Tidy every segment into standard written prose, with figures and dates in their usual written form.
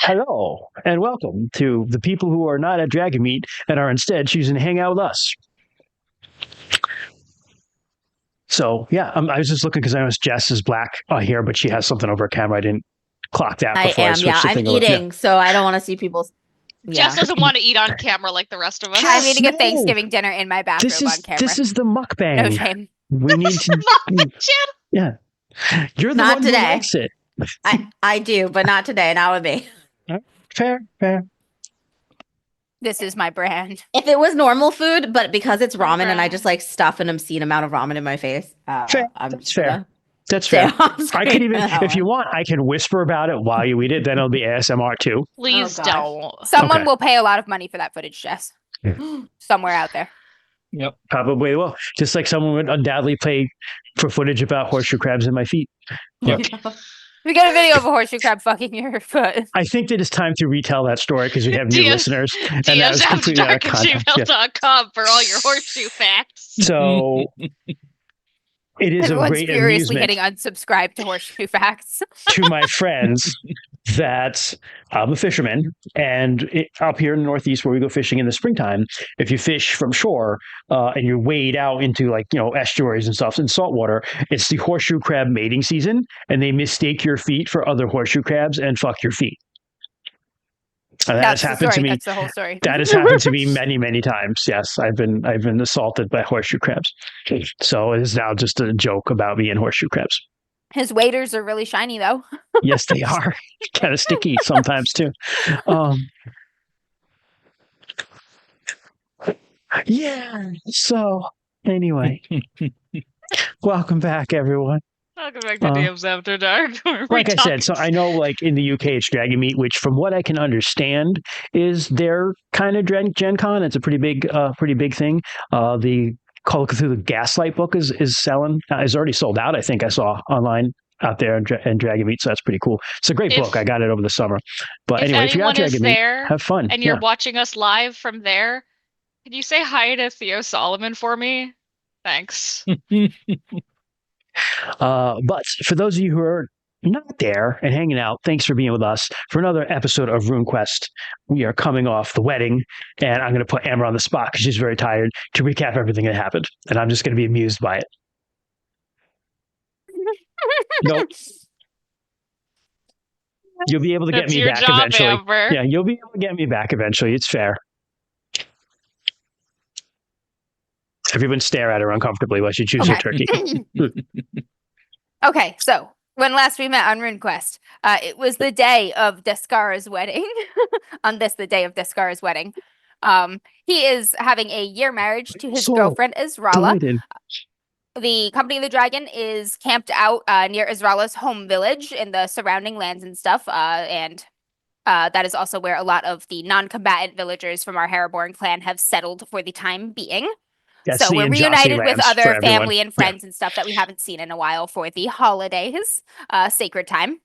Hello, and welcome to the people who are not at Dragon Meet and are instead choosing to hang out with us. So, yeah, I was just looking because I noticed Jess is black here, but she has something over her camera. I didn't clock that I before I am, yeah. switched the I'm thing over. eating, so I don't want to see people. Jess Yeah. doesn't want to eat on camera like the rest of us. I'm eating a No. Thanksgiving dinner in my This bathrobe on is camera. the mukbang. No shame. We need to. Yeah, you're the Not one today. who likes it. I do, but not today. Not with me. Fair. This is my brand. If it was normal food, but because it's ramen and I Brand. just like stuff an obscene amount of ramen in my face, Fair. I'm That's just fair. gonna That's stay fair. off I screen could even, for that if you one. want, I can whisper about it while you eat it. Then it'll be ASMR too. Please Oh, gosh. don't. Someone Okay. will pay a lot of money for that footage, Jess. Somewhere out there. Yep. Probably will. Just like someone would undoubtedly pay for footage about horseshoe crabs in my feet. Yep. We got a video of a horseshoe crab fucking your foot. I think it is time to retell that story because we have new listeners. And that was completely out of context. Yeah. DMs@gmail.com for all your horseshoe facts. So it is a Everyone's great furiously amusement hitting unsubscribe to Horseshoe Facts. to my friends that I'm a fisherman, and up here in the Northeast where we go fishing in the springtime, if you fish from shore and you wade out into estuaries and stuff in saltwater, it's the horseshoe crab mating season, and they mistake your feet for other horseshoe crabs and fuck your feet. And that has happened to me. That's the whole story. That has happened to me many, many times. Yes, I've been assaulted by horseshoe crabs. So it is now just a joke about me and horseshoe crabs. His waders are really shiny, though. Yes, they are. Kind of sticky sometimes too. Yeah. So anyway, welcome back, everyone. Welcome back to DMs After Dark. Like I said, so I know, like in the UK, it's Dragon Meet, which, from what I can understand, is their kind of Gen Con. It's a pretty big thing. The Call of Cthulhu Gaslight book is already sold out. I think I saw online out there in Dragon Meet, so that's pretty cool. It's a great book. I got it over the summer. But anyway, if you're at Dragon Meet, have fun. And you're watching us live from there, can you say hi to Theo Solomon for me? Thanks. But for those of you who are not there and hanging out, thanks for being with us for another episode of Runequest. We are coming off the wedding, and I'm going to put Amber on the spot because she's very tired to recap everything that happened, and I'm just going to be amused by it. Nope. You'll be able to get me back eventually. Amber. Yeah, you'll be able to get me back eventually. It's fair. Everyone stare at her uncomfortably while she chews her turkey. Okay, so when last we met on RuneQuest, it was the day of Deskara's wedding. On this, the day of Deskara's wedding. He is having a year marriage to his girlfriend, Israla. Delighted. The Company of the Dragon is camped out near Israla's home village in the surrounding lands and stuff. And that is also where a lot of the non-combatant villagers from our Haraborn clan have settled for the time being. That's so we're reunited with other family and friends and stuff that we haven't seen in a while for the holidays, sacred time.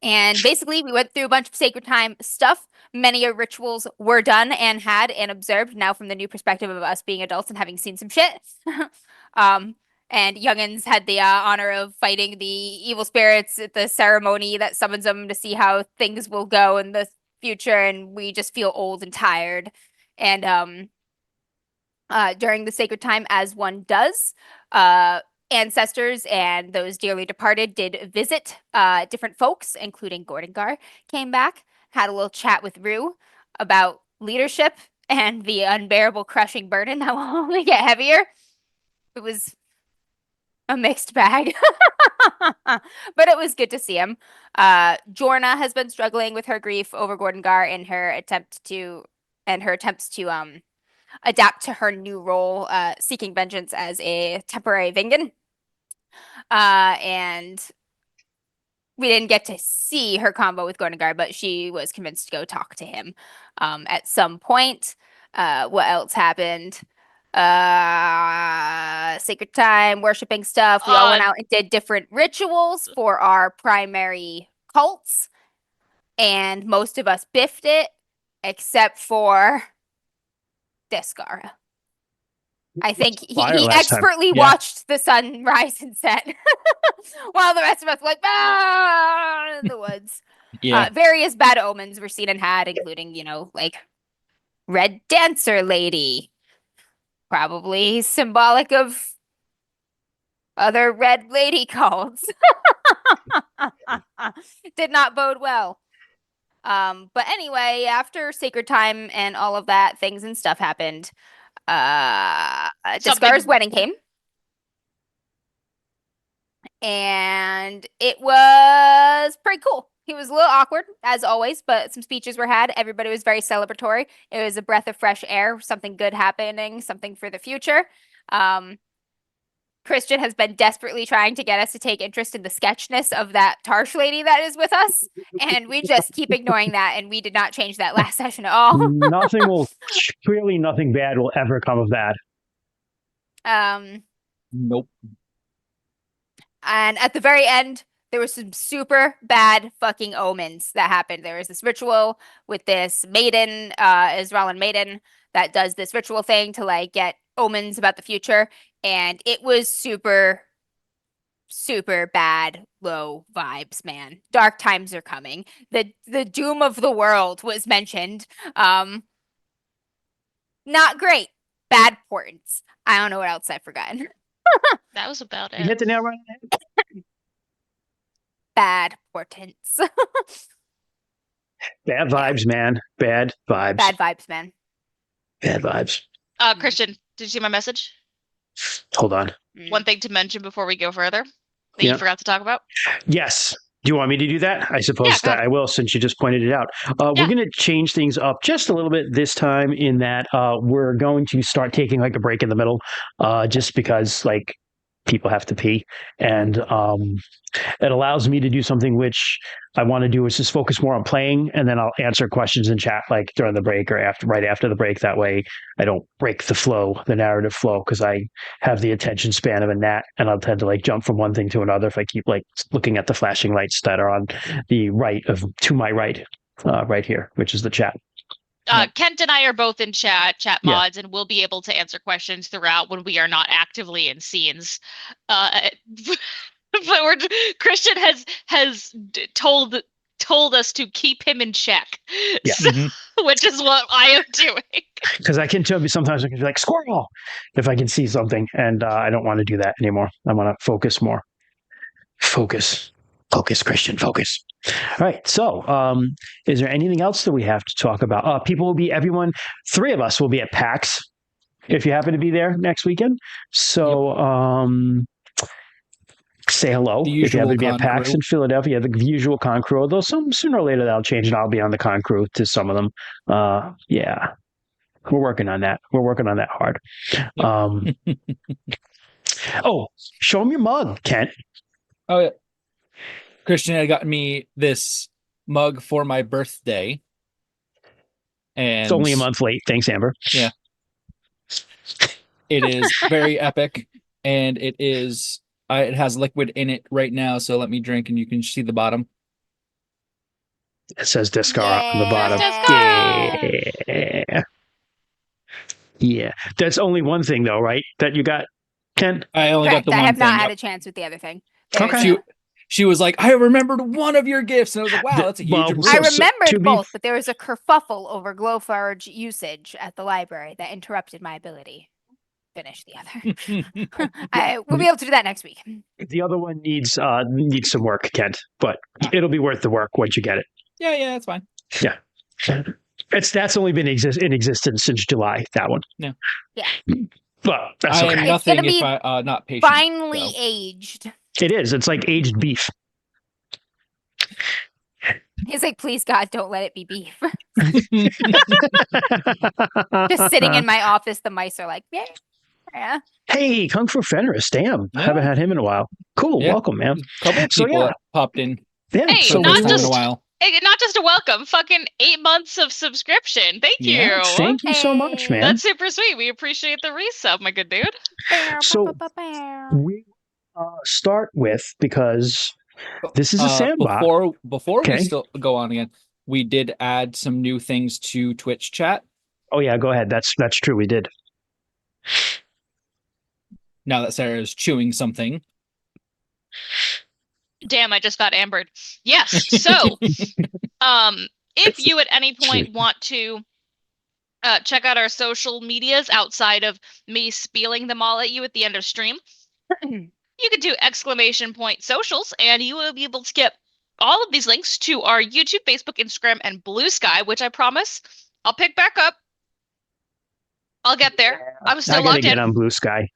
And basically, we went through a bunch of sacred time stuff. Many rituals were done and had and observed now from the new perspective of us being adults and having seen some shit. And youngins had the honor of fighting the evil spirits at the ceremony that summons them to see how things will go in the future. And we just feel old and tired. And during the sacred time, as one does, ancestors and those dearly departed did visit different folks, including Gordengar, came back, had a little chat with Rue about leadership and the unbearable crushing burden that will only get heavier. It was a mixed bag, but it was good to see him. Jorna has been struggling with her grief over Gordengar in her attempts to adapt to her new role, seeking vengeance as a temporary Vingan. And we didn't get to see her combo with Gordengar, but she was convinced to go talk to him at some point. What else happened? Sacred time, worshipping stuff. We all went out and did different rituals for our primary cults. And most of us biffed it, except for Deskara. I think he expertly watched the sun rise and set while the rest of us were like, in the woods. Yeah. Various bad omens were seen and had, including, like Red Dancer Lady, probably symbolic of other red lady cults. Did not bode well. But anyway, after Sacred Time and all of that, things and stuff happened. Discar's wedding came. And it was pretty cool. He was a little awkward, as always, but some speeches were had. Everybody was very celebratory. It was a breath of fresh air, something good happening, something for the future. Christian has been desperately trying to get us to take interest in the sketchness of that Tarsh lady that is with us, and we just keep ignoring that, and we did not change that last session at all. Clearly nothing bad will ever come of that. Nope. And at the very end, there was some super bad fucking omens that happened. There was this ritual with this maiden, Israelan maiden, that does this ritual thing to like get omens about the future. And it was super, super bad, low vibes, man. Dark times are coming. The doom of the world was mentioned. Not great. Bad portents. I don't know what else I've forgotten. That was about You hit it. the nail right on the head. Bad portents. Bad vibes, man. Bad vibes. Bad vibes, man. Bad vibes. Christian, did you see my message? Hold on. One thing to mention before we go further that you forgot to talk about? Yes. Do you want me to do that? I suppose go that I will, since you just pointed it out. We're going to change things up just a little bit this time in that we're going to start taking like a break in the middle just because like people have to pee. And it allows me to do something which I want to do is just focus more on playing, and then I'll answer questions in chat like during the break or right after the break. That way I don't break the narrative flow, because I have the attention span of a gnat, and I'll tend to like jump from one thing to another if I keep like looking at the flashing lights that are on the to my right, right here, which is the chat. Kent and I are both in chat mods, and we'll be able to answer questions throughout when we are not actively in scenes. But Christian has told us to keep him in check, which is what I am doing. Because I can tell you sometimes I can be like squirrel if I can see something, and I don't want to do that anymore. I want to focus more. Focus, Christian, focus. All right. So, is there anything else that we have to talk about? Three of us will be at PAX if you happen to be there next weekend. So, say hello if you happen to be at PAX in Philadelphia. The usual con crew, although sooner or later that'll change, and I'll be on the con crew to some of them. Yeah, we're working on that. We're working on that hard. Oh, show them your mug, Kent. Oh yeah. Christian had gotten me this mug for my birthday. And it's only a month late. Thanks, Amber. Yeah. It is very epic, and it has liquid in it right now, so let me drink and you can see the bottom. It says Discar on the bottom. Yeah. That's only one thing though, right? That you got, Ken? I only got the one thing. I have not had a chance with the other thing. Okay. She was like, I remembered one of your gifts. And I was like, wow, that's a huge improvement. I remembered both, but there was a kerfuffle over Glowforge usage at the library that interrupted my ability to finish the other. We'll be able to do that next week. The other one needs some work, Kent, but it'll be worth the work once you get it. Yeah, that's fine. Yeah. That's only been in existence since July, that one. Yeah. But that's okay. I am nothing if I not patient. Finally aged. It is. It's like aged beef. He's like, please, God, don't let it be beef. Just sitting in my office, the mice are like, yeah. Hey, Kung Fu Fenris, damn. I haven't had him in a while. Cool, welcome, man. A couple people popped in. Yeah, hey, not just a welcome, fucking 8 months of subscription. Thank you. Thank you so much, man. That's super sweet. We appreciate the resub, my good dude. So we start with, because this is a sandbox. Before we still go on again, we did add some new things to Twitch chat. Oh yeah, go ahead. That's true. We did. Now that Sarah is chewing something, Damn, I just got ambered. Yes. So, if you at any point want to check out our social medias outside of me spieling them all at you at the end of stream, you could do !socials, and you will be able to get all of these links to our YouTube, Facebook, Instagram, and Blue Sky, which I promise I'll pick back up. I'll get there. I'm I still gotta logged get in. on Blue Sky.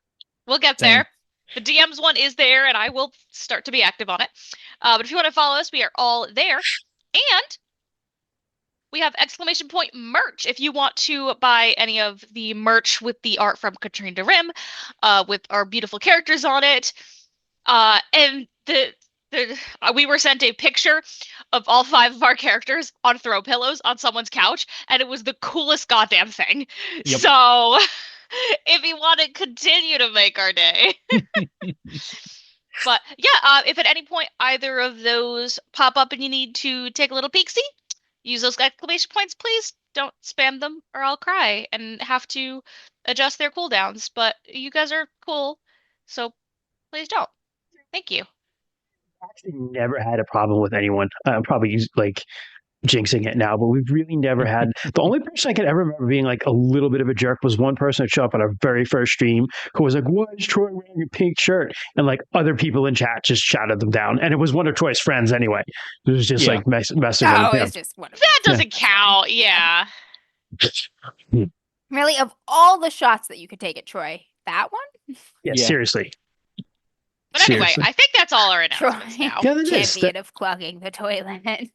We'll get Same. there. The DMs one is there, and I will start to be active on it. But if you want to follow us, we are all there. And we have ! merch. If you want to buy any of the merch with the art from Katrine de Rim, with our beautiful characters on it, and we were sent a picture of all 5 of our characters on throw pillows on someone's couch, and it was the coolest goddamn thing. Yep. So if you want to continue to make our day. But yeah, if at any point either of those pop up and you need to take a little peek-see, use those ! Please don't spam them or I'll cry and have to adjust their cooldowns. But you guys are cool, so please don't. Thank you. Actually never had a problem with anyone. I'm probably like jinxing it now, but we've really never had. The only person I can ever remember being like a little bit of a jerk was one person that showed up on our very first stream who was like, "Why is Troy wearing a pink shirt?" And like other people in chat just shouted them down, and it was one of Troy's friends anyway. It was just like messing with Oh, him. it's just one of That doesn't count. Yeah. Really, of all the shots that you could take at Troy, that one? Yeah, Yeah. seriously. But anyway, Seriously. I think that's all our Troy, announcements now. Yeah, that is. champion of clogging the toilet.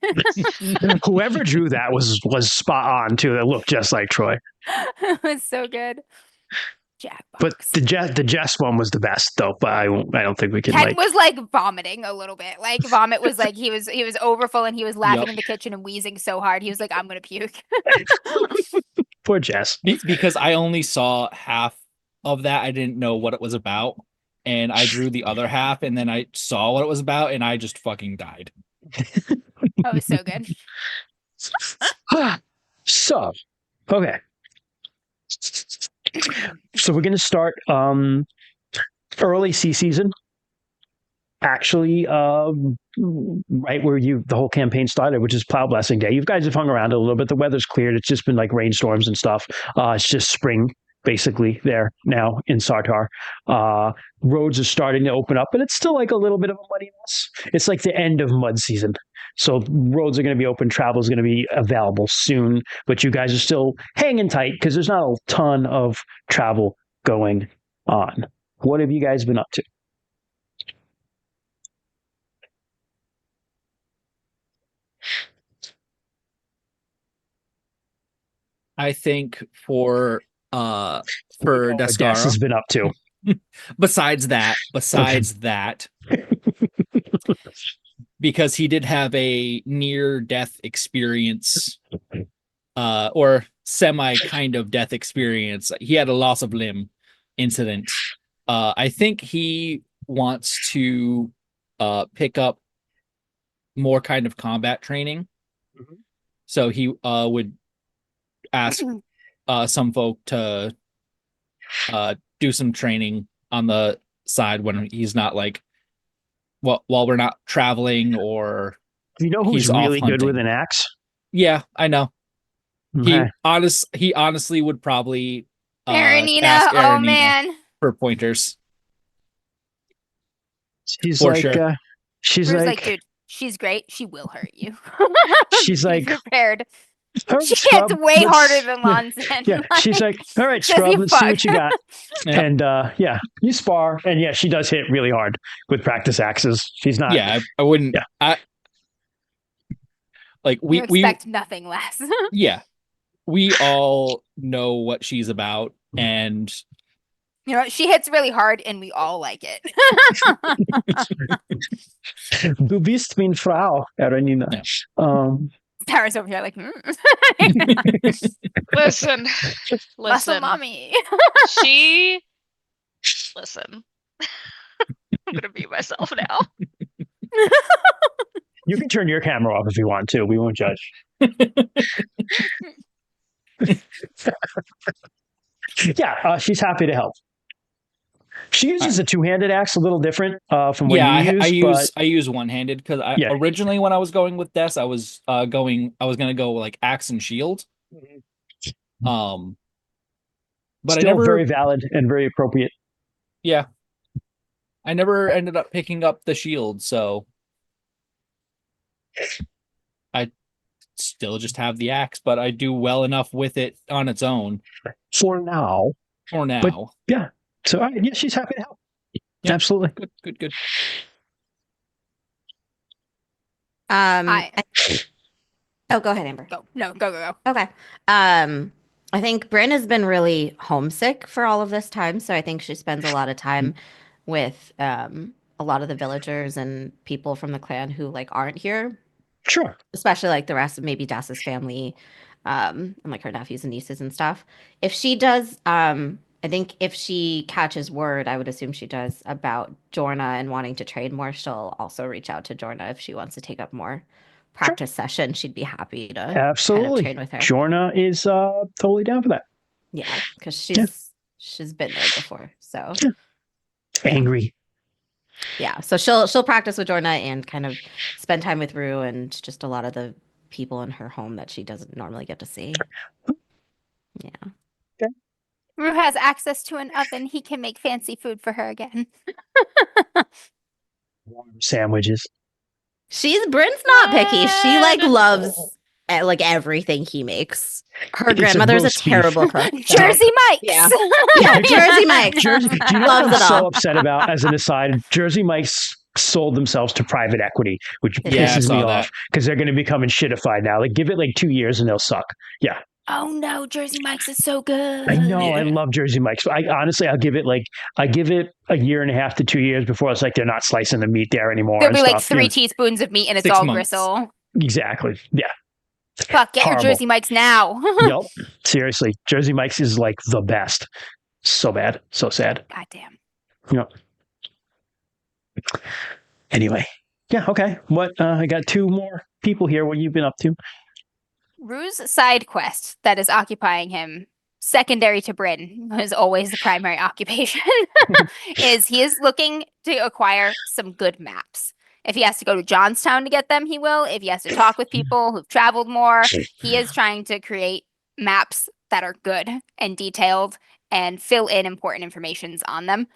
Whoever drew that was spot on too. That looked just like Troy. It was so good. Jackbox. But the Jess one was the best though. But I don't think we can Ken like. was like vomiting a little bit. Like vomit was like he was overfull and he was laughing Yep. in the kitchen and wheezing so hard. He was like, I'm gonna puke. Poor Jess. Because I only saw half of that. I didn't know what it was about. And I drew the other half, and then I saw what it was about, and I just fucking died. That was so good. So, okay. So we're going to start early sea season. Actually, right where the whole campaign started, which is Plow Blessing Day. You guys have hung around a little bit. The weather's cleared. It's just been like rainstorms and stuff. It's just spring, basically, there now in Sartar. Roads are starting to open up, but it's still like a little bit of a muddy mess. It's like the end of mud season. So roads are going to be open. Travel is going to be available soon. But you guys are still hanging tight because there's not a ton of travel going on. What have you guys been up to? I think for What Des Descara, has been up to. besides that, because he did have a near-death experience, or semi kind of death experience. He had a loss of limb incident. I think he wants to pick up more kind of combat training. Mhm. So he would ask some folk to do some training on the side when he's not like, while we're not traveling, or Do you know who's he's off really good with hunting. an axe? Yeah, I know. Okay. He honestly would probably Aranina, ask oh Aranina man. for pointers. She's For like, sure. she's Bruce like, like, dude, she's great. She will hurt you. she's Be like, prepared. "All right, She Scrub, hits way let's-" harder than Yeah. Lonson. Yeah, she's like, "All right, says Scrub, you let's see fuck. what you got." Yeah. And yeah, you spar, and yeah, she does hit really hard with practice axes. She's not. Yeah, I wouldn't. Yeah. I like You we expect nothing less. yeah, we all know what she's about, and You know, she hits really hard and we all like it. Du bist min Frau, Aranina. Yeah. Tara's over here like, Listen. muscle Listen. mommy. Listen. I'm gonna mute myself now. You can turn your camera off if you want to. We won't judge. Yeah, she's happy to help. She uses a two-handed axe, a little different from what you use. I use one-handed because Yeah. originally when I was going with Des, I was gonna go like axe and shield. But Still I never very valid and very appropriate. Yeah. I never ended up picking up the shield, so I still just have the axe, but I do well enough with it on its own. For now. For now. But, yeah. So yeah, she's happy to help. Yeah. Absolutely. Good. Oh, go ahead, Amber. Go. Okay. I think Bryn has been really homesick for all of this time, so I think she spends a lot of time with a lot of the villagers and people from the clan who like aren't here. Sure. Especially like the rest of maybe Das's family, and like her nephews and nieces and stuff. If she does, I think if she catches word, I would assume she does, about Jorna and wanting to trade more, she'll also reach out to Jorna if she wants to take up more practice session. She'd be happy to absolutely kind of train with her. Jorna is totally down for that. Yeah, because she's been there before. So angry. Yeah, so she'll practice with Jorna and kind of spend time with Rue and just a lot of the people in her home that she doesn't normally get to see. Yeah. Okay. Rue has access to an oven. He can make fancy food for her again. Warm sandwiches. Bryn's not picky. She like loves like everything he makes. Her grandmother's a terrible cook. Jersey Mike's. Yeah, Jersey Mike's. Do you know what I'm so upset about? As an aside, Jersey Mike's sold themselves to private equity, which pisses me off because they're going to be becoming shitified now. Like, give it like 2 years and they'll suck. Yeah. Oh no, Jersey Mike's is so good. I know, I love Jersey Mike's. I honestly, I'll give it a year and a half to 2 years before it's like they're not slicing the meat there anymore. There'll be like 3 teaspoons of meat and it's 6 all months. gristle. Exactly. Yeah. Fuck, get your Jersey Mike's now. Yep. Seriously, Jersey Mike's is like the best. So bad, so sad. Goddamn. Yep. Anyway, yeah, okay. What? I got 2 more people here. What you've been up to? Rue's side quest that is occupying him, secondary to Bryn, who is always the primary occupation, is he is looking to acquire some good maps. If he has to go to Johnstown to get them, he will. If he has to talk with people who've traveled more, he is trying to create maps that are good and detailed and fill in important informations on them.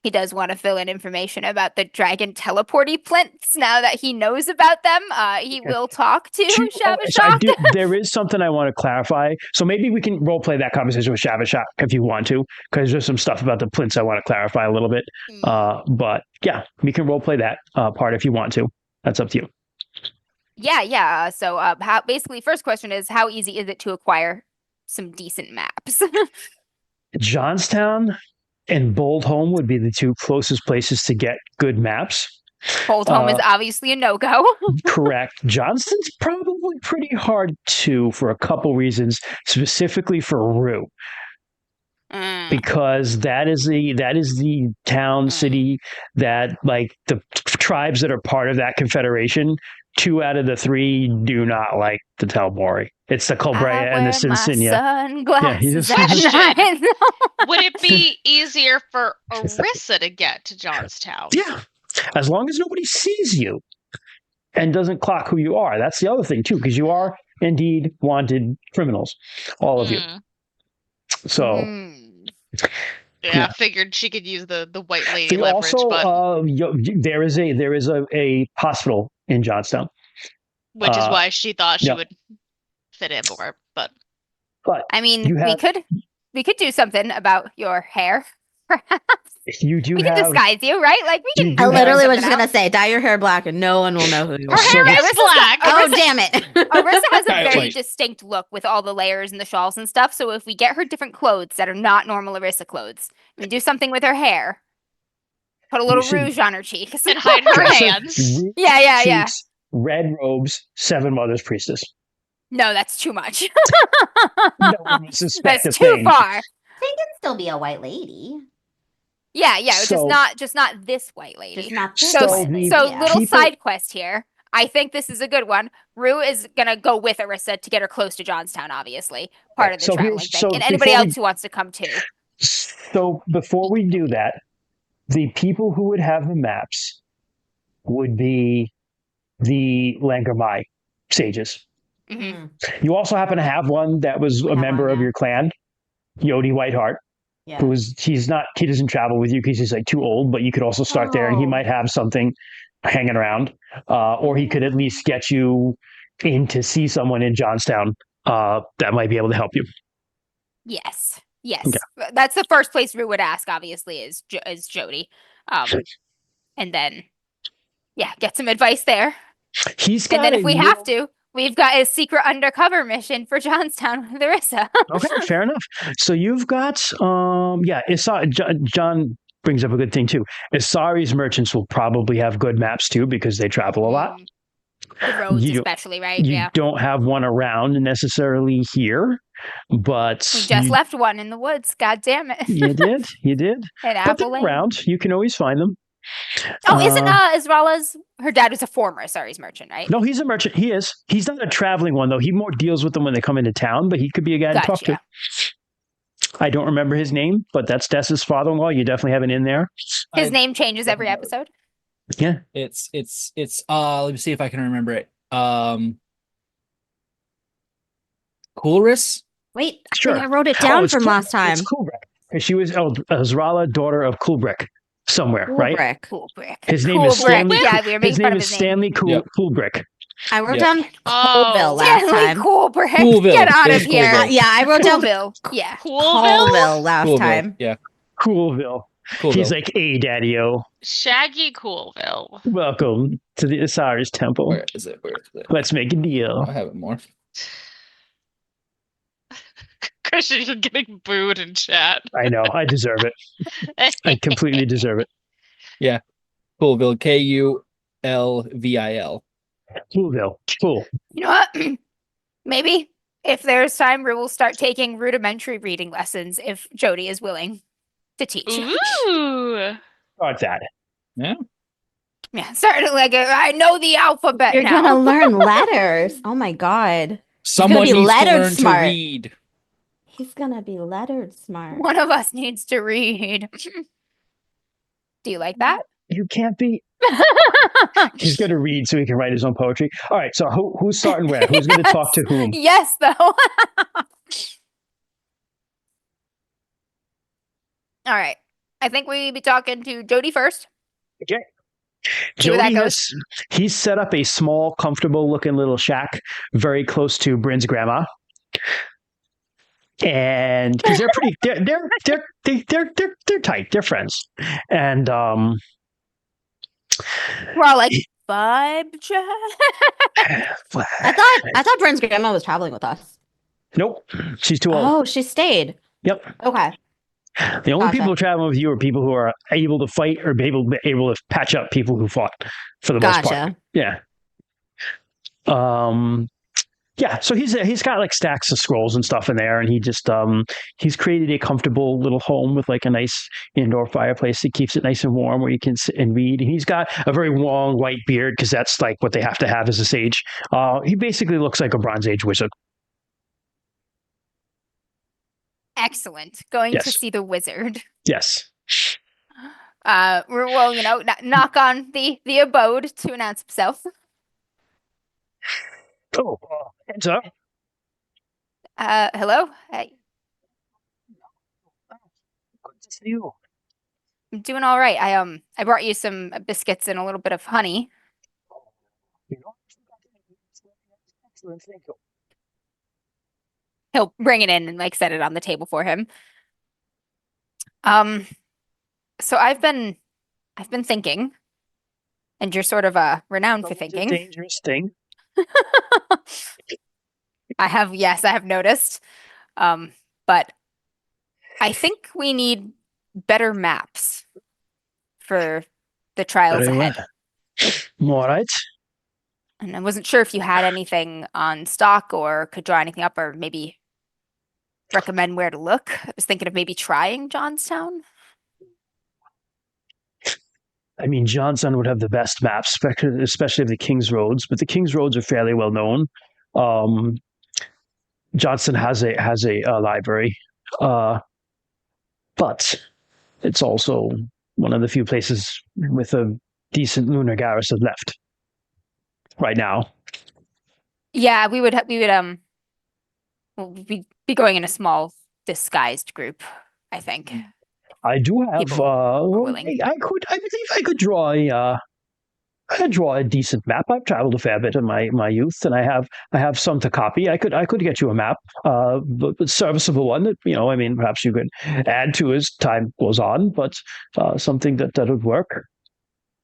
He does want to fill in information about the dragon teleporty plinths now that he knows about them. He will talk to Shavashak. There is something I want to clarify. So maybe we can role play that conversation with Shavashak if you want to, because there's some stuff about the plinths I want to clarify a little bit. But yeah, we can role play that part if you want to. That's up to you. Yeah. So how basically first question is, how easy is it to acquire some decent maps? Johnstown and Boldholm would be the 2 closest places to get good maps. Boldholm is obviously a no-go. Correct. Johnston's probably pretty hard too, for a couple reasons, specifically for Rue. Because that is the town city that, like, the tribes that are part of that confederation, 2 out of the 3 do not like the Telmori. It's the Colbrea and the Sinsinia. Sunglasses Would it be easier for Orissa to get to Johnstown? Yeah, as long as nobody sees you and doesn't clock who you are. That's the other thing too, because you are indeed wanted criminals, all of you. So. Yeah, I figured she could use the white lady leverage. Also, but there is a hospital in Johnstown, which is why she thought she would fit in more. But I mean, we could do something about your hair. Perhaps we can disguise you, right? Like we can. I literally was just gonna say, dye your hair black, and no one will know who you are. Her hair is black. Oh, damn it! Arissa has a very distinct look with all the layers and the shawls and stuff. So if we get her different clothes that are not normal Arissa clothes, we do something with her hair. Put a little rouge on her cheeks and hide her hands. Yeah. Red robes, 7 Mothers Priestess. No, that's too much. No one would suspect that's too far. She can still be a white lady. Yeah, just not this white lady. Just not this little side quest here. I think this is a good one. Rue is gonna go with Arissa to get her close to Johnstown, obviously. Part of the traveling thing. And anybody else who wants to come too. So before we do that, the people who would have the maps would be the Langermai sages. Mhm. You also happen to have one that was We a have member one, of yeah. your clan, Yodi Whiteheart, Yeah. he doesn't travel with you because he's like too old, but you could also start there and he Oh. might have something hanging around. Or he could at least get you in to see someone in Johnstown that might be able to help you. Yes. Yes. Okay. That's the first place Rue would ask, obviously, is Jody. And then, yeah, get some advice there. He's And got then a if we little... have to, we've got a secret undercover mission for Johnstown with Larissa. Okay, fair enough. So you've got, John brings up a good thing too. Isari's merchants will probably have good maps too because they travel a lot. The roads, You don't- especially, right? You Yeah. don't have one around necessarily here, but We just left one in the woods. God damn it. you did. At But Apple they're Lane. around. You can always find them. Oh, isn't Israela's her dad was a former Asari's merchant, right? No, he's a merchant. He is. He's not a traveling one though. He more deals with them when they come into town, but he could be a guy to talk to. Gotcha. I don't remember his name, but that's Dessa's father-in-law. You definitely have it in there. His I name changes don't every know. episode. Yeah. It's let me see if I can remember it. Coolris? Wait, I Sure. think I wrote it Oh, down it's from Cool- last time. It's Coolbrick. Because she was Azrala, daughter of Coolbrick, somewhere, right? Brick. Cool brick. His name Cool is Stanley. brick. Yeah, we were making His fun name of is his Stanley Yep. Coolbrick. I wrote Yeah. down Oh. Colville last Stanley time. Cool brick. Coolville. Get out It of is here. Coolville. Yeah, I wrote down Coolville. Yeah. Coolville? Colville last Coolville. time. Yeah. Coolville. Coolville. He's like, hey, Daddy-O, Shaggy Coolville. welcome to the Osiris Temple. Where is it? Let's make a deal. I have it more. Christian, you're getting booed in chat. I know. I deserve it. I completely deserve it. Coolville. Kulvil. Coolville. Cool. You know what? Maybe if there's time, we will start taking rudimentary reading lessons if Jody is willing to teach. Ooh. Start that. Yeah. Yeah, starting like I know the alphabet You're now. gonna learn letters. Oh my god. Someone be needs to lettered learn smart. to read. He's gonna be lettered smart. One of us needs to read. Do you like that? You can't be. He's going to read so he can write his own poetry. All right. So who's starting where? Who's going to talk to whom? Yes, though. All right. I think we be talking to Jody first. Okay. See where that Jody goes. he's set up a small, comfortable-looking little shack very close to Bryn's grandma, and because they're pretty, they're tight, they're friends, and We're all like, vibe check. I thought Bryn's grandma was traveling with us. nope, she's too old. Oh, she stayed. Yep. Okay. The only Gotcha. people traveling with you are people who are able to fight or able to patch up people who fought for the most part. Gotcha. Yeah. Yeah. So he's got like stacks of scrolls and stuff in there, and he's created a comfortable little home with like a nice indoor fireplace that keeps it nice and warm where you can sit and read. And he's got a very long white beard because that's like what they have to have as a sage. He basically looks like a Bronze Age wizard. Excellent. Going to Yes. see the wizard. Yes. Well, knock on the abode to announce himself. Oh, hands up. Hello. Hey, Good to see you. I'm doing all right. I brought you some biscuits and a little bit of honey. Excellent. Thank you. He'll bring it in and like set it on the table for him. So I've been thinking, and you're sort of renowned for It's a thinking. dangerous thing. I have noticed. But I think we need better maps for the trials Very well. ahead. All right. And I wasn't sure if you had anything on stock or could draw anything up or maybe recommend where to look. I was thinking of maybe trying Johnstown. I mean, Johnson would have the best maps, especially of the King's Roads, but the King's Roads are fairly well known. Johnson has a library. but it's also one of the few places with a decent lunar garrison left right now. Yeah, we'd be going in a small disguised group, I think. I do have. People are willing. I believe I could draw a decent map. I've traveled a fair bit in my youth, and I have some to copy. I could get you a map, but serviceable one that I mean, perhaps you could add to as time goes on, but something that would work.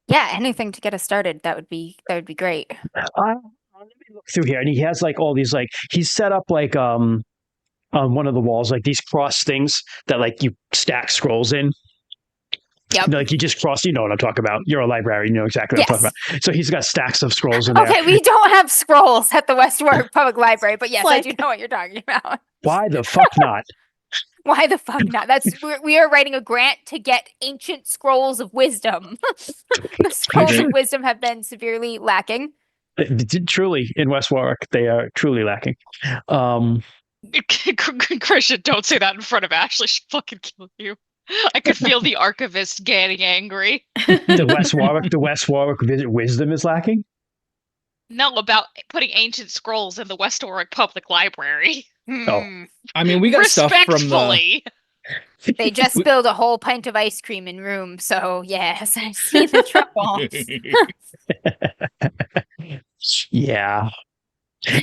Yeah, anything to get us started. That would be great. Let me look through here, and he has like all these he's set up like on one of the walls like these cross things that like you stack scrolls in. Yep. Like you just cross, you know what I'm talking about. You're a librarian, you know exactly what I'm talking about. So he's got stacks of scrolls in there. Okay, we don't have scrolls at the West Warwick Public Library, but yes, I do know what you're talking about. Why the fuck not? Why the fuck not? We are writing a grant to get ancient scrolls of wisdom. The scrolls of wisdom have been severely lacking. Truly, in West Warwick, they are truly lacking. Christian, don't say that in front of Ashley. She'll fucking kill you. I could feel the archivist getting angry. The West Warwick wisdom is lacking? No, about putting ancient scrolls in the West Warwick Public Library. Oh. I mean, we got stuff from Respectfully. They just spilled a whole pint of ice cream in room, so yes, I see the trouble. Yeah.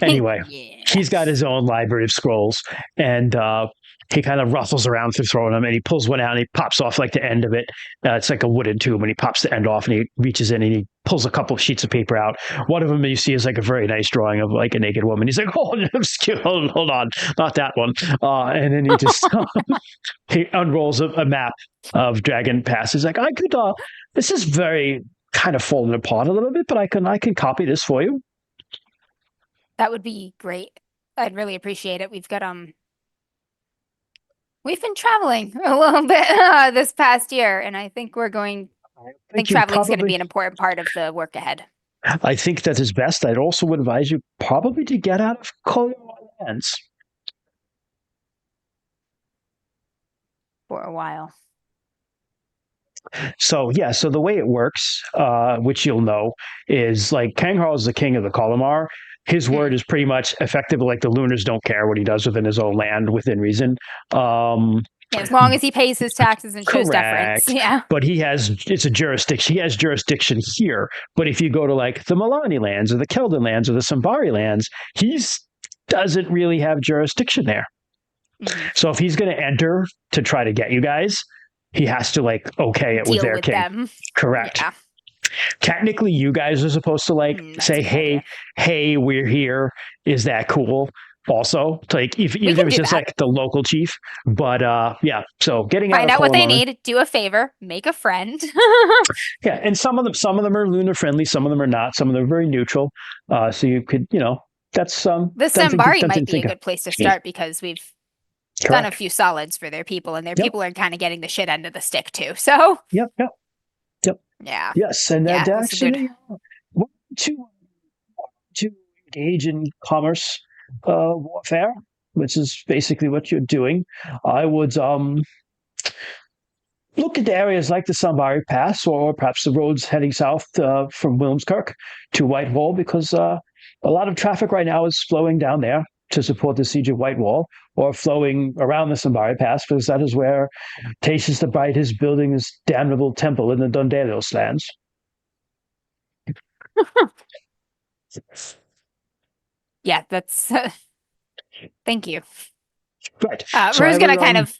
Anyway, he's got his own library of scrolls, and he kind of ruffles around through throwing them, and he pulls one out and he pops off like the end of it. It's like a wooden tube, and he pops the end off and he reaches in and he pulls a couple of sheets of paper out. One of them you see is like a very nice drawing of like a naked woman. He's like, hold on, not that one. And then he just he unrolls a map of Dragon Pass. He's like, I could. This is very kind of falling apart a little bit, but I can copy this for you. That would be great. I'd really appreciate it. We've been traveling a little bit this past year, and I think traveling is going to be an important part of the work ahead. I think that is best. I'd also would advise you probably to get out of Colonial lands For a while. So the way it works, which you'll know, is like Kanghal is the king of the Kolomar. His word is pretty much effective. Like the Lunars don't care what he does within his own land, within reason. As long as he pays his taxes and shows deference. Yeah. But it's a jurisdiction. He has jurisdiction here. But if you go to like the Milani lands or the Keldon lands or the Sambari lands, he doesn't really have jurisdiction there. Mm-hmm. So if he's going to enter to try to get you guys, he has to like okay it with their king. Them. Correct. Yeah. Technically, you guys are supposed to like say, "Hey, we're here." Is that cool? Also, like even if it's just like the local chief, but yeah. So find out what they need, do a favor, make a friend. Yeah, and some of them are lunar friendly, some of them are not. Some of them are very neutral. So you could, that's the Sambari might be a good place to start because we've done a few solids for their people, and their people are kind of getting the shit end of the stick too. So Yep. Yeah. Yes, and that actually to engage in commerce warfare, which is basically what you're doing. I would look into areas like the Sambari Pass, or perhaps the roads heading south from Wilmskirk to Whitewall, because a lot of traffic right now is flowing down there to support the siege of Whitewall, or flowing around the Sambari Pass, because that is where Tatius the Bright is building his damnable temple in the Dondelios lands. Yeah, that's... thank you. Right. Rue's going to kind of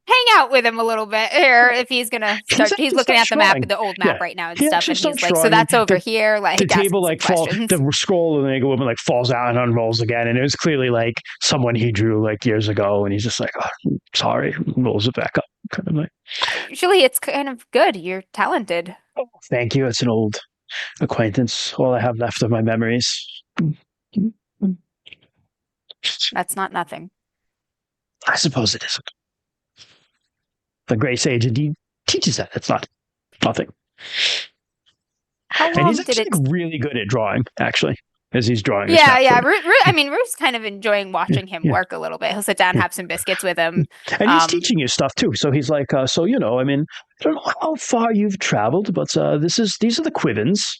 hang out with him a little bit here if he's going to start. He's looking at the map, the old map right now and stuff, and he's like, so that's over here. Like, the table like the scroll of the naked woman like falls out and unrolls again, and it was clearly like someone he drew like years ago, and he's just like, oh, sorry, rolls it back up, kind of like. Usually, it's kind of good. You're talented. Oh, thank you. It's an old acquaintance. All I have left of my memories. That's not nothing. I suppose it isn't. The Grey Sage indeed teaches that. It's not nothing. How long and he's actually really good at drawing, actually. as he's drawing. This Yeah, map yeah. for me. I mean, Rue's kind of enjoying watching him Yeah. work a little bit. He'll sit down, Yeah. have some biscuits with him. And he's teaching you stuff too. So he's like, so I mean, I don't know how far you've traveled, but these are the Quivens,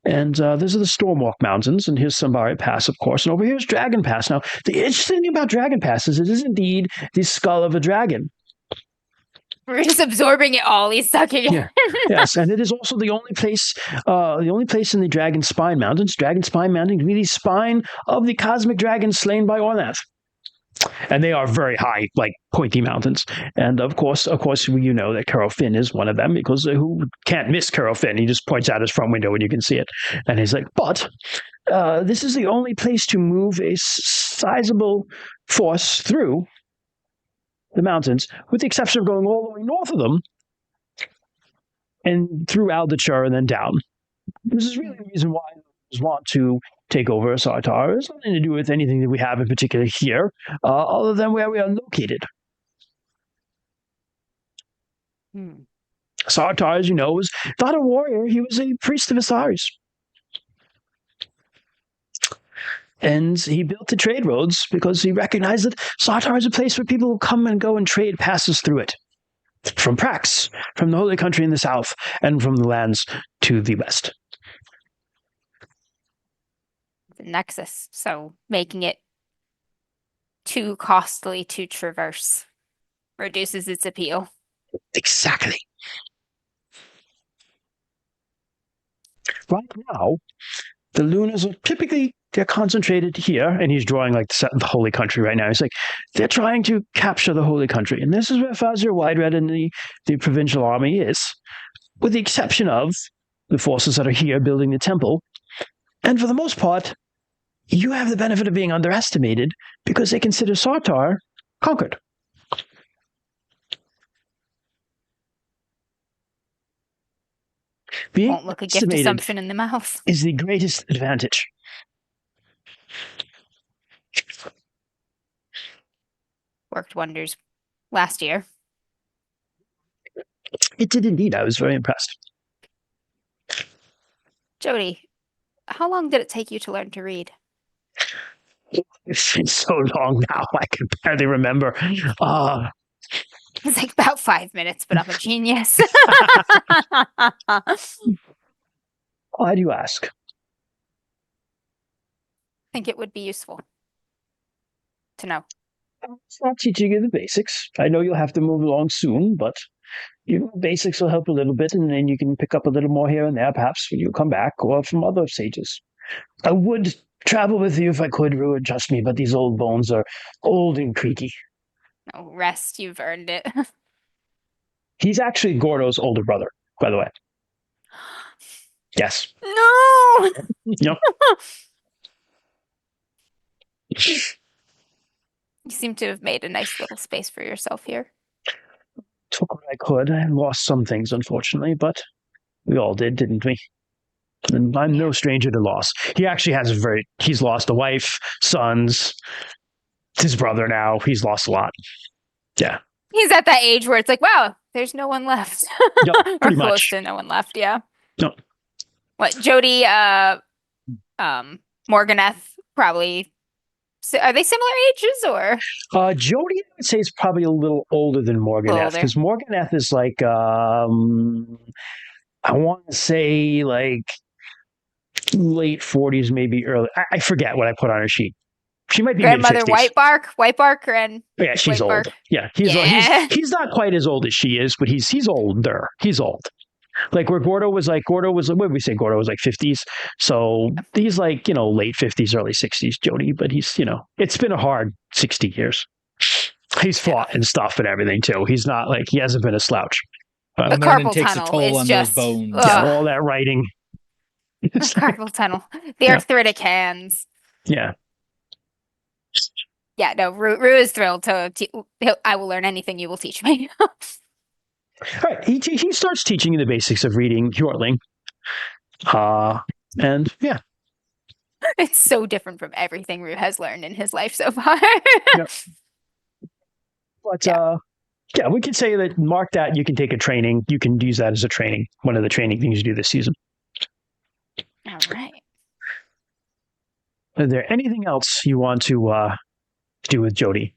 and these are the Stormwalk Mountains, and here's Sambari Pass, of course, and over here's Dragon Pass. Now, the interesting thing about Dragon Pass is it is indeed the skull of a dragon. We're just absorbing it all. He's sucking it. Yeah. Yes, and it is also the only place in the Dragon Spine Mountains. Dragon Spine Mountain, the spine of the cosmic dragon slain by Ornath. And they are very high, like pointy mountains. And of course, you know that Carol Finn is one of them, because who can't miss Carol Finn? He just points out his front window and you can see it. And he's like, but this is the only place to move a sizable force through the mountains, with the exception of going all the way north of them and through Aldichar and then down. This is really the reason why I want to take over Sartar. It's nothing to do with anything that we have in particular here, other than where we are located. Sartar, as you know, was not a warrior. He was a priest of Osiris. And he built the trade roads because he recognized that Sartar is a place where people will come and go and trade passes through it. From Prax, from the Holy Country in the south, and from the lands to the west. The Nexus, so making it too costly to traverse reduces its appeal. Exactly. Right now, the Lunas are typically, they're concentrated here, and he's drawing like the Holy Country right now. He's like, they're trying to capture the Holy Country, and this is where Fazir Widered and the provincial army is, with the exception of the forces that are here building the temple. And for the most part, you have the benefit of being underestimated because they consider Sartar conquered. Being Won't look a gift estimated assumption in the mouth. is the greatest advantage. Worked wonders last year. It did indeed. I was very impressed. Jody, how long did it take you to learn to read? It's been so long now, I can barely remember. It's like about 5 minutes, but I'm a genius. Why do you ask? I think it would be useful to know. It's not teaching you the basics. I know you'll have to move along soon, but basics will help a little bit, and then you can pick up a little more here and there, perhaps when you come back, or from other sages. I would travel with you if I could, Rue, trust me, but these old bones are old and creaky. No, rest, you've earned it. He's actually Gordo's older brother, by the way. Yes. No! Yep. You seem to have made a nice little space for yourself here. Took what I could. I lost some things, unfortunately, but we all did, didn't we? And I'm no stranger to loss. He actually has he's lost a wife, sons, his brother now. He's lost a lot. Yeah. He's at that age where it's like, wow, there's no one left. Yep, or pretty close much. to no one left, yeah. No. What, Jody, Morganeth, probably. So are they similar ages, or? Jody, I would say, is probably a little older than Morganeth, because Morganeth is like, I want to say like late 40s, maybe early. I forget what I put on her sheet. She might be Grandmother mid-60s. White Bark, and yeah, she's old. Bark. Yeah, he's not quite as old as she is, but he's older. He's old. Like where Gordo was, what did we say? Gordo was like 50s. So he's like, late 50s, early 60s, Jody, but he's, it's been a hard 60 years. He's fought and stuff and everything too. He's not like, he hasn't been a slouch. the carpal takes a tunnel toll is on just those bones. Yeah, all that writing. The carpal tunnel, the arthritic hands. Yeah. Yeah, no, Rue is thrilled to. I will learn anything you will teach me. All right. He starts teaching you the basics of reading Hjortling. And yeah. It's so different from everything Rue has learned in his life so far. Yep. But yeah, we could say that mark that you can take a training. You can use that as a training. One of the training things you do this season. All right. Is there anything else you want to do with Jody?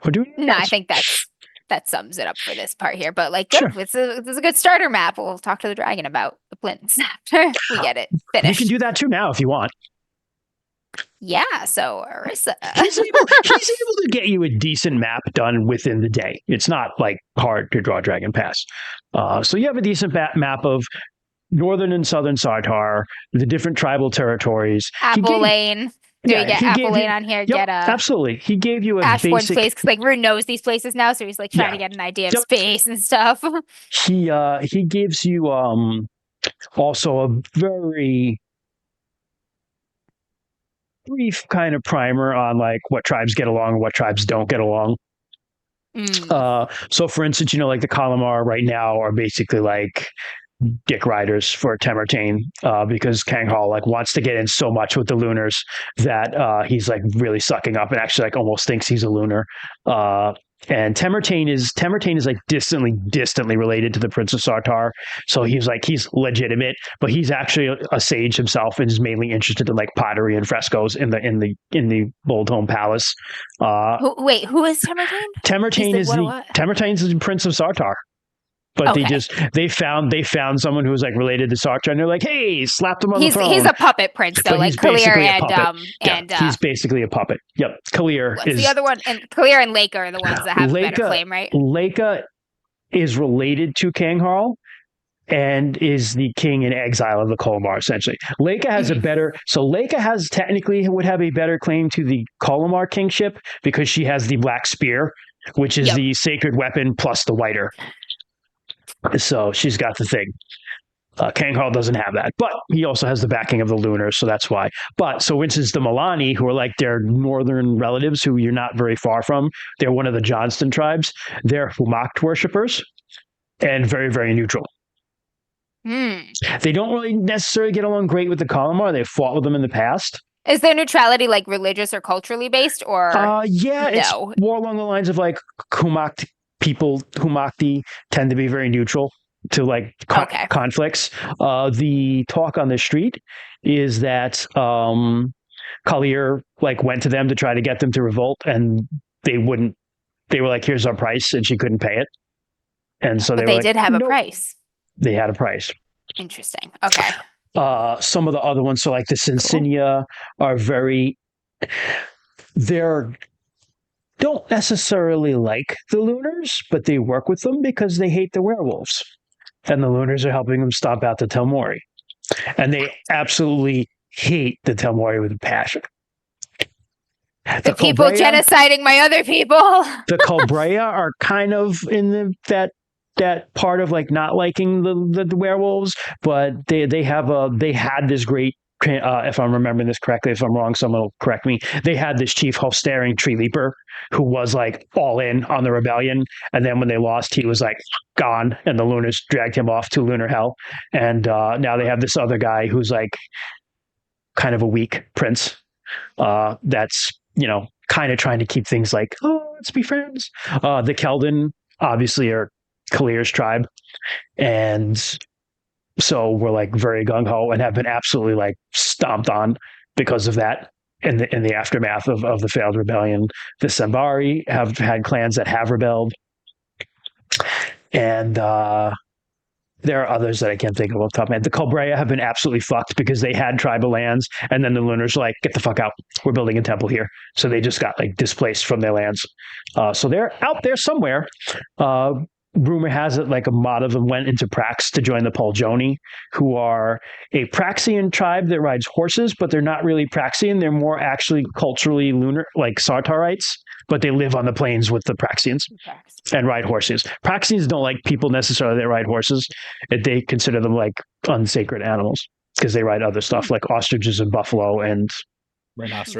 Or do anything No, I else? think that sums it up for this part here. But like, Sure. good. It's a good starter map. We'll talk to the dragon about the plinths after we get it We finished. can do that too now if you want. Yeah. So Arissa, He's able to get you a decent map done within the day. It's not like hard to draw Dragon Pass. So you have a decent map of northern and southern Sartar, the different tribal territories. Apple Lane. Do we get Apple Lane on here? Yep, Get absolutely. He gave you a Ashbourne's basic place because like Rune knows these places now, so he's like trying to get an idea of space and stuff. He gives you also a very brief kind of primer on like what tribes get along and what tribes don't get along. So for instance, like the Kalamar right now are basically like dick riders for Temertane because Kanghal like wants to get in so much with the Lunars that he's like really sucking up and actually like almost thinks he's a Lunar. And Temertane is like distantly related to the Prince of Sartar. So he's legitimate, but he's actually a sage himself and is mainly interested in like pottery and frescoes in the Bold Home Palace. Who is Temertane? Temertane is the Prince of Sartar. But they found someone who was like related to Sartar, and they're like, "Hey, slap him on the throne." He's a puppet prince, though, like Kalir and he's basically a puppet. Yep, Kalir is the other one, and Kalir and Leica are the ones that have a better claim, right? Leica is related to Kanghal and is the king in exile of the Kolomar. Essentially, Leica has technically would have a better claim to the Kolomar kingship because she has the black spear, which is the sacred weapon plus the whiter. So she's got the thing. Kanghal doesn't have that, but he also has the backing of the Lunars, so that's why. But so, for instance, the Milani, who are like their northern relatives, who you're not very far from, they're one of the Johnston tribes. They're Humacht worshippers and very, very neutral. They don't really necessarily get along great with the Kalamar. They've fought with them in the past. Is their neutrality like religious or culturally based, or it's more along the lines of like Humacht. Humakti tend to be very neutral to like conflicts. The talk on the street is that Kalir like went to them to try to get them to revolt, and they wouldn't. They were like, "Here's our price," and she couldn't pay it. And so they did have a price. They had a price. Interesting. Okay. Some of the other ones, so like the Sinsinia, are very. Don't necessarily like the Lunars, but they work with them because they hate the werewolves. And the Lunars are helping them stomp out the Telmori. And they absolutely hate the Telmori with a passion. The people genociding my other people. The Colbrea are kind of in that part of like not liking the werewolves, but they had this great if I'm remembering this correctly, if I'm wrong, someone will correct me. They had this chief Hofstaring Tree Leaper who was like all in on the rebellion. And then when they lost, he was like gone and the Lunars dragged him off to Lunar Hell. And now they have this other guy who's like kind of a weak prince that's, kind of trying to keep things like, oh, let's be friends. The Keldon obviously are Kalir's tribe. And so we're like very gung-ho and have been absolutely like stomped on because of that in the aftermath of the failed rebellion. The Sembari have had clans that have rebelled. And there are others that I can't think of off the top of my head. The Colbrea have been absolutely fucked because they had tribal lands and then the Lunars like, get the fuck out. We're building a temple here. So they just got like displaced from their lands. So they're out there somewhere. Rumor has it like a lot of them went into Prax to join the Poljoni, who are a Praxian tribe that rides horses, but they're not really Praxian. They're more actually culturally lunar, like Sartarites, but they live on the plains with the Praxians and ride horses. Praxians don't like people necessarily that ride horses. They consider them like unsacred animals because they ride other stuff like ostriches and buffalo and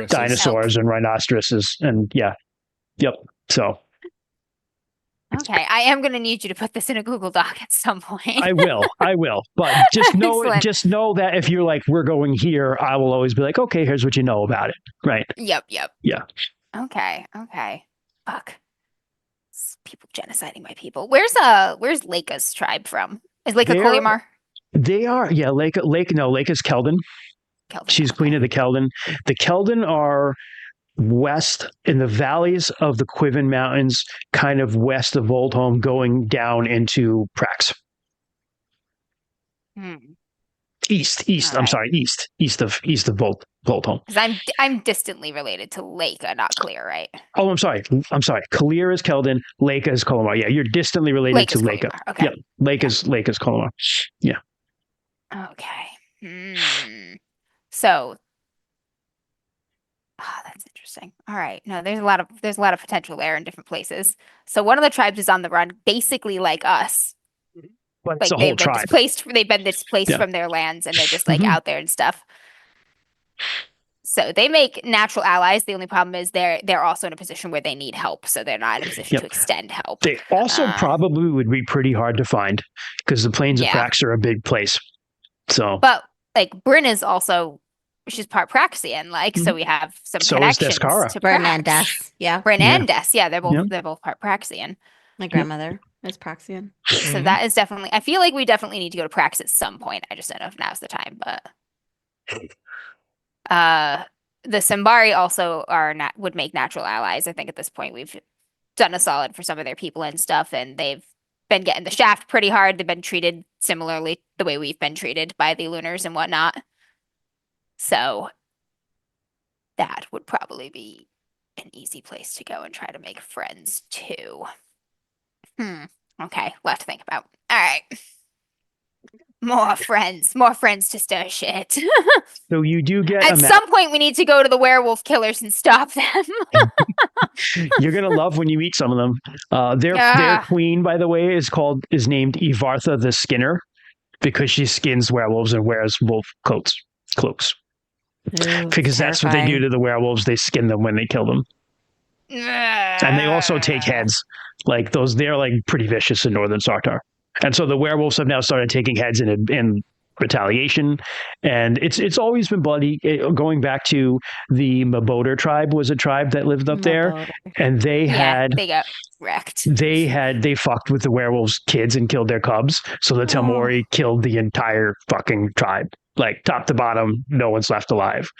dinosaurs and rhinoceroses. And so. Okay, I am going to need you to put this in a Google Doc at some point. I will. But just know that if you're like, we're going here, I will always be like, okay, here's what you know about it. Right. Yep. Yeah. Okay. Fuck. It's people genociding my people. Where's Leica's tribe from? Is Leica Kolyamar? They are. Yeah. Leica's Keldon. Keldon. She's queen of the Keldon. The Keldon are west in the valleys of the Quiven Mountains, kind of west of Voldholm, going down into Prax. East. All I'm right. sorry, east of Voldholm. Because I'm distantly related to Leica, not Clear, right? Oh, I'm sorry. Kalir is Keldon. Leica is Colomar. Yeah, you're distantly related to Leica. Colomar. Okay. Yeah, Leica's Colomar. Yeah. Okay. So, that's interesting. All right. No, there's a lot of potential there in different places. So one of the tribes is on the run, basically like us. But Like it's a whole they've been tribe. displaced. They've been displaced Yeah. from their lands, and they're just like Mhm. out there and stuff. So they make natural allies. The only problem is they're also in a position where they need help, so they're not in a position Yep. to extend help. They also probably would be pretty hard to find because the plains of Yeah. Prax are a big place. So, But like Bryn is also, she's part Praxian, like so we have some So is connections Descara. to Bryn and Prax. Des. Yeah. Bryn Yeah. and Des, yeah, they're Yeah. both part Praxian. My grandmother is Praxian. So Mhm. that is definitely. I feel like we definitely need to go to Prax at some point. I just don't know if now's the time, but the Sambari also would make natural allies. I think at this point we've done a solid for some of their people and stuff, and they've been getting the shaft pretty hard. They've been treated similarly the way we've been treated by the Lunars and whatnot. So that would probably be an easy place to go and try to make friends too. Okay, lot to think about. All right. More friends to stir shit. So you do get At some point, we need to go to the werewolf killers and stop them. You're gonna love when you meet some of them. Their queen, by the way, is named Ivartha the Skinner because she skins werewolves and wears wolf cloaks. Because that's what they do to the werewolves. They skin them when they kill them. And they also take heads. Like those, they're like pretty vicious in Northern Sartar. And so the werewolves have now started taking heads in retaliation. And it's always been bloody. Going back to the Maboder tribe was a tribe that lived up there. And they got wrecked. They fucked with the werewolves' kids and killed their cubs. So the Telmori killed the entire fucking tribe. Like top to bottom, no one's left alive.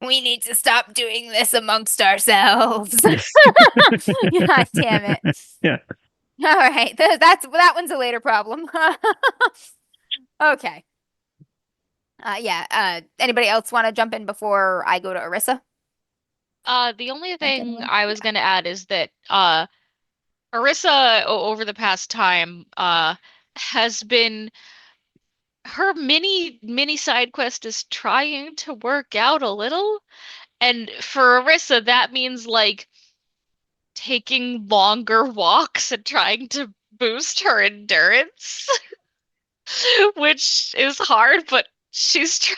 We need to stop doing this amongst ourselves. God damn it. Yeah. All right. That one's a later problem. Okay. Anybody else want to jump in before I go to Orissa? The only thing I was going to add is that Orissa, over the past time, has been her mini side quest is trying to work out a little, and for Orissa that means like taking longer walks and trying to boost her endurance, which is hard, but she's trying.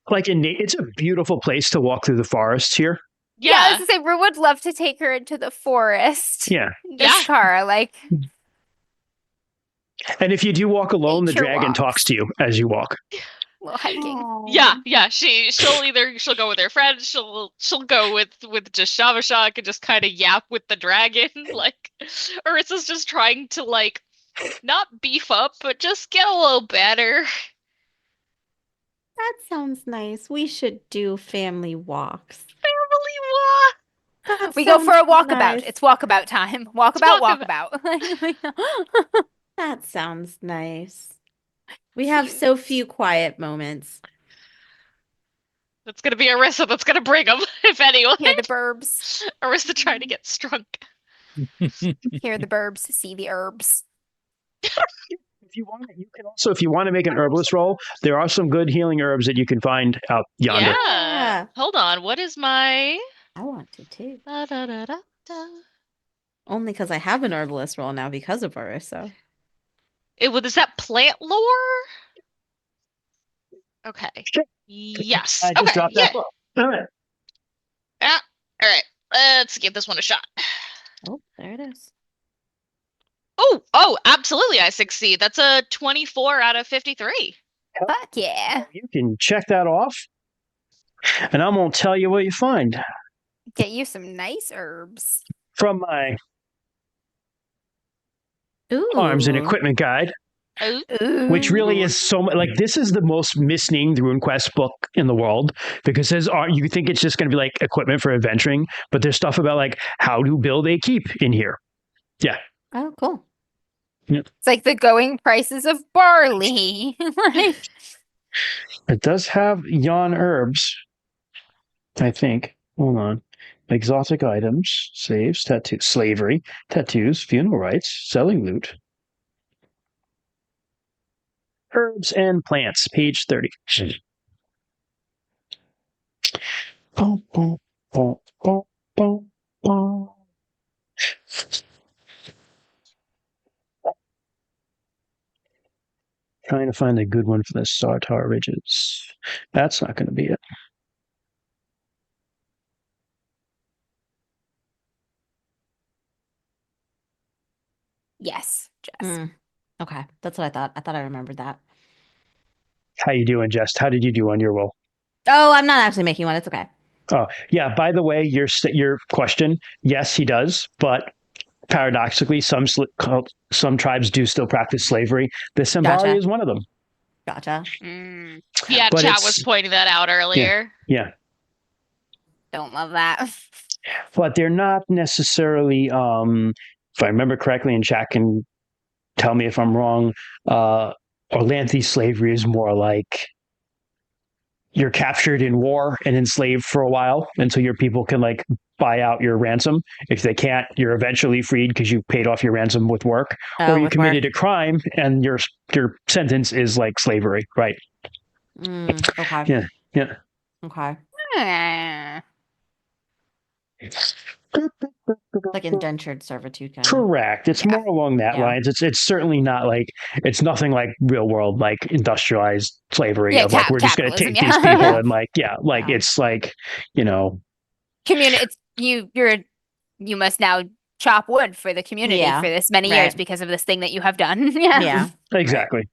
Like it's a beautiful place to walk through the forests here. Yeah, I was gonna say, Rue would love to take her into the forest. Yeah. Descara, like. And if you do walk alone, the Nature dragon walks. talks to you as you walk. Little hiking. Yeah. She'll go with her friends. She'll go with just Shavashak and just kind of yap with the dragon. Like Orissa's just trying to like not beef up, but just get a little better. That sounds nice. We should do family walks. Family We go for a walkabout. Nice. It's walkabout time. Walkabout. That sounds nice. We have so few quiet moments. That's gonna be Orissa that's gonna bring them, if anyone. Hear the burbs. Orissa trying to get strunk. Hear the burbs. See the herbs. If you want, you can also, if you want to make an herbalist roll, there are some good healing herbs that you can find out yonder. Yeah. Hold on. What is my? I want to too. Da, da, da, da, da. Only because I have an herbalist role now because of Orissa. Is that plant lore? Okay. Sure. Yes. I just Okay. dropped Yeah. that book. All right. All right. Let's give this one a shot. Oh, there it is. Oh, absolutely. I succeed. That's a 24 out of 53. Fuck yeah. You can check that off. And I'm going to tell you what you find Get you some nice herbs. from my Ooh. arms and equipment guide. which really Ooh. is so much like this is the most misnamed RuneQuest book in the world because you think it's just going to be like equipment for adventuring, but there's stuff about like how to build a keep in here. Yeah. Oh, cool. It's like the going prices of barley. Like, It does have yawn herbs, I think. Hold on. Exotic items, saves, tattoos, slavery, tattoos, funeral rites, selling loot. Herbs and plants, page 30. Boom, boom, boom, boom, boom, boom. Trying to find a good one for the Sartar Ridges. That's not going to be it. yes, Jess. Okay, that's what I thought. I thought I remembered that. How you doing, Jess? How did you do on your roll? Oh, I'm not actually making one. It's okay. Oh, yeah. By the way, your question, yes, he does, but paradoxically, some tribes do still practice slavery. The Sembari Gotcha. is one of them. Gotcha. Yeah, But chat it's- was pointing that out earlier. Yeah, Don't love that. but they're not necessarily. If I remember correctly, and chat can tell me if I'm wrong. Orlanthe slavery is more like you're captured in war and enslaved for a while until your people can like buy out your ransom. If they can't, you're eventually freed because you paid off your ransom with work, Oh, or you with committed work. a crime and your sentence is like slavery, right? Okay. Yeah, yeah. Okay. Eh. Like indentured servitude kind of. Correct. It's Yeah. more along that Yeah. lines. It's certainly not like it's nothing like real world like industrialized slavery Yeah, of like we're just going to capitalism, take yeah. these people Yeah. and like like Yeah. it's like Community. It's you must now chop wood for the community Yeah, for this many years right. because of this thing that you have done. Yeah. Yeah. exactly.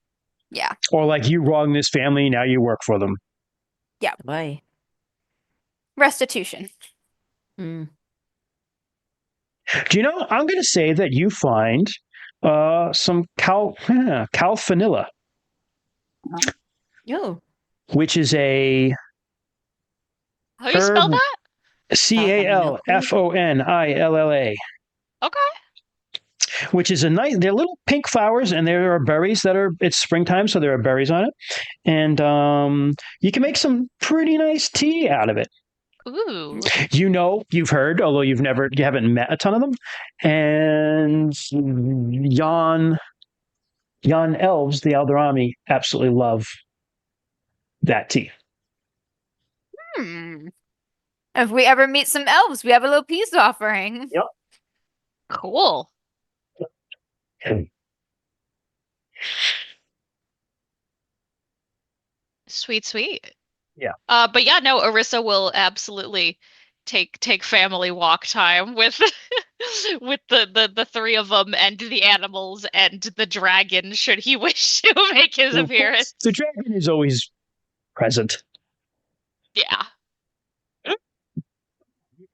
Yeah. Or like you wrong this family, now you work for them. Boy. Restitution. Mm. Do you know? I'm going to say that you find some calfanilla, Oh. which is a How do you spell herb. that? CALFONILLA, Okay. which is a nice. They're little pink flowers, and there are berries that are. It's springtime, so there are berries on it, and you can make some pretty nice tea out of it. Ooh. You've heard, although you haven't met a ton of them, and Yon elves, the Aldorami, absolutely love that tea. If we ever meet some elves, we have a little peace offering. Yep. Cool. Sweet, sweet. Yeah. But yeah, no, Arissa will absolutely take family walk time with with the three of them and the animals and the dragon should he wish to make his appearance. The dragon is always present. Yeah.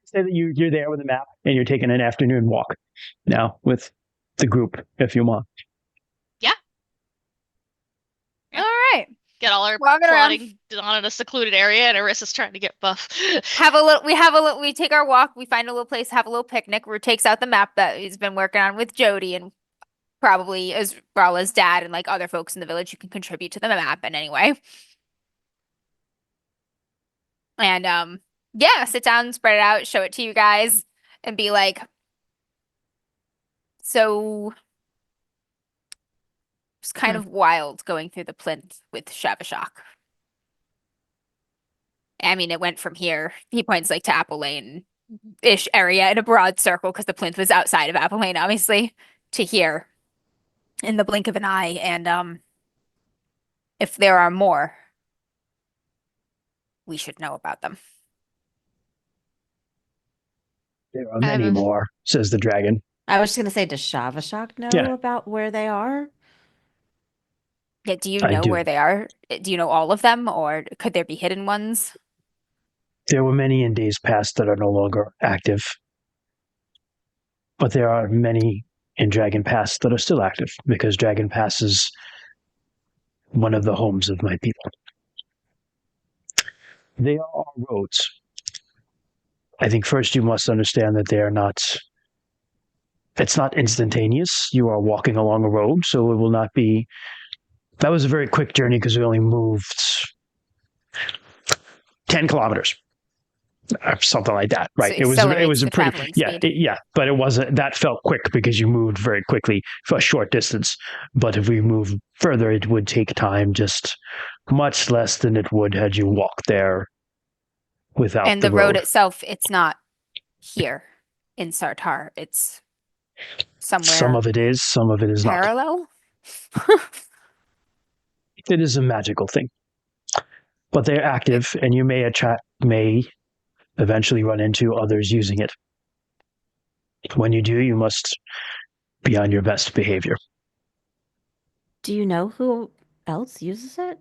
Say that you're there with a map and you're taking an afternoon walk now with the group if you want. All right. Get all our Walking around. plotting done in a secluded area and Arissa's trying to get buff. We take our walk, we find a little place, have a little picnic. Rue takes out the map that he's been working on with Jody and probably as well as dad and like other folks in the village who can contribute to the map in any way. And yeah, sit down, spread it out, show it to you guys, and be like, so it's kind of wild going through the plinth with Shavashak. I mean, it went from here. He points like to Apple Lane-ish area in a broad circle because the plinth was outside of Apple Lane, obviously, to here in the blink of an eye. And if there are more, we should know about them. There are many more, says the dragon. I was just gonna say, does Shavashak know about where they are? Yeah, do you I know do. where they are? Do you know all of them, or could there be hidden ones? There were many in days past that are no longer active. But there are many in Dragon Pass that are still active because Dragon Pass is one of the homes of my people. They are our roads. I think first you must understand that they are not. It's not instantaneous. You are walking along a road, so it will not be. That was a very quick journey because we only moved 10 kilometers. Or something like that, right? So It was a the pretty traveling yeah speed. but it wasn't that felt quick because you moved very quickly for a short distance. But if we move further, it would take time, just much less than it would had you walked there without And the the road road. itself, it's not here in Sartar. It's somewhere Some of it is, some of it is not. parallel. It is a magical thing, but they're active, and you may eventually run into others using it. When you do, you must be on your best behavior. Do you know who else uses it?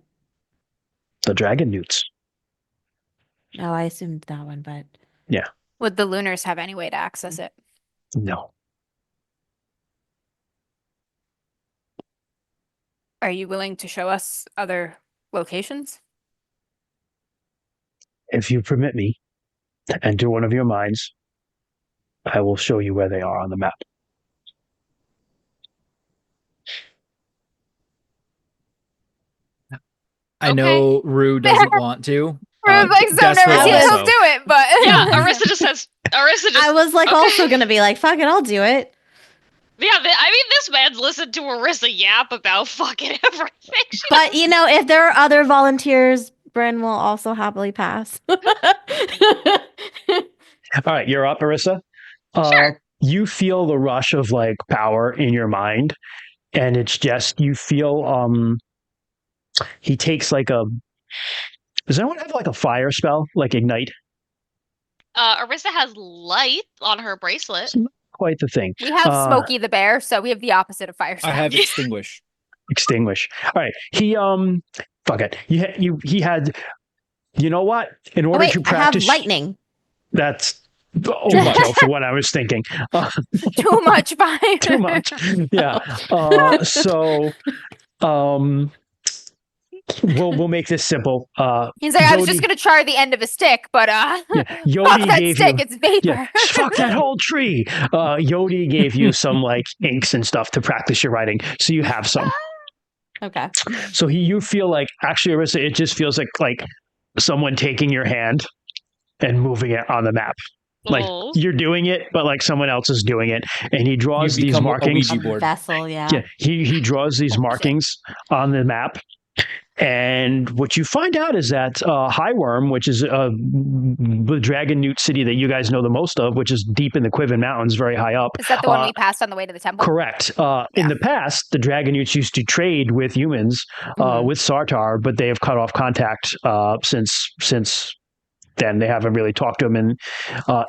The dragon newts. Oh, I assumed that one, but Would the Lunars have any way to access it? No. Are you willing to show us other locations? If you permit me to enter one of your minds, I will show you where they are on the map. I know Rue doesn't want to. Rue's like so desperate nervous. He'll also. do it, but Yeah, Arissa just says. I was like okay. also gonna be like, fuck it, I'll do it. Yeah, I mean, this man's listened to Arissa yap about fucking everything. But you know, if there are other volunteers, Bryn will also happily pass. All right, you're up, Arissa. Sure. You feel the rush of like power in your mind, and it's just you feel he takes like a. Does anyone have like a fire spell, like ignite? Arissa has light on her bracelet. Quite the thing. we have Smokey the Bear, so we have the opposite of fire I spell. have extinguish. Extinguish. All right. He fuck it. He had. You know what? In Oh, order wait, to I have practice, lightning. that's overkill for what I was thinking. Too much fire. Too much. Yeah. So, we'll make this simple. He's like, I was Yodi- just gonna try the end of a stick, but Yeah, fuck Yodi that gave stick, you. it's vapor. Yeah, fuck that whole tree. Yodi gave you some like inks and stuff to practice your writing, so you have some. Okay. So you feel like actually, Arissa, it just feels like someone taking your hand and moving it on the map. Like Oh. you're doing it, but like someone else is doing it, and he draws You these become a markings. Ouija board. Vessel, yeah. Yeah, he draws these markings on the map. And what you find out is that High Worm, which is the dragon newt city that you guys know the most of, which is deep in the Quiven Mountains, very high up. Is that the one we passed on the way to the temple? Correct. In the past, the dragon newts used to trade with humans, with Sartar, but they have cut off contact since then. They haven't really talked to him. And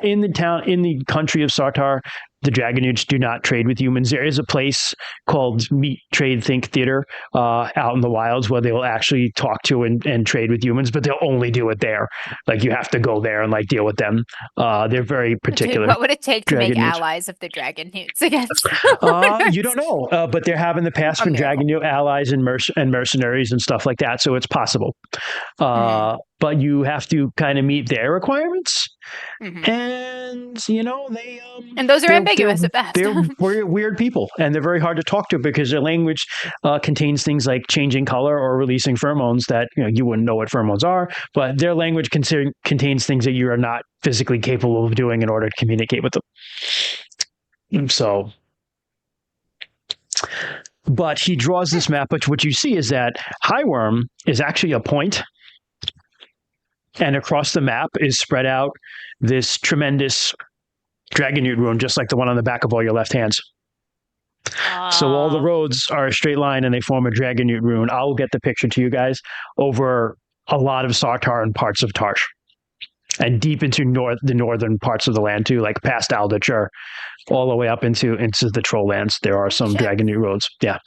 in the country of Sartar, the dragon newts do not trade with humans. There is a place called Meet, Trade, Think Theater out in the wilds where they will actually talk to and trade with humans, but they'll only do it there. Like you have to go there and like deal with them. They're very particular. Dude, what would it take to make dragon newts. allies of the dragon newts against? You don't know, but there have in the past been dragon newt allies and mercenaries and stuff like that, so it's possible. But you have to kind of meet their requirements, and they And those are ambiguous at best. They're weird people, and they're very hard to talk to because their language contains things like changing color or releasing pheromones that you wouldn't know what pheromones are, but their language contains things that you are not physically capable of doing in order to communicate with them. So, but he draws this map, but what you see is that High Worm is actually a point, and across the map is spread out this tremendous dragon newt rune, just like the one on the back of all your left hands. So all the roads are a straight line and they form a dragon newt rune. I'll get the picture to you guys over a lot of Sartar and parts of Tarsh. And deep into the northern parts of the land too, like past Aldacher, all the way up into the Troll lands. There are some dragon newt roads. Yeah.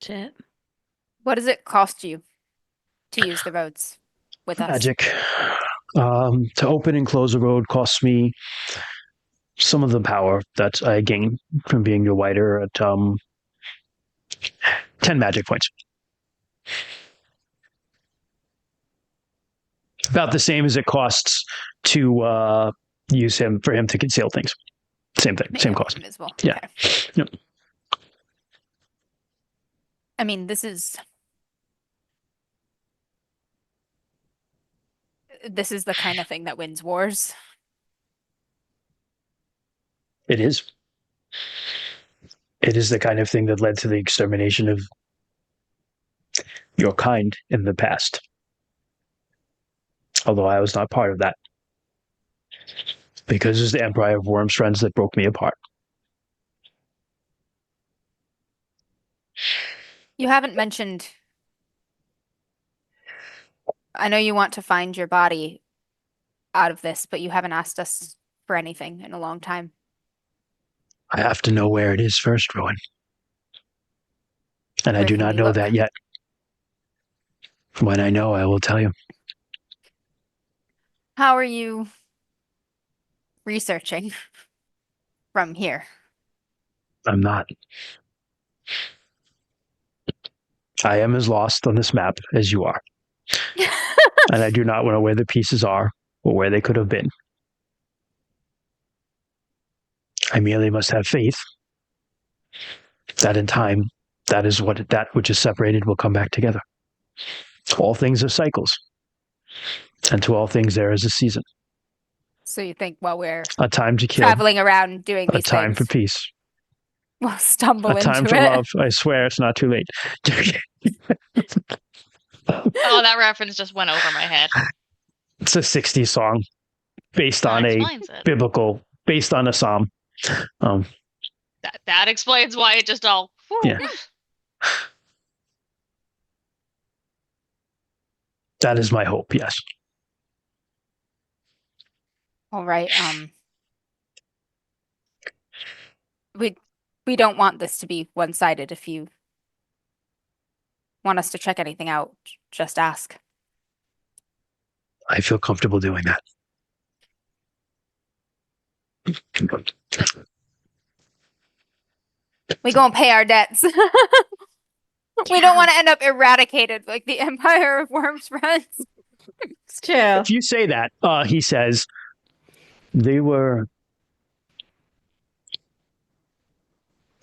Shit. What does it cost you to use the roads with us? Magic. To open and close a road costs me some of the power that I gain from being your wider at 10 magic points. About the same as it costs to use him for him to conceal things. Same thing, Make same him cost. invisible. Yeah. Okay. Yep. I mean, this is the kind of thing that wins wars. It is. It is the kind of thing that led to the extermination of your kind in the past. Although I was not part of that. Because it was the Empire of Worm's friends that broke me apart. You haven't mentioned. I know you want to find your body out of this, but you haven't asked us for anything in a long time. I have to know where it is first, Rowan. And I Where do can not we know look? that yet. When I know, I will tell you. How are you researching from here? I'm not. I am as lost on this map as you are. And I do not know where the pieces are or where they could have been. I merely must have faith that in time, that which is separated will come back together. All things are cycles. And to all things there is a season. So you think while we're A time to kill. traveling around doing A these time things, for peace. we'll stumble A time into for it. love. I swear it's not too late. Oh, that reference just went over my head. It's a 60s song based on That a explains it. based on a psalm. That explains why it just all. Yeah. That is my hope, yes. All right. We don't want this to be one-sided. If you want us to check anything out, just ask. I feel comfortable doing that. We gonna pay our debts. We don't want to end up eradicated like the Empire of Worm's friends. It's true. If you say that, he says, they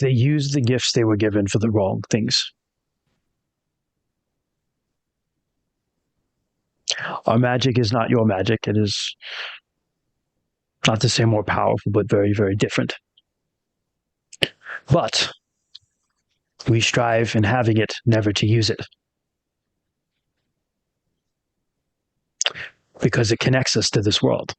used the gifts they were given for the wrong things. Our magic is not your magic. It is not to say more powerful, but very, very different. But we strive in having it, never to use it. Because it connects us to this world.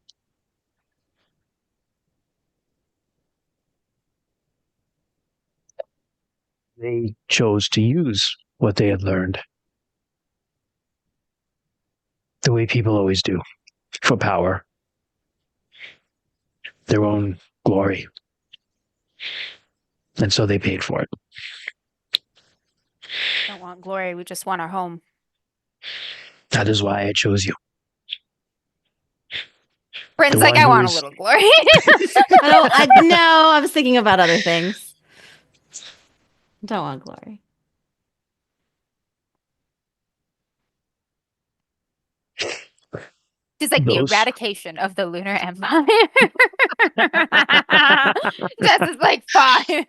They chose to use what they had learned the way people always do, for power, their own glory. And so they paid for it. Don't want glory. We just want our home. That is why I chose you. Bryn's The like, one I who want a is- little glory. No, I was thinking about other things. Don't want glory. She's like the Those- eradication of the Lunar Empire. Jess is like, fine.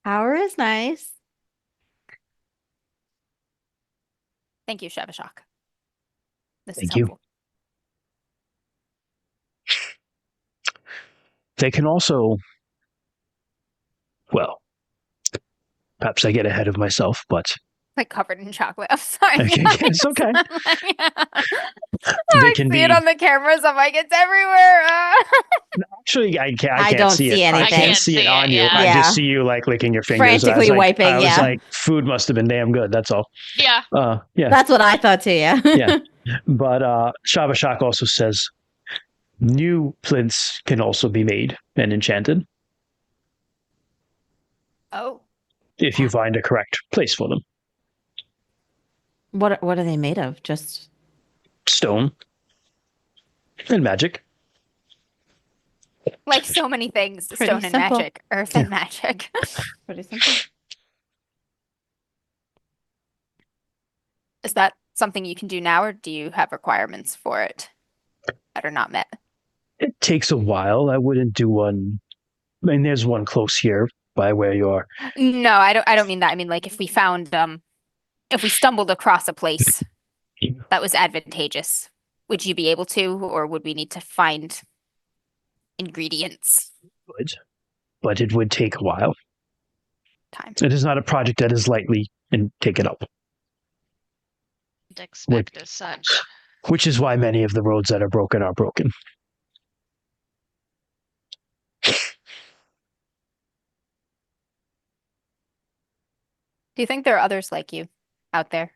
Power is nice. Thank you, Shavashak. This is Thank you. helpful. They can also, well, perhaps I get ahead of myself, but Like covered in chocolate. I'm sorry. Okay, it's okay. I They like can see be- it on the cameras. I'm like, it's everywhere. actually, I can't I don't see see it. I anything. can't see it on you. Yeah. I Yeah. just see you like licking your fingers. And I was Frantically like- wiping, I was yeah. like, food must have been damn good. That's all. Yeah. Yeah. That's what I thought too, yeah. Yeah. But Shavashak also says new plinths can also be made and enchanted Oh, if you find a correct place for them. What are they made of? Just Stone. And magic. Like so many things, Pretty stone and simple. magic, earth and magic. Pretty simple. Is that something you can do now, or do you have requirements for it that are not met? It takes a while. I wouldn't do one. I mean, there's one close here by where you are. No, I don't mean that. I mean like if we found if we stumbled across a place that was advantageous, would you be able to, or would we need to find ingredients? Would, but it would take a while. Time. It is not a project that is lightly and take it up, Expect as such. which is why many of the roads that are broken are broken. Do you think there are others like you out there?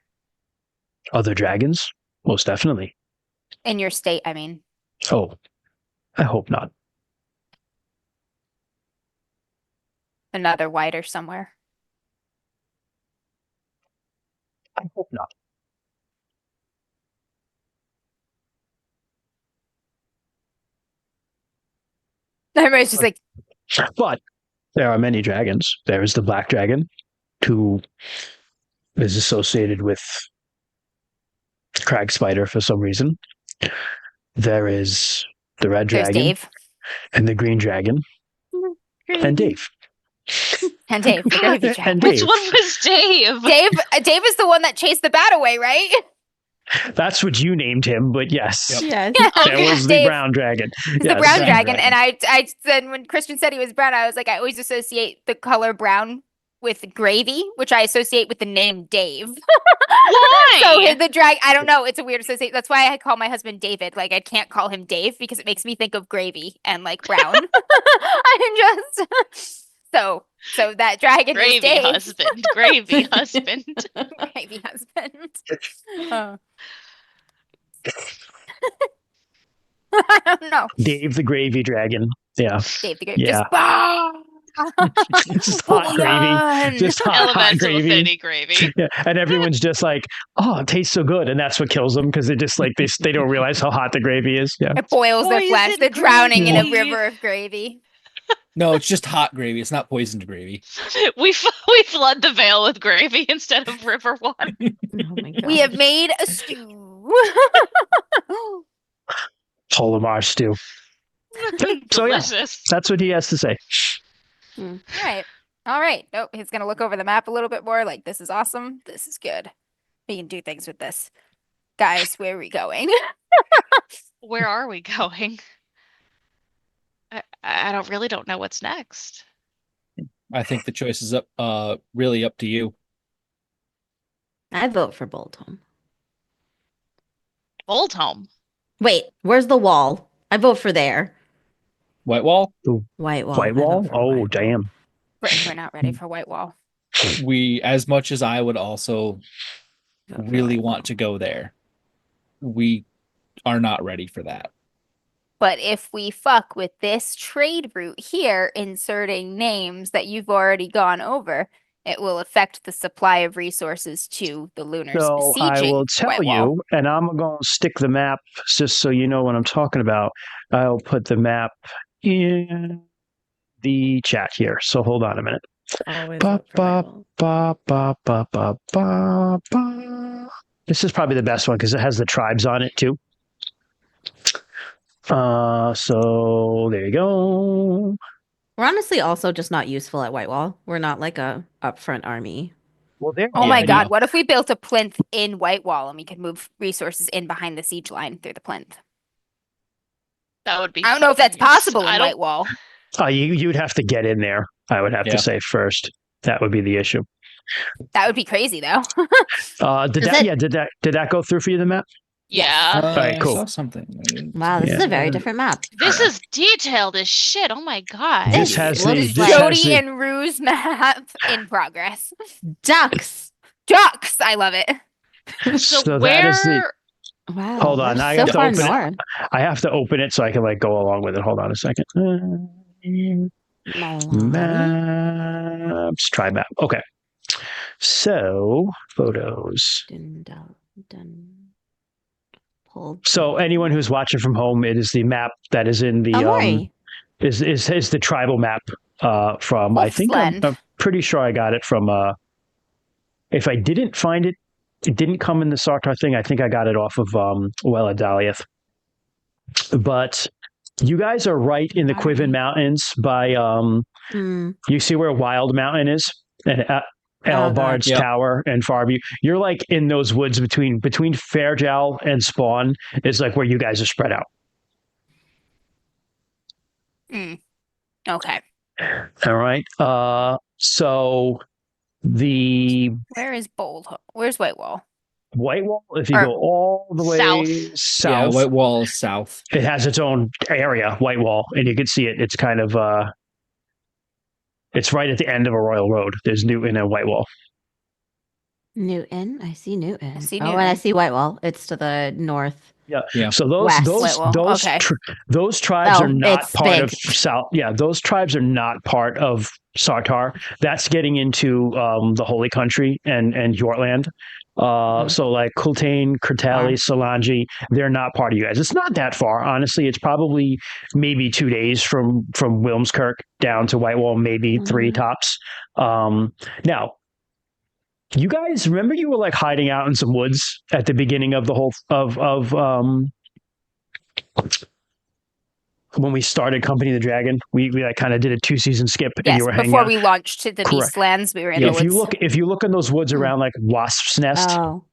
Other dragons? Most definitely. In your state, I mean. Oh, I hope not. Another wider somewhere. I hope not. Everybody's just like, But there are many dragons. There is the black dragon, who is associated with Crag Spider for some reason. There is the red there's dragon Dave. and the green dragon and Dave. And Dave, the gravy And dragon. Which Dave. one was Dave? Dave is the one that chased the bat away, right? That's what you named him, but yes. Yep. Yes. There Okay. was the Dave. brown dragon. It's Yes. the brown brown dragon. dragon. And I said when Christian said he was brown, I was like, I always associate the color brown with gravy, which I associate with the name Dave. Why? So the drag, I don't know. It's a weird association. That's why I call my husband David. Like I can't call him Dave because it makes me think of gravy and like brown. I'm just so that dragon is Gravy Dave. husband. Gravy husband. Gravy husband. Oh. I don't know. Dave the gravy dragon. Yeah. Dave the gravy. Yeah. Just bah! Just hot gravy. Bouillon! Just hot Elemental gravy. affinity gravy. Yeah. And everyone's just like, oh, it tastes so good. And that's what kills them because they just like they don't realize how hot the gravy is. Yeah. It boils their flesh. Poison They're drowning in a gravy. river of gravy. No, it's just hot gravy. It's not poisoned gravy. We flood the veil with gravy instead of river water. Oh my god. We have made a stew. Polymar stew. So yeah, Delicious. that's what he has to say. All right. Nope. He's gonna look over the map a little bit more. Like, this is awesome. This is good. We can do things with this. Guys, where are we going? Where are we going? I don't know what's next. I think the choice is really up to you. I vote for Boltholm. Old home. Wait, where's the wall? I vote for there. Whitewall, White wall. White I vote wall? for Oh, White Wall. damn. We're not ready for Whitewall. we, as much as I would also Vote for really White want Wall. to go there, we are not ready for that. But if we fuck with this trade route here, inserting names that you've already gone over, it will affect the supply of resources to the Lunars So I besieging will tell Whitewall. you, and I'm going to stick the map just so you know what I'm talking about. I'll put the map in the chat here. So hold on a minute. Always Ba, vote for White Wall. ba, ba, ba, ba, ba, ba. This is probably the best one because it has the tribes on it too. So there you go. We're honestly also just not useful at White Wall. We're not like a upfront army. Well, there. Oh Yeah, my I god, know. what if we built a plinth in Whitewall and we could move resources in behind the siege line through the plinth? That would be. I don't know if that's fun. possible I in don't. Whitewall. You'd have to get in there. I would have Yeah. to say first. That would be the issue. That would be crazy though. Did Is that? it- Yeah. Did that go through for you? The map. Yeah. Alright, cool. I saw something. Wow, this is Yeah. a very different map. This is detailed as shit. Oh my god. This This has looks the. This This like- has Jody the. and Rue's map in progress. Ducks. Ducks, I love it. So that is the. where? Wow. Hold on, we're I so have to far open it. north. I have to open it so I can like go along with it. Hold on a second. Milani. Maps. Try map. Okay. So photos. Dun, dun, dun. Hold So anyone who's watching from home, it is the map that is in the Maury. is the tribal map from I think I'm Wolfsland. pretty sure I got it from if I didn't find it, it didn't come in the Sartar thing. I think I got it off of Wella Daliath. But you guys are right in the Quiven Mountains by you see where Wild Mountain is and Elbard's Yep. Tower and Farview. You're like in those woods between Fairjowl and Spawn is like where you guys are spread out. Okay. All right. So Where is Bold? Where's Whitewall? Whitewall, if you go all the way South. south, Yeah, White Wall is south. it has its own area, Whitewall, and you can see it. It's kind of it's right at the end of a royal road. There's Newton and Whitewall. Newton. I see Newton. I see Oh, and I Newton. see Whitewall. It's to the north. Yeah. So West. Okay. those tribes Oh, are not it's part big. of South. Yeah, those tribes are not part of Sartar. That's getting into the Holy Country and Yortland. So like Kultain, Kurtali, Solangi, they're not part of you guys. It's not that far, honestly. It's probably maybe 2 days from Wilmskirk down to Whitewall, maybe 3 tops. Now, you guys remember you were like hiding out in some woods at the beginning of the whole of when we started Company of the Dragon. We like kind of did a 2-season skip and Yes, you were hanging before out. we launched to the Correct. Beastlands, we were in Yeah, the woods. if you look in those woods around like Wasp's Nest, Oh,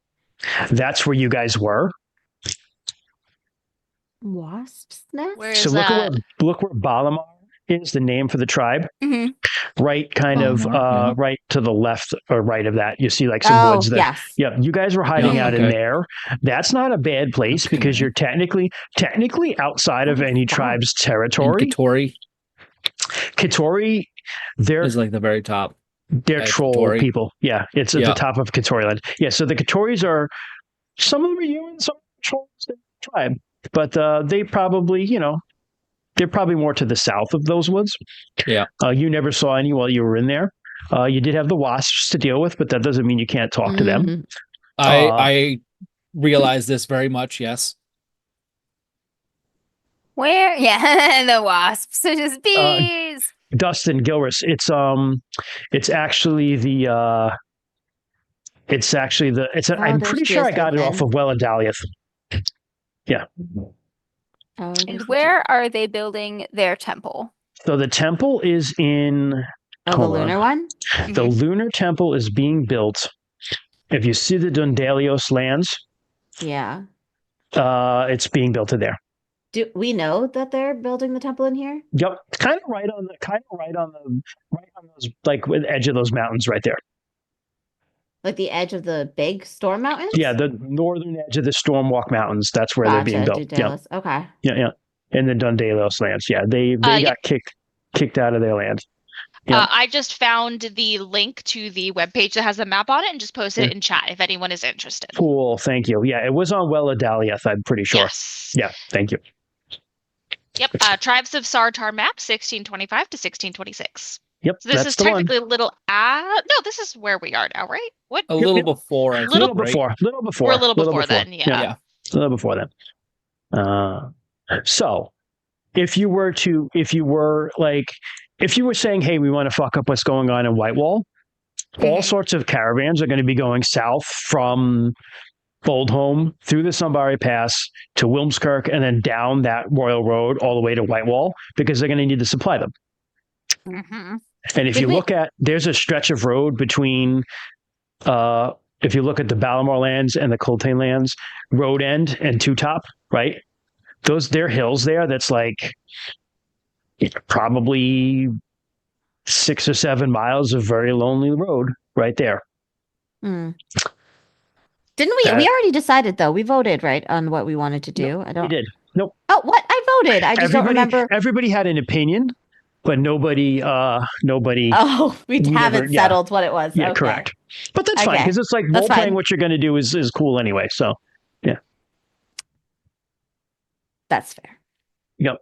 that's where you guys were. Wasp's Nest. Where So is look that? look where Balamar is, the name for the tribe. Mhm. Right, kind of Balamar, right to the left or right of that. You see like some Oh, woods there. yes. Yep, you guys were hiding Yeah, out in okay. there. That's not a bad place because Okay. you're technically outside of What is any that? tribe's And territory. Kitori Kitori, they're is like the very top. troll Kitori. people. Yeah, it's at Yeah. the top of Kitori land. Yeah, so the Kitoris are some of them are humans, some are trolls in the tribe, but they probably they're probably more to the south of those woods. Yeah. You never saw any while you were in there. You did have the wasps to deal with, but that doesn't mean you can't talk to them. Mhm. I realize this very much. Yes. Where? Yeah, the wasps. Just bees. Dustin Gilris, it's actually the I'm there's pretty sure I got it Geoscope off then. of Wella Daliath. Yeah. Oh, And there's- where are they building their temple? So the temple is in Oh, the hold on. lunar one. The lunar temple is being built. If you see the Dundalios lands, Yeah. it's being built in there. Do we know that they're building the temple in here? Yep, it's kind of right on those like with the edge of those mountains right there. Like the edge of the big storm mountains? Yeah, the northern edge of the Stormwalk Mountains. That's where they're being built. Yeah, Dudalis. Okay. yeah. In the Dundalios lands. Yeah, they Yeah. got kicked out of their land. Yeah. I just found the link to the webpage that has the map on it and just posted it in chat if anyone is interested. Cool, thank you. Yeah, it was on Wella Daliath, I'm pretty sure. Yes. Yeah, thank you. Yep. Tribes of Sartar map, 1625 to 1626. Yep, So this that's is the one. technically a little no, this is where we are now, right? What? A little before. I Little think, right? Little before. We're a little before then, yeah. Yeah. A little before then. So if you were saying, hey, we want to fuck up what's going on in Whitewall, all sorts of caravans are going to be going south from Boldholm through the Sunbury Pass to Wilmskirk and then down that Royal Road all the way to Whitewall because they're going to need to supply them. Mm-hmm. And if Did you we- look at, there's a stretch of road between, if you look at the Balamar lands and the Kultain lands, road end and two top, right? They're hills there. That's like probably 6 or 7 miles of very lonely road right there. Hmm. Didn't we? That- We already decided though. We voted right on what we wanted to do. I We don't. did. Nope. Oh, what? I voted. I just don't remember. Everybody had an opinion, but nobody. Oh, we we haven't never- yeah. settled what it was. Yeah, Okay. correct. But that's fine Okay. because it's like That's role playing. fine. What you're going to do is cool anyway. So That's fair. Yep.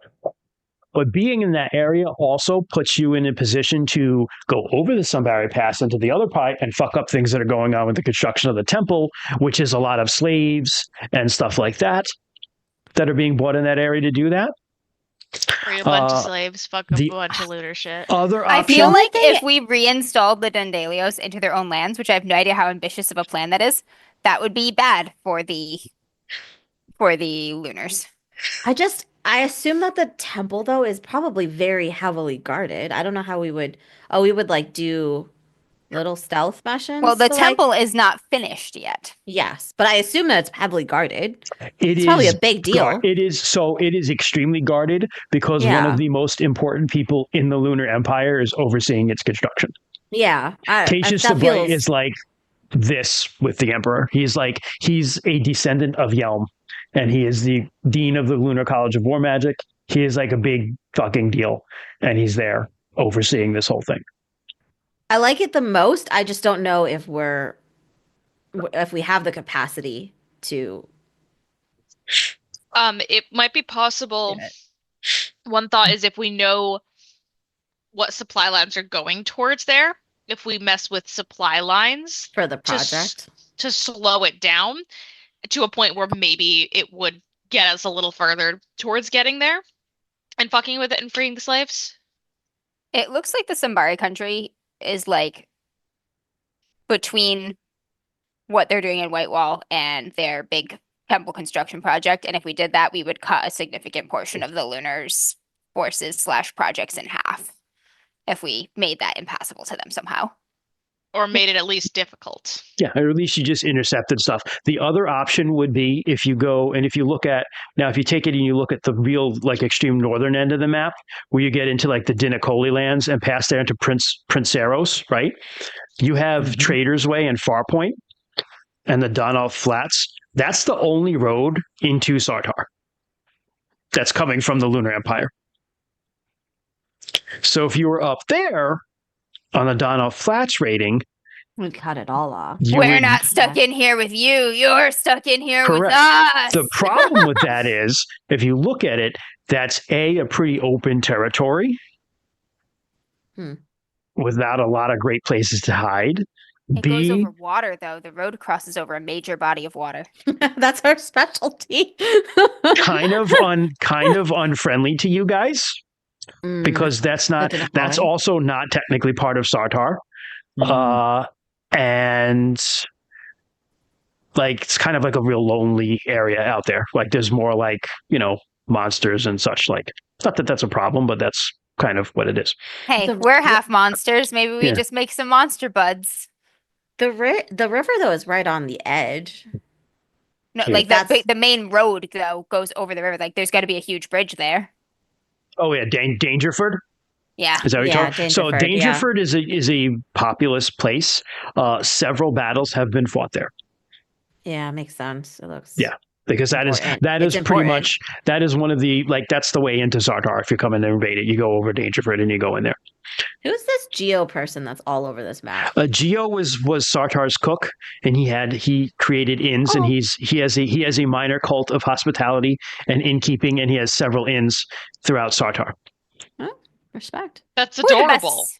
But being in that area also puts you in a position to go over the Sunbury Pass into the other part and fuck up things that are going on with the construction of the temple, which is a lot of slaves and stuff like that. that are being bought in that area to do that. Free a bunch of Uh, slaves, fuck a the bunch of looter shit. Other I option, feel like They- if we reinstalled the Dendalios into their own lands, which I have no idea how ambitious of a plan that is, that would be bad for the Lunars. I assume that the temple though is probably very heavily guarded. I don't know how we would like do little stealth missions. Well, the to, like- temple is not finished yet. yes, but I assume that it's heavily guarded. it It's probably is a big deal. It is extremely guarded because one Yeah. of the most important people in the Lunar Empire is overseeing its construction. Yeah, Cassius the that Bright feels is like this with the Emperor. He's a descendant of Yelm, and he is the dean of the Lunar College of War Magic. He is like a big fucking deal, and he's there overseeing this whole thing. I like it the most. I just don't know if we have the capacity to. It might be possible. do it. One thought is if we know what supply lines are going towards there, if we mess with supply lines For the Just- project. to slow it down to a point where maybe it would get us a little further towards getting there and fucking with it and freeing the slaves. It looks like the Sambari country is like between what they're doing in Whitewall and their big temple construction project. And if we did that, we would cut a significant portion of the Lunars' forces / projects in half if we made that impassable to them somehow. Or made it at least difficult. Yeah, or at least you just intercepted stuff. The other option would be if you go and if you look at now, if you take it and you look at the real like extreme northern end of the map, where you get into like the Dinacoli lands and pass there into Princeros, right? You have Traders Way and Farpoint and the Donald Flats. That's the only road into Sartar that's coming from the Lunar Empire. So if you were up there on the Donald Flats rating, We cut it all off. you We're would- not stuck in here with you. You're stuck in here with Correct. us. The problem with that is, if you look at it, that's a pretty open territory without a lot of great places to hide. It goes B, over water, though. The road crosses over a major body of water. That's our specialty. kind of unfriendly to you guys Mm. because that's Dinacoli. also not technically part of Sartar. And like it's kind of like a real lonely area out there. Like there's more like, monsters and such. Like, not that that's a problem, but that's kind of what it is. Hey, The- we're half monsters. Maybe we Yeah. just make some monster buds. The river though is right on the edge. No, Yeah. like that. That's- The main road though goes over the river. Like there's got to be a huge bridge there. Oh yeah, Dangerford. Yeah. Is that what you're Yeah, talking? So Dangerford, yeah. Dangerford is a populous place. Several battles have been fought there Yeah, makes sense. It looks. Yeah. because that is Important. It's pretty important. much that is one of the that's the way into Sartar. If you come in and invade it, you go over Dangerford and you go in there. Who's this Geo person that's all over this map? Geo was Sartar's cook, and he created inns, and Oh. he has a minor cult of hospitality and innkeeping, and he has several inns throughout Sartar. Respect. That's We're the adorable. best-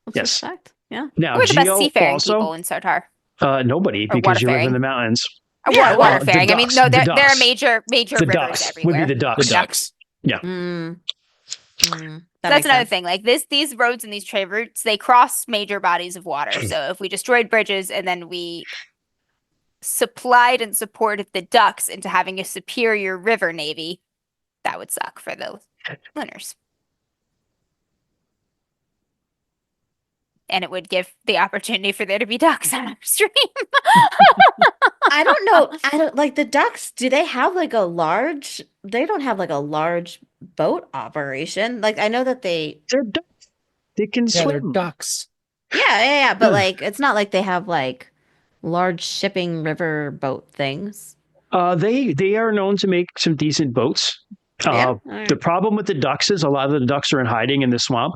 Let's Yes. respect. Yeah. Now We're the best Geo seafaring also people in Sartar. nobody Or because you live waterfaring. in the mountains. Yeah, Waterfaring. the I mean, ducks, no, the there are ducks. major The rivers ducks everywhere. would be the The ducks. ducks. Mm. That That's makes another sense. thing. Like these roads and these trade routes, they cross major bodies of water. So if we destroyed bridges and then we supplied and supported the ducks into having a superior river navy, that would suck for the Lunars. And it would give the opportunity for there to be ducks on our stream. I don't know. I don't like the ducks. Do they have like a large? They don't have like a large boat operation. Like I know that they. They're ducks. They can Yeah, they're swim. ducks. Yeah. But Yeah. like, it's not like they have like large shipping river boat things. They are known to make some decent boats. Yeah. Uh, All right. The problem with the ducks is a lot of the ducks are in hiding in the swamp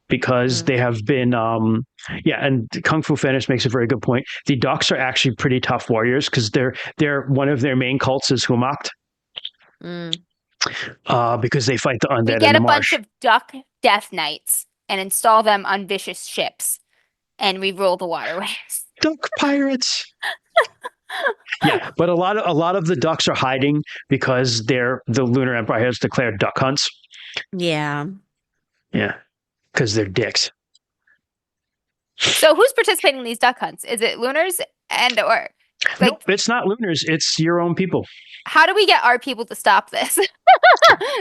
because they have been, and Kung Fu Fetish makes a very good point. The ducks are actually pretty tough warriors because they're one of their main cults is Humacht, Mm. because they fight the We undead get in a the marsh. bunch of duck death knights and install them on vicious ships, and we rule the waterways. Duck pirates. Yeah, but a lot of the ducks are hiding because the Lunar Empire has declared duck hunts. Yeah. Yeah, because they're dicks. So who's participating in these duck hunts? Is it Lunars or like Nope, it's not Lunars. It's your own people. how do we get our people to stop this?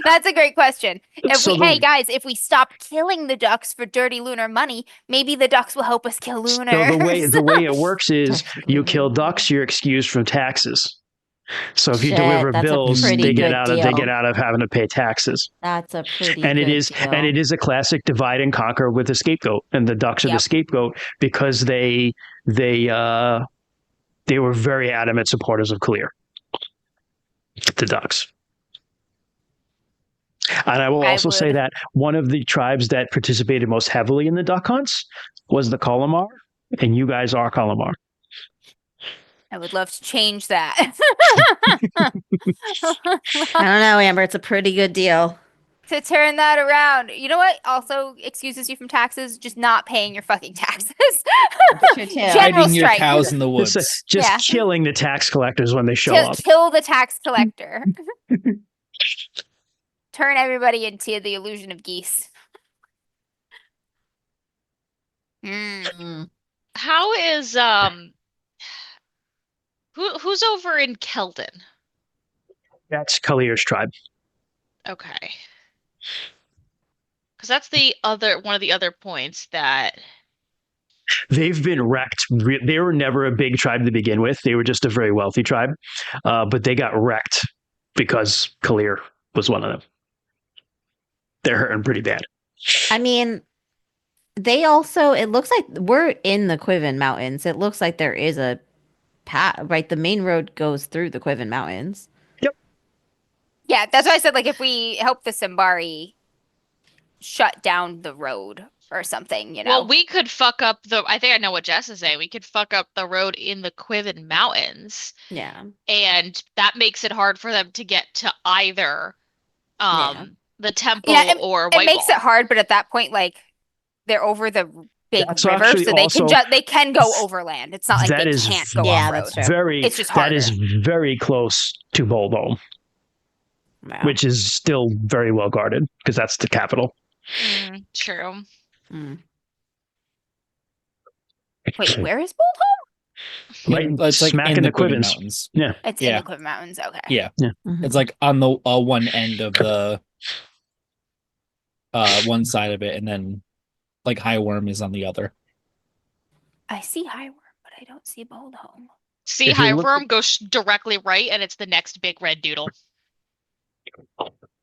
That's a great question. Hey guys, if we stop killing the ducks for dirty lunar money, maybe the ducks will help us kill lunars. So the way it works is you kill ducks, you're excused from taxes. So if you Shit, deliver that's a bills, pretty they get good out deal. of having to pay taxes. That's a pretty And good it deal. is a classic divide and conquer with a scapegoat, and the ducks are the Yep. scapegoat because they were very adamant supporters of Kalir. The ducks. And I will also say that one of the tribes that participated most heavily in the duck hunts was the Kalamar, and you guys are Kalamar. I would love to change that. I don't know, Amber. It's a pretty good deal. To turn that around. You know what also excuses you from taxes? Just not paying your fucking taxes. True, too. General Hiding your strike. cows in the woods. Just Yeah. killing the tax collectors when they show up. Kill the tax collector. Turn everybody into the illusion of geese. How is who's over in Keldon? That's Kalir's tribe. Okay. Because that's the other one of the other points that They've been wrecked. They were never a big tribe to begin with. They were just a very wealthy tribe, but they got wrecked because Kalir was one of them. They're hurting pretty bad. I mean, they also, it looks like we're in the Quiven Mountains. It looks like there is a path, right? The main road goes through the Quiven Mountains. Yep. Yeah, that's why I said, like, if we help the Simbari shut down the road or something, you know? Well, we could fuck up I think I know what Jess is saying. We could fuck up the road in the Quiven Mountains. Yeah. And that makes it hard for them to get to either the temple or White It makes Wall. it hard, but at that point, like, they're over the big That's river, actually so they also- they can go overland. It's not like That they is- can't go Yeah, off road. that's true. Very. It's just That is harder. very close to Boldholm, Wow. which is still very well guarded because that's the capital. True. Wait, where is Boldholm? Right, It's like smack in the Quivens. Quiven Mountains. Yeah. It's in the Quiven Mountains. Okay. Yeah. Mhm. It's like on the one end of the one side of it, and then like High Worm is on the other. I see High Worm, but I don't see Boldholm. See, If you High look- Worm goes directly right, and it's the next big red doodle.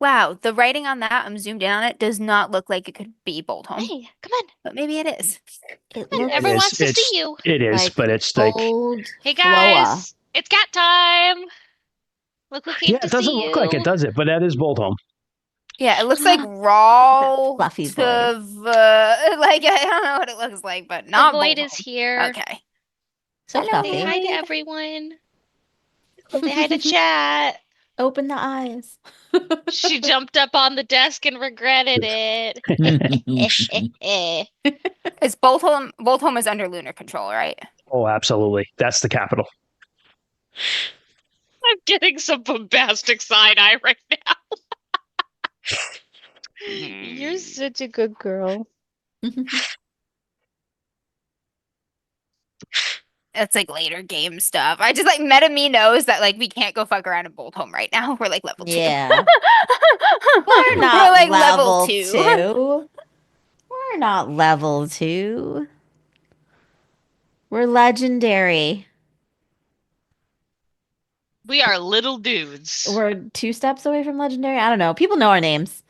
Wow, the writing on that, I'm zoomed in on it, does not look like it could be Boldholm. Hey, come on. But maybe it is. It Come on, looks everyone is. wants to It's- see you. It is, like but it's like old Hey Floa. guys, it's cat time. Look who came yeah, to it doesn't see look like you. it, does it? But that is Boldholm. Yeah, it looks like raw Fluffy to like I don't know what it looks like, but not the void Boldholm. is here. Okay. So Say fluffy. hi to everyone. Say hi to chat. Open the eyes. She jumped up on the desk and regretted it. Is Boldholm is under lunar control, right? Oh, absolutely. That's the capital. I'm getting some bombastic side eye right now. You're such a good girl. It's like later game stuff. I just like Meta Me knows that like we can't go fuck around in Boldholm right now. We're like level 2. Yeah. We're not We're like level level 2. We're not level 2. We're legendary. We are little dudes. We're 2 steps away from legendary. I don't know. People know our names.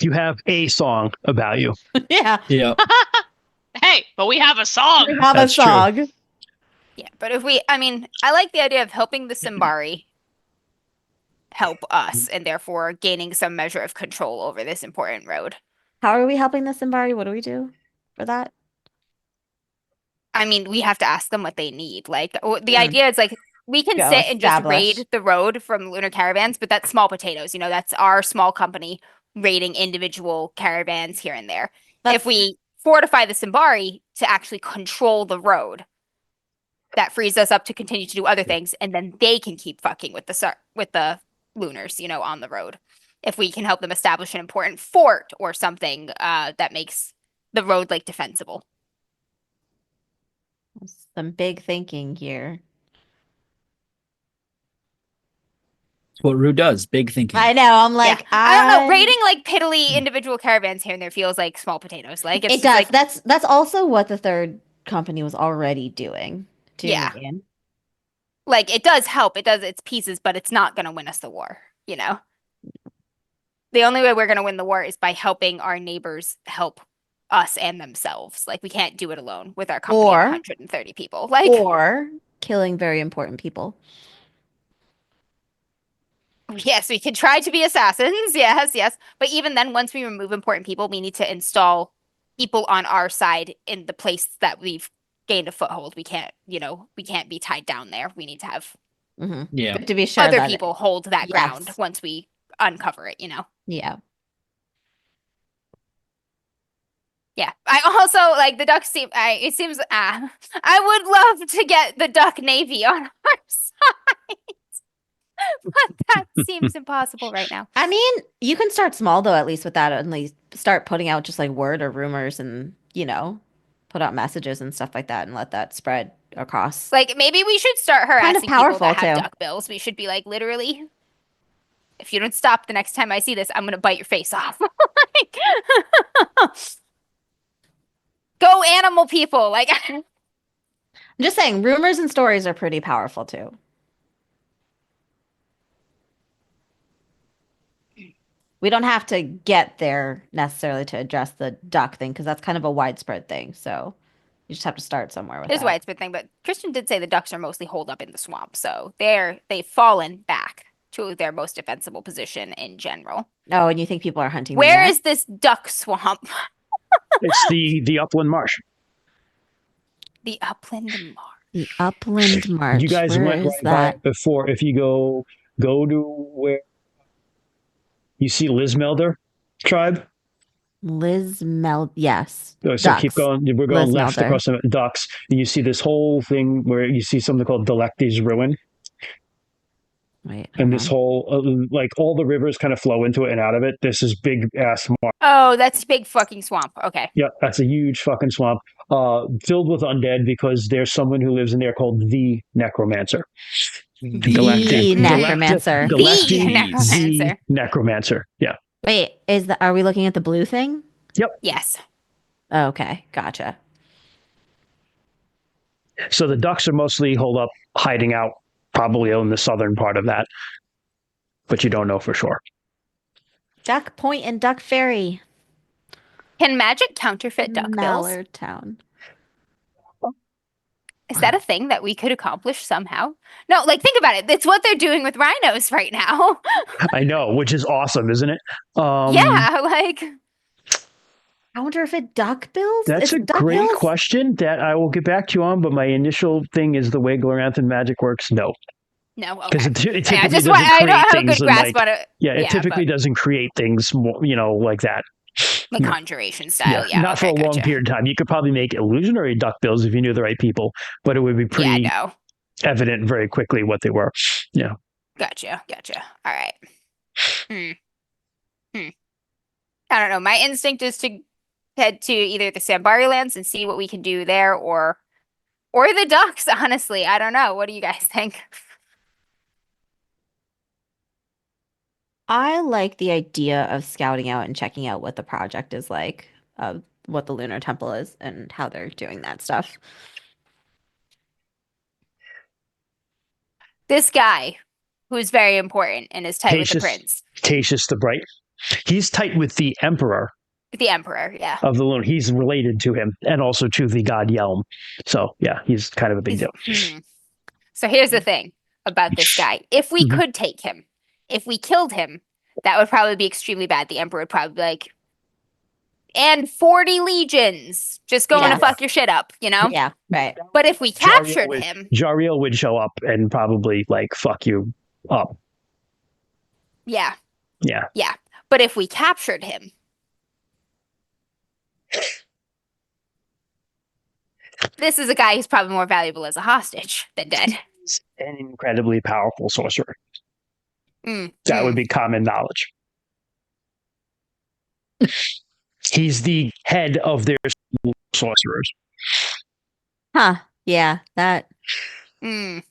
You have a song about you. Yeah. Yeah. Hey, but we have a song. We have That's a true. song. Yeah, but I mean, I like the idea of helping the Simbari help us and therefore gaining some measure of control over this important road. How are we helping the Simbari? What do we do for that? I mean, we have to ask them what they need. Like the Hmm. idea is like we can Go sit and just establish. raid the road from lunar caravans, but that's small potatoes. You know, that's our small company raiding individual caravans here and there. That's- If we fortify the Simbari to actually control the road, that frees us up to continue to do other things, and then they can keep fucking with the Lunars, on the road. If we can help them establish an important fort or something that makes the road like defensible. Some big thinking here. That's what Rue does. Big thinking. I know. I'm like, yeah. I don't know. Raiding like piddly individual caravans here and there feels like small potatoes. Like it does. Like, that's also what the third company was already doing. Yeah. Like it does help. It does its pieces, but it's not going to win us the war. The only way we're going to win the war is by helping our neighbors help us and themselves. Like we can't do it alone with our company of 130 people. Like or killing very important people. Yes, we can try to be assassins. Yes. But even then, once we remove important people, we need to install people on our side in the place that we've gained a foothold. We can't be tied down there. We need to have to be sure other people hold that ground once we uncover it, Yeah. Yeah. I also like the ducks seem it seems I would love to get the duck navy on our side. But that seems impossible right now. I mean, you can start small though, at least with that, and like start putting out just like word or rumors and, put out messages and stuff like that and let that spread across. Like maybe we should start harassing people that have duck bills. We should be like, literally, if you don't stop the next time I see this, I'm gonna bite your face off. Like, go animal people. Like I'm just saying, rumors and stories are pretty powerful too. We don't have to get there necessarily to address the duck thing because that's kind of a widespread thing. So you just have to start somewhere with it is a widespread thing, but Christian did say the ducks are mostly holed up in the swamp, so they've fallen back to their most defensible position in general. Oh, and you think people are hunting? Where is this duck swamp? It's the upland marsh. The upland marsh. The upland marsh. You guys where went right by it before. If you go to where you see Lismelder tribe. Yes. So ducks. Keep going. We're going left across the ducks, and you see this whole thing where you see something called Delecti's Ruin. Wait, and this whole like all the rivers kind of flow into it and out of it. This is big ass marsh. Oh, that's big fucking swamp. Okay. Yeah, that's a huge fucking swamp, filled with undead because there's someone who lives in there called the Necromancer. The Necromancer. The Necromancer. Yeah. Wait, are we looking at the blue thing? Yep. Yes. Okay, gotcha. So the ducks are mostly holed up, hiding out, probably in the southern part of that, but you don't know for sure. Duck Point and Duck Ferry. Can magic counterfeit duck bills? Mallard Town. Is that a thing that we could accomplish somehow? No, like think about it. It's what they're doing with rhinos right now. I know, which is awesome, isn't it? Yeah, like I wonder if it duck bills? That's a great question that I will get back to you on, but my initial thing is the way Gloranthan magic works, no. No, okay. Because it typically I doesn't don't create have a things good grasp on it. Yeah, it typically doesn't create things more, like that. Like conjuration style, yeah. Not for a long period of time. You could probably make illusionary duck bills if you knew the right people, but it would be pretty evident very quickly what they were. Yeah. Gotcha. All right. I don't know. My instinct is to head to either the Sambari lands and see what we can do there, or the ducks. Honestly, I don't know. What do you guys think? I like the idea of scouting out and checking out what the project is like, what the Lunar Temple is, and how they're doing that stuff. This guy, who's very important and is tight with the prince. Tatius the Bright. He's tight with the Emperor. The Emperor, yeah. Of the Lunar. He's related to him and also to the god Yelm. So, yeah, he's kind of a big deal. So here's the thing about this guy. If we could take him, if we killed him, that would probably be extremely bad. The Emperor would probably be like, and 40 legions just going to fuck your shit up, Yeah, right. But if we captured him... Jariel would show up and probably, fuck you up. Yeah. Yeah. Yeah. But if we captured him... This is a guy who's probably more valuable as a hostage than dead. He's an incredibly powerful sorcerer. Mm, That mm. would be common knowledge. He's the head of their school of sorcerers. Huh. Yeah, that. Mm.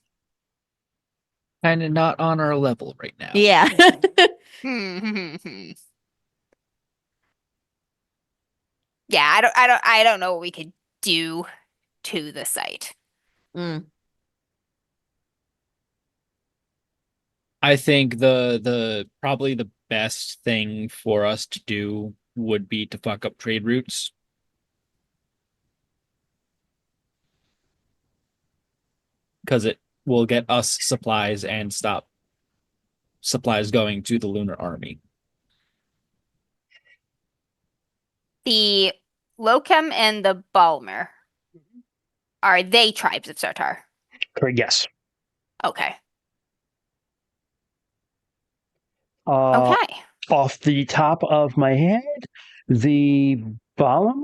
Kind of not on our level right now. Yeah. Yeah, I don't know what we could do to the site. Mm. I think the probably the best thing for us to do would be to fuck up trade routes. Because it will get us supplies and stop supplies going to the lunar army. The Lochem and the Balmer, are they tribes of Sartar? Correct. Yes. Okay. Okay. Off the top of my head, the Balam,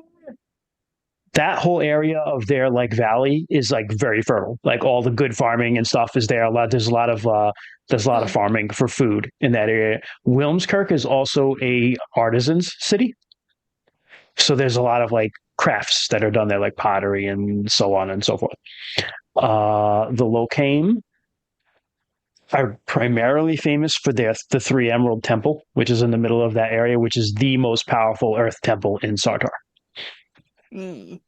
that whole area of their like valley is like very fertile. Like all the good farming and stuff is there. There's a lot of farming for food in that area. Wilmskirk is also a artisans city, so there's a lot of like crafts that are done there, like pottery and so on and so forth. The Locame are primarily famous for the Three Emerald Temple, which is in the middle of that area, which is the most powerful Earth temple in Sartar.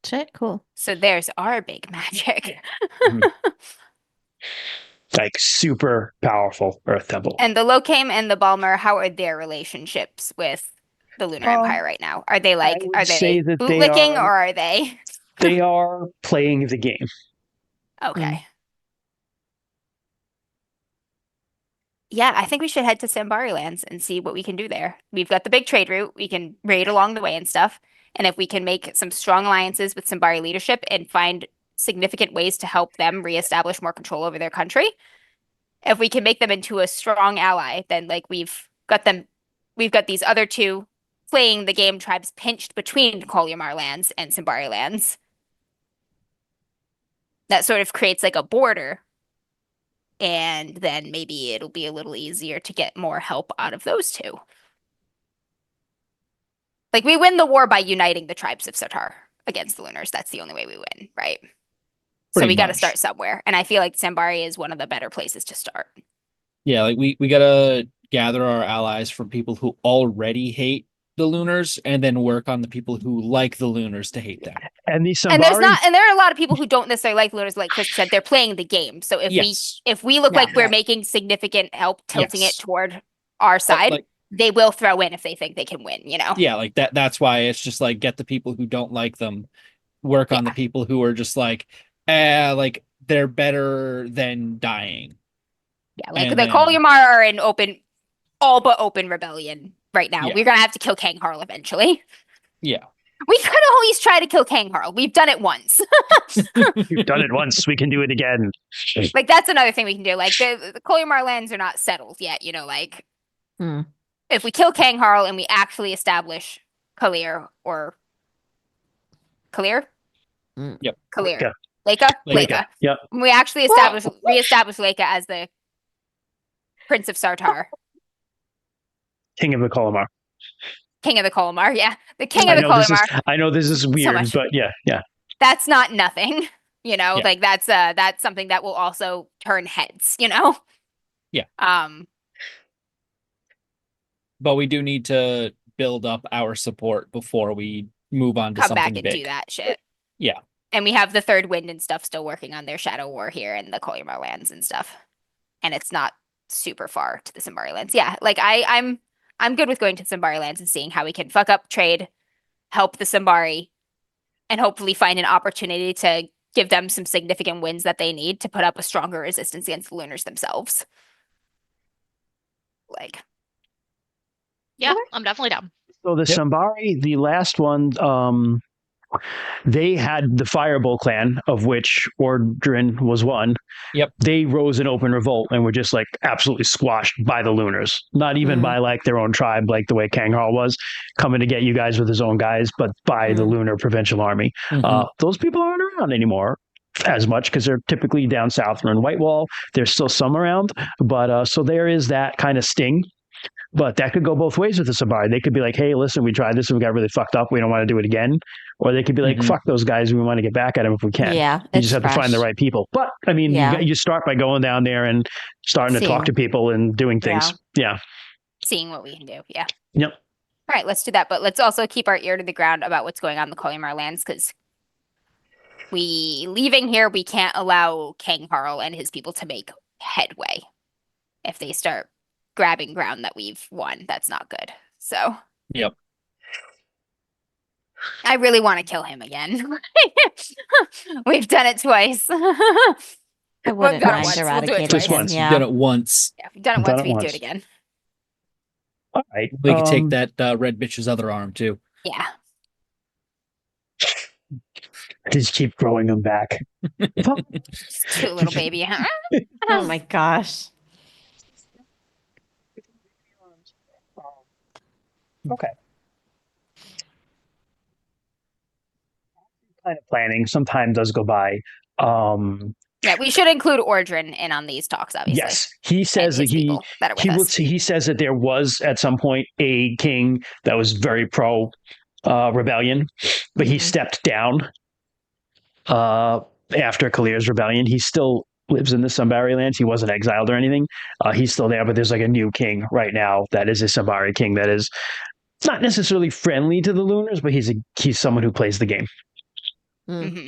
Shit, cool. So there's our big magic. Like super powerful Earth temple. And the Locame and the Balmer, how are their relationships with the Lunar Empire right now? Are they like, would are say they that they bootlicking are- or are they? They are playing the game. Okay. Yeah, I think we should head to Sambari lands and see what we can do there. We've got the big trade route. We can raid along the way and stuff. And if we can make some strong alliances with Sambari leadership and find significant ways to help them reestablish more control over their country, if we can make them into a strong ally, then like we've got these other two playing the game tribes pinched between Kolyamar lands and Sambari lands. That sort of creates like a border. And then maybe it'll be a little easier to get more help out of those two. Like, we win the war by uniting the tribes of Sartar against the Lunars. That's the only way we win, right? So Pretty we got to much. start somewhere. And I feel like Sambari is one of the better places to start. Yeah, like we gotta gather our allies from people who already hate the Lunars and then work on the people who like the Lunars to hate them. And the Sambari, And there are a lot of people who don't necessarily like Lunars, like Chris said, they're playing the game. So if we look like we're making significant help tilting it toward our side, they will throw in if they think they can win, you know? Yeah, like that's why it's just like get the people who don't like them, work on the people who are just like they're better than dying. Yeah, like the Kolyamar are in all but open rebellion right now. Yeah. We're gonna have to kill Kang Harl eventually. Yeah. We could always try to kill Kang Harl. We've done it once. We've done it once. We can do it again. Like, that's another thing we can do. Like, the Kolyamar lands are not settled yet, you know, like... If we kill Kang Harl and we actually establish Kalir or... Kalir? Yep. Kalir. Leica. Yep. When we actually reestablish Leica as the Prince of Sartar. King of the Kolyamar. King of the Kolyamar, yeah. The King of the Kolyamar. I know this is weird, but yeah. That's not nothing, you know? Like, that's something that will also turn heads, you know? Yeah. But we do need to build up our support before we move on to come something back and big. do that shit. Yeah. And we have the Third Wind and stuff still working on their Shadow War here and the Kolyamar lands and stuff. And it's not super far to the Sambari lands. Yeah, like I'm good with going to Sambari lands and seeing how we can fuck up trade, help the Sambari, and hopefully find an opportunity to give them some significant wins that they need to put up a stronger resistance against the Lunars themselves. Like, yeah, I'm definitely down. So the Sambari, the last one, they had the Firebolt clan, of which Ordrin was one. Yep. They rose in open revolt and were just like absolutely squashed by the Lunars. Not even by like their own tribe, like the way Kang Harl was coming to get you guys with his own guys, but by the Lunar Provincial Army. Those people aren't around around anymore as much because they're typically down south or in Whitewall. There's still some around, but so there is that kind of sting. But that could go both ways with the Sabari. They could be like, hey, listen, we tried this and we got really fucked up. We don't want to do it again. Or they could be like, fuck those guys. We want to get back at them if we can. Yeah, You just have to find the right people. But, I mean, you start by going down there and starting to talk to people and doing things. Yeah. Seeing what we can do. Yeah. Yep. All right, let's do that. But let's also keep our ear to the ground about what's going on in the Kolyamar lands, because leaving here, we can't allow King Harl and his people to make headway. If they start grabbing ground that we've won, that's not good. So Yep. I really want to kill him again. We've done it twice. I wouldn't done it mind once, we'll do it eradicating twice. Just once. him. You've done it once. Yeah, we've done it once, we can do it again. All right. We could take that red bitch's other arm too. Yeah. Just keep growing them back. Just cute little baby. Huh? Oh my gosh. Okay. Kind of planning. Some time does go by. Yeah, we should include Ordrin in on these talks, obviously. Yes, he says that he says that there was at some point a king that was very pro rebellion, but he stepped down after Kalir's rebellion. He still lives in the Sambari lands. He wasn't exiled or anything. He's still there, but there's like a new king right now that is a Sambari king that is not necessarily friendly to the Lunars, but he's someone who plays the game. Mm-hmm.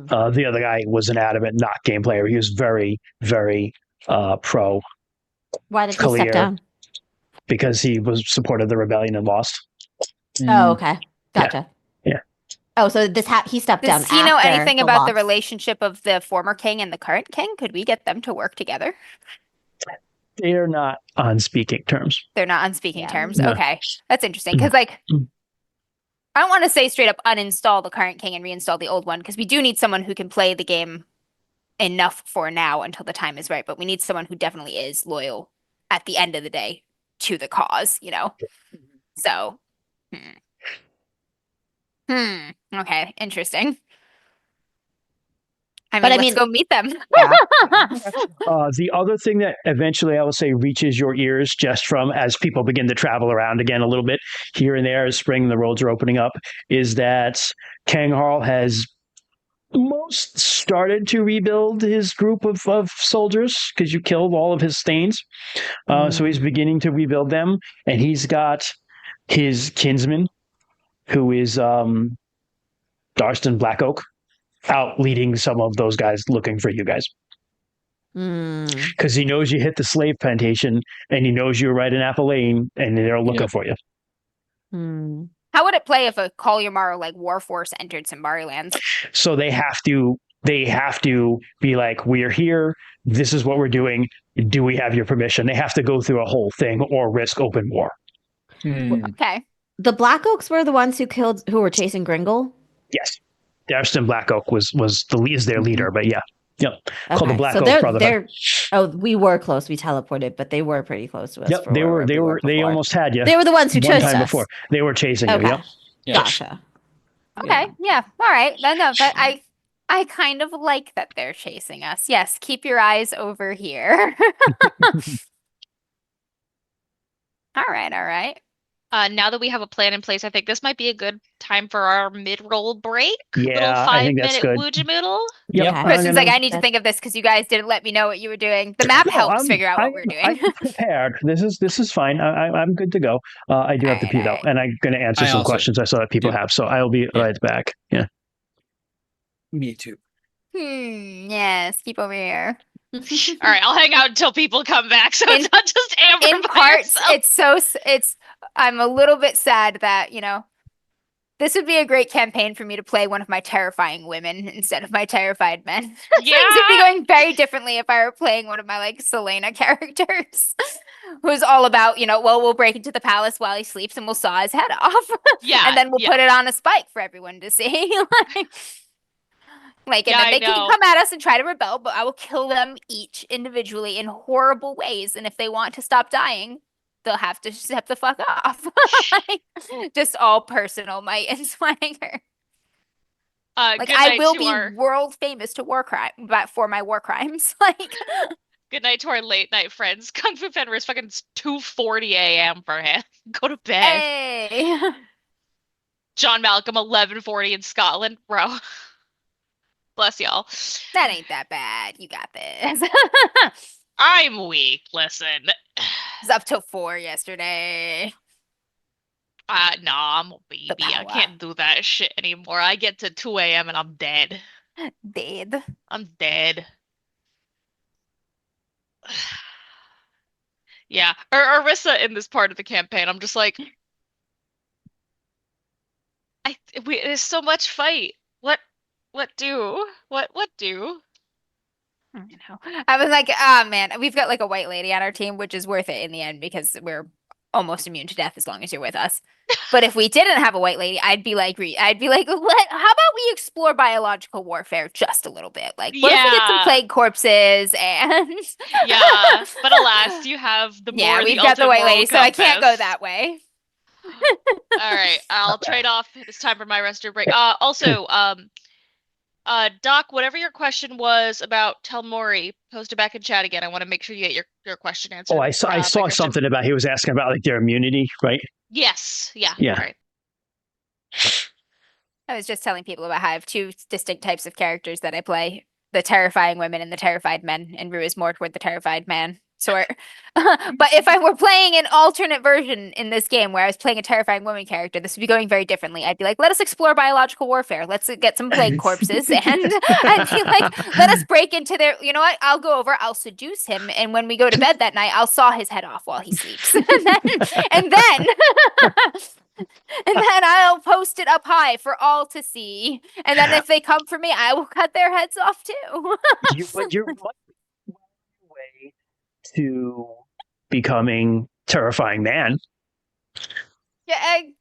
The other guy was an adamant not game player. He was very, very pro. Why did he Kalir, step down? Because he was supported the rebellion and lost. Oh, okay. Gotcha. Yeah. Oh, so he stepped down. Does he know after anything the about the loss? relationship of the former king and the current king? Could we get them to work together? They're not on speaking terms. They're not on speaking terms. No. Okay, that's interesting because, like, I don't want to say straight up uninstall the current king and reinstall the old one, because we do need someone who can play the game enough for now until the time is right. But we need someone who definitely is loyal at the end of the day to the cause, you know? So, okay, interesting. Let's go meet them. Yeah. The other thing that eventually I will say reaches your ears just from as people begin to travel around again a little bit here and there as spring, the roads are opening up, is that Kang Harl has most started to rebuild his group of soldiers because you killed all of his stains. So he's beginning to rebuild them, and he's got his kinsman, who is Darstan Blackoak, out leading some of those guys looking for you guys. Because he knows you hit the slave plantation, and he knows you're right in Apple Lane, and they're looking for you. How would it play if a Kolyamar like war force entered Sambari lands? So they have to be like, we're here, this is what we're doing, do we have your permission? They have to go through a whole thing or risk open war. Okay. The Black Oaks were the ones who were chasing Gringle? Yes. Darstan Blackoak was their leader, but yeah. Yep. Okay. Called the Black So Oak Brotherhood. we were close. We teleported, but they were pretty close to us. Yep, they almost had you. They were the ones who one chased time us. before. They were chasing you. Yep. Gotcha. Okay. Yeah. All right. No, but I kind of like that they're chasing us. Yes. Keep your eyes over here. All right. Now that we have a plan in place, I think this might be a good time for our mid-roll break. Yeah, Little I think that's 5-minute good. woojamoodle. Yep. Okay. Kristen's like, I need to think of this because you guys didn't let me know what you were doing. The map helps figure out what we're doing. I'm prepared. This is fine. I'm good to go. I do have to pee though, and I'm going to answer some questions I saw that people have. So I'll be right back. Yeah. Me too. Yes. Keep over here. All right, I'll hang out until people come back, so it's not just Amber. In by parts, herself. I'm a little bit sad that, this would be a great campaign for me to play one of my terrifying women instead of my terrified men. Yeah. Things would be going very differently if I were playing one of my like Selena characters, who's all about, we'll break into the palace while he sleeps and we'll saw his head off. Yeah. And then we'll put it on a spike for everyone to see. And then they can come at us and try to rebel, but I will kill them each individually in horrible ways. And if they want to stop dying, they'll have to step the fuck off. Just all personal might and swagger. Like, good I night will to be our world famous to war crime, but for my war crimes. Like, good night to our late night friends. Kung Fu Fenrir is fucking 2:40 a.m. for him. Go to bed. hey. John Malcolm 11:40 in Scotland, bro. Bless y'all. That ain't that bad. You got this. I'm weak. Listen. It's up till 4 yesterday. Nah, I'm a baby. I power. can't do that shit anymore. I get to 2 a.m. and I'm dead. Dead. I'm dead. Yeah. Or Arissa in this part of the campaign, I'm just like, there's so much fight. What do? What do? I know. I was like, ah, man, we've got like a white lady on our team, which is worth it in the end because we're almost immune to death as long as you're with us. But if we didn't have a white lady, I'd be like, how about we explore biological warfare just a little bit? Like, what if we get some Yeah. plague corpses and Yeah. But alas, you have the yeah, more we've the got the ultimate white moral lady, so I can't go compass. that way. All right, I'll trade off. It's time for my rest or break. Also, Doc, whatever your question was about Telmori, post it back in chat again. I want to make sure you get your question answered. Oh, I saw by Christian. something about he was asking about like their immunity, right? Yes. Yeah. Yeah. All right. I was just telling people about how I have two distinct types of characters that I play: the terrifying women and the terrified men, and Rue is more toward the terrified man sort. But if I were playing an alternate version in this game where I was playing a terrifying woman character, this would be going very differently. I'd be like, let us explore biological warfare. Let's get some plague corpses. And I'd be like, let us break into their, you know what? I'll go over, I'll seduce him. And when we go to bed that night, I'll saw his head off while he sleeps. and then and then I'll post it up high for all to see. And then if they come for me, I will cut their heads off too. But you're way to becoming terrifying man. Yeah, I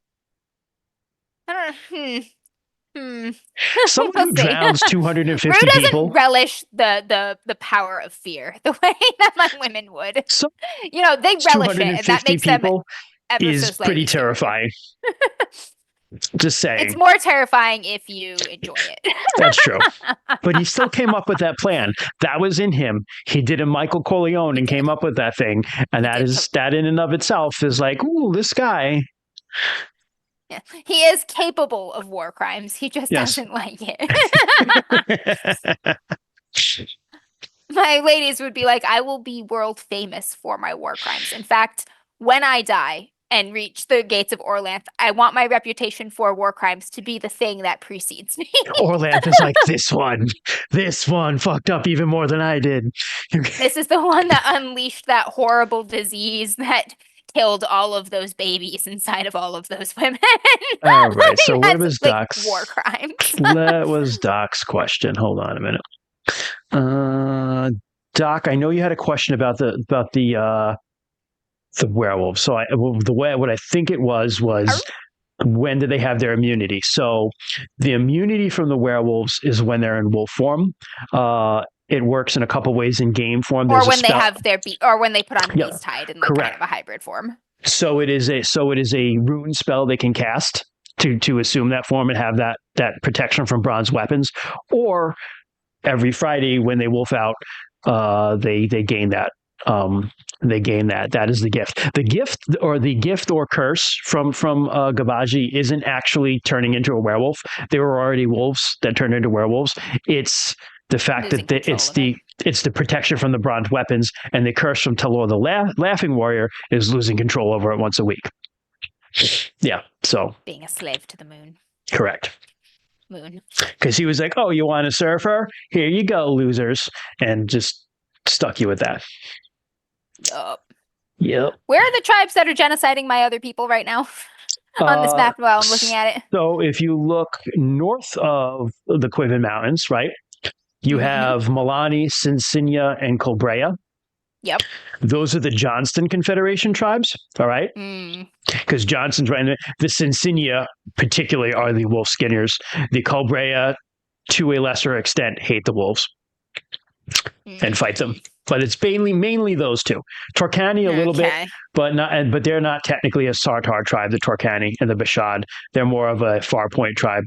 don't know. Someone We'll who see. drowns 250 Rue doesn't people. relish the power of fear the way that my women would. So You know, they relish it, and that 250 makes them people ever is so slightly pretty superior. terrifying. Just saying. It's more terrifying if you enjoy it. That's true. But he still came up with that plan. That was in him. He did a Michael Corleone and came up with that thing. And that in and of itself is like, ooh, this guy. Yeah. He is capable of war crimes. He just doesn't like it. My ladies would be like, I will be world famous for my war crimes. In fact, when I die and reach the gates of Orlanth, I want my reputation for war crimes to be the thing that precedes me. Orlanth is like, this one fucked up even more than I did. This is the one that unleashed that horrible disease that killed all of those babies inside of all of those women. All right. So what was like Doc's war crimes? That was Doc's question. Hold on a minute. Doc, I know you had a question about the werewolves. So what I think it was when did they have their immunity? So the immunity from the werewolves is when they're in wolf form. It works in a couple ways in game form. Or when they have their or when they put on beast hide in like kind of a hybrid form. So it is a rune spell they can cast to assume that form and have that protection from bronze weapons. Or every Friday when they wolf out, they gain that. That is the gift. The gift or curse from Gabaji isn't actually turning into a werewolf. They were already wolves that turned into werewolves. It's the fact that it's the protection from the bronze weapons, and the curse from Talor the Laughing Warrior is losing control over it once a week. Yeah, so being a slave to the moon. Correct. Moon. Because he was like, "Oh, you want to surf her? Here you go, losers," and just stuck you with that. Yep. Where are the tribes that are genociding my other people right now? On this map while I'm looking at it. So if you look north of the Quiven Mountains, right, you have Milani, Cincinnia, and Colbrea. Yep. Those are the Johnston Confederation tribes, all right? Because Johnston's right in there. The Cincinnia particularly are the wolf skinners. The Colbrea, to a lesser extent, hate the wolves and fight them. But it's mainly those two. Torcani a little bit, but they're not technically a Sartar tribe, the Torcani and the Bashad. They're more of a Farpoint tribe.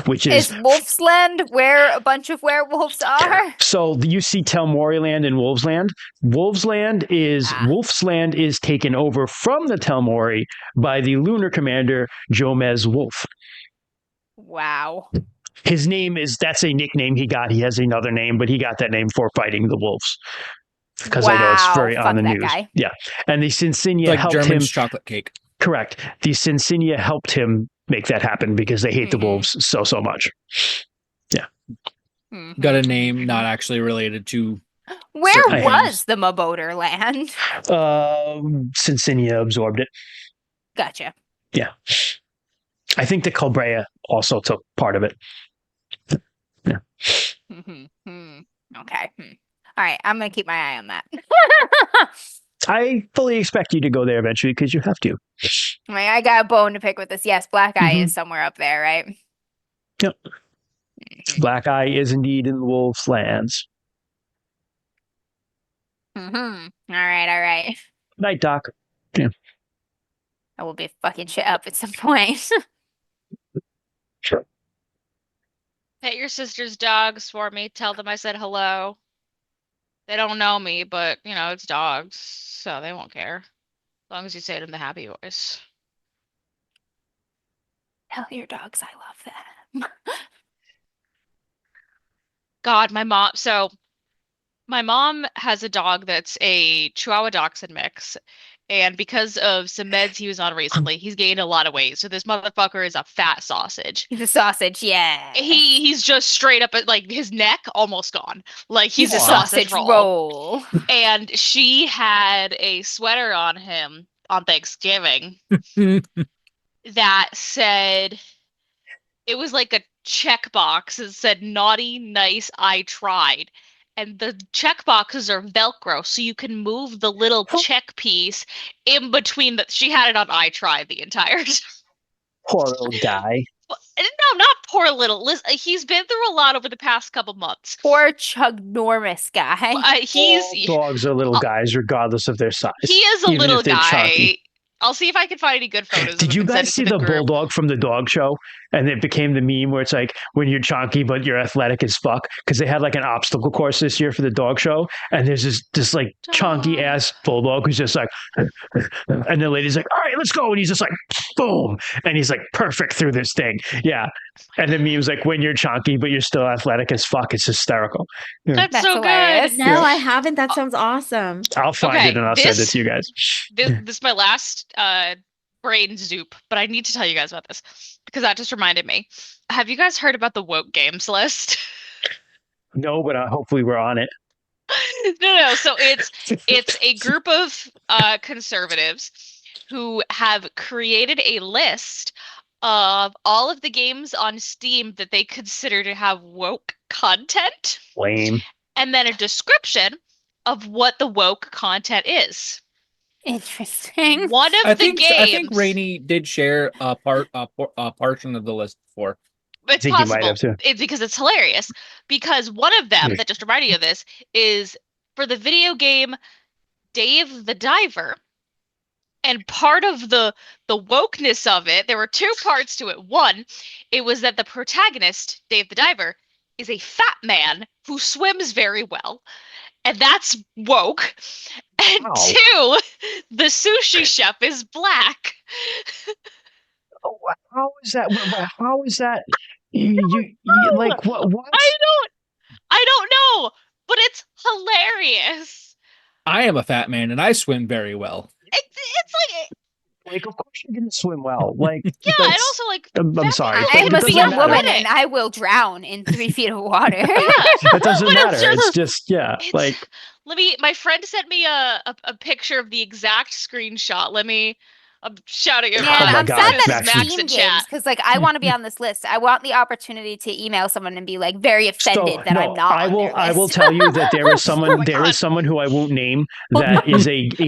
which Is Wolf's Land where a bunch of werewolves are? So you see Telmori Land and Wolves Land. Wolves Land is Wolf's Land is taken over from the Telmori by the lunar commander Jomez Wolf. Wow. His name that's a nickname he got. He has another name, but he got that name for fighting the wolves. Because I know it's very on the news. Guy. Yeah. And the Sinsinia Like helped German's him. chocolate cake. Correct. The Sinsinia helped him make that happen because they hate the wolves so much. Yeah. Got a name not actually related to. Where was the Maboder land? Sinsinia absorbed it. Gotcha. Yeah. I think the Colbrea also took part of it. Yeah. Okay. All right. I'm going to keep my eye on that. I fully expect you to go there eventually because you have to. I mean, I got a bone to pick with this. Yes, Black Eye is somewhere up there, right? Yep. Black Eye is indeed in the Wolf's Lands. All right. Night, Doc. Yeah. I will be fucking shit up at some point. Sure. Pet your sister's dogs for me. Tell them I said hello. They don't know me, but, it's dogs, so they won't care. As long as you say it in the happy voice. Tell your dogs I love them. God, my mom has a dog that's a Chihuahua Dachshund mix. And because of some meds he was on recently, he's gained a lot of weight. So this motherfucker is a fat sausage. He's a sausage, yeah. He's just straight up at his neck almost gone. Like he's a sausage roll. And she had a sweater on him on Thanksgiving that said, it was like a checkbox that said, "Naughty, nice, I tried." And the check boxes are Velcro, so you can move the little check piece in between. She had it on I tried the entire time. Poor little guy. No, not poor little. He's been through a lot over the past couple months. Poor chugnormous guy. All dogs are little guys, regardless of their size. He is a even little if they're guy. chunky. I'll see if I can find any good photos. Did you guys see the bulldog from the dog show? And it became the meme where it's like when you're chunky but you're athletic as fuck, because they had like an obstacle course this year for the dog show, and there's this like chunky ass bulldog who's just like, and the lady's like, "All right, let's go," and he's just like, boom, and he's like perfect through this thing. Yeah, and the meme's like when you're chunky but you're still athletic as fuck. It's hysterical. Yeah. That's so hilarious. good. No, I haven't. That sounds awesome. I'll find it and I'll send it to you guys. This is my last brain zoop, but I need to tell you guys about this because that just reminded me. Have you guys heard about the woke games list? No, but hopefully we're on it. No. So it's a group of conservatives who have created a list of all of the games on Steam that they consider to have woke content. Lame. And then a description of what the woke content is. Interesting. One of I the think games. I think Rainey did share a portion of the list before. It's think you might possible. have too. It's because it's hilarious. Because one of them that just reminded you of this is for the video game Dave the Diver. And part of the wokeness of it, there were two parts to it. One, it was that the protagonist, Dave the Diver, is a fat man who swims very well. And that's woke. And Wow. two, the sushi chef is black. Oh, how is that? How is that? You like what? I don't know, but it's hilarious. I am a fat man and I swim very well. It's like, of course you didn't swim well. Like, yeah, and also like, I'm sorry. fat but I it must be doesn't a matter. woman and I will drown in 3 feet of water. Yeah. It doesn't But matter. it's It's just like my friend sent me a picture of the exact screenshot. I'm shouting it Man, Oh my I'm God, sad that Max, Max Steam in games, chat. because I want to be on this list. I want the opportunity to email someone and be like very offended that I'm not. I on will. their I will list. tell you that there is someone. Oh my there God. is someone who I won't name that is a The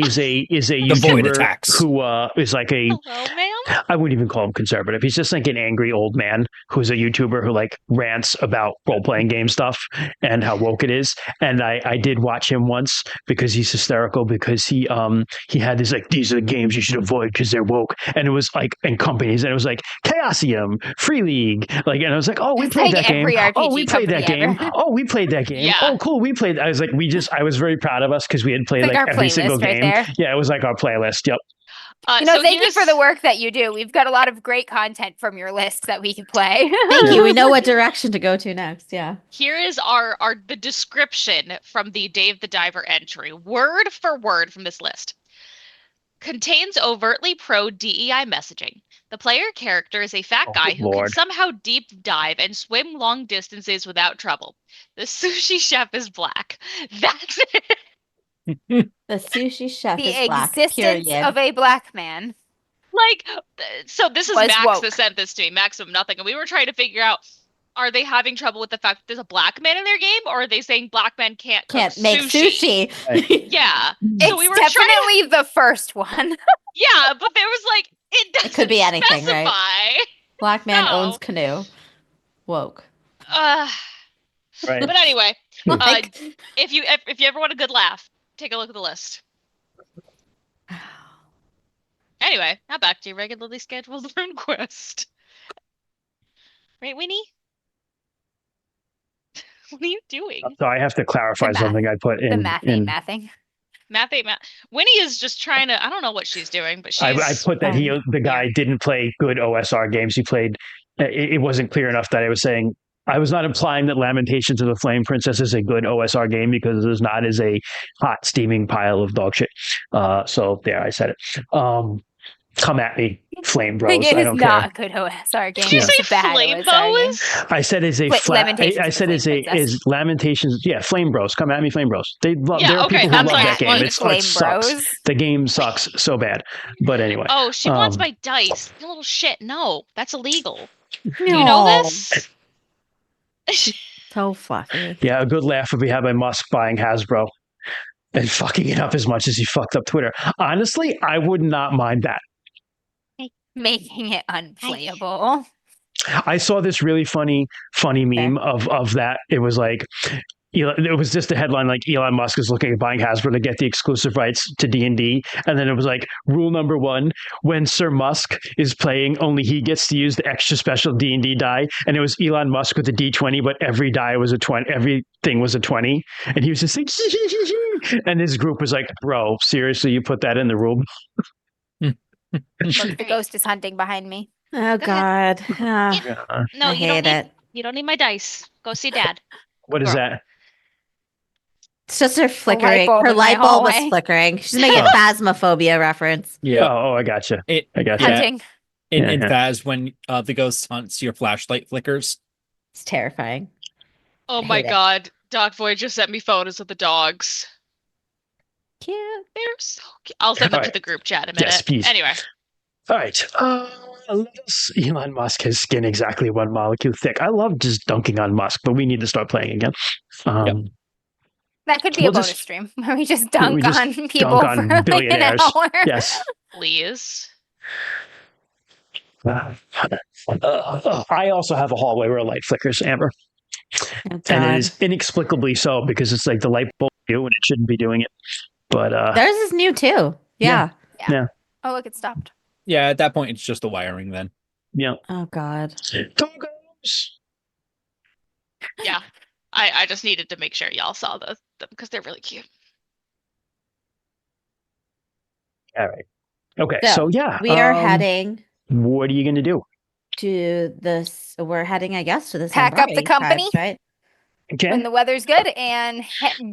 void YouTuber attacks. who is like a Hello, ma'am. I wouldn't even call him conservative. He's just like an angry old man who's a YouTuber who like rants about role playing game stuff and how woke it is. And I did watch him once because he's hysterical because he had this like, these are the games you should avoid because they're woke. And it was like in companies and it was like Chaosium, Free League, like, and I was like, oh, we It's played like that game. every Oh, we RPG played that company game. ever. Oh, we played that game. Yeah. Oh, cool. We played. I was like, I was very proud of us because we had played Like like our every single playlist right game. there. Yeah, it was like our playlist. Yep. So Thank you here's- for the work that you do. We've got a lot of great content from your list that we can play. Thank you. We know what direction to go to next. Yeah. Here is the description from the Dave the Diver entry, word for word from this list. Contains overtly pro DEI messaging. The player character is a fat guy who can Lord. somehow deep dive and swim long distances without trouble. The sushi chef is black. That's it. The sushi chef The is black. existence Period. of a black man. Like, so this is Was Max woke. that sent this to me, Maximum Nothing, and we were trying to figure out, are they having trouble with the fact that there's a black man in their game, or are they saying black men can't cook Can't make sushi. Yeah. It's So we were trying to, definitely the first one. yeah, but there was like, it doesn't could be anything, specify. right? Black man No. owns canoe. Woke. Right. But anyway, Like, if you ever want a good laugh, take a look at the list. Anyway, now back to your regularly scheduled Runequest. Right, Winnie? What are you doing? So I have to clarify The math. something I put The in. math in ain't mathing. Math ain't math. Winnie is just trying to, I don't know what she's doing, but she's. I put that the guy didn't play good OSR games. He played. It wasn't clear enough that I was saying. I was not implying that Lamentations of the Flame Princess is a good OSR game because it is not as a hot steaming pile of dog shit. So there, I said it. Come at me, Flame Bros. Like, it I is don't not care. a good OSR game. Did you Yeah. say It's a bad flame OSR game. bows? I said as a Wait, flat. Lamentations I of said the as Flame a Princess. as Lamentations. Yeah, Flame Bros. Come at me, Flame Bros. They love. Yeah, there are okay, people who that's love what I that game. wanted. It Flame sucks. Bros. The game sucks so bad. But anyway. Oh, she wants Um, my dice. You little shit. No, that's illegal. Do you know this? So fluffy. Yeah, a good laugh would be had by Musk buying Hasbro and fucking it up as much as he fucked up Twitter. Honestly, I would not mind that. Making it unplayable. I saw this really funny meme of that. It was like, it was just a headline like Elon Musk is looking at buying Hasbro to get the exclusive rights to D&D. And then it was like, rule number 1, when Sir Musk is playing, only he gets to use the extra special D&D die. And it was Elon Musk with the D20, but every die was a 20, everything was a 20. And he was just like, and his group was like, bro, seriously, you put that in the rule? Look, the ghost is hunting behind me. Oh God. Ah, No, I you don't hate need. it. You don't need my dice. Go see Dad. What is Girl. that? It's just her flickering. bulb Her in my light bulb was hallway. flickering. She's making a phasmophobia reference. Yeah. Oh, I gotcha. It, I gotcha. Yeah. Hunting. in Yeah. Phas, when the ghost hunts, your flashlight flickers. It's terrifying. Oh I my hate it. God, Doc Void just sent me photos of the dogs. Cute. They're so cute. I'll send them to Alright. the group chat in a minute. Yes, please. Anyway, All right. Elon Musk has skin exactly 1 molecule thick. I love just dunking on Musk, but we need to start playing again. That could be We'll a bonus just- stream where we just dunk we just on people dunk on for like an billionaires. hour. Yes. please. I also have a hallway where a light flickers, Amber. Oh, And God. it is inexplicably so because it's like the light bulb new and it shouldn't be doing it. But Theirs is new too. Yeah. Oh, look, it stopped. Yeah, at that point, it's just the wiring then. yeah. Oh God. Doggos. Yeah, I just needed to make sure y'all saw them because they're really cute. All right. Okay. So, So yeah. We are heading What are you going to do? to this. We're heading, I guess, to this. Pack up the company. right? Okay. When the weather's good and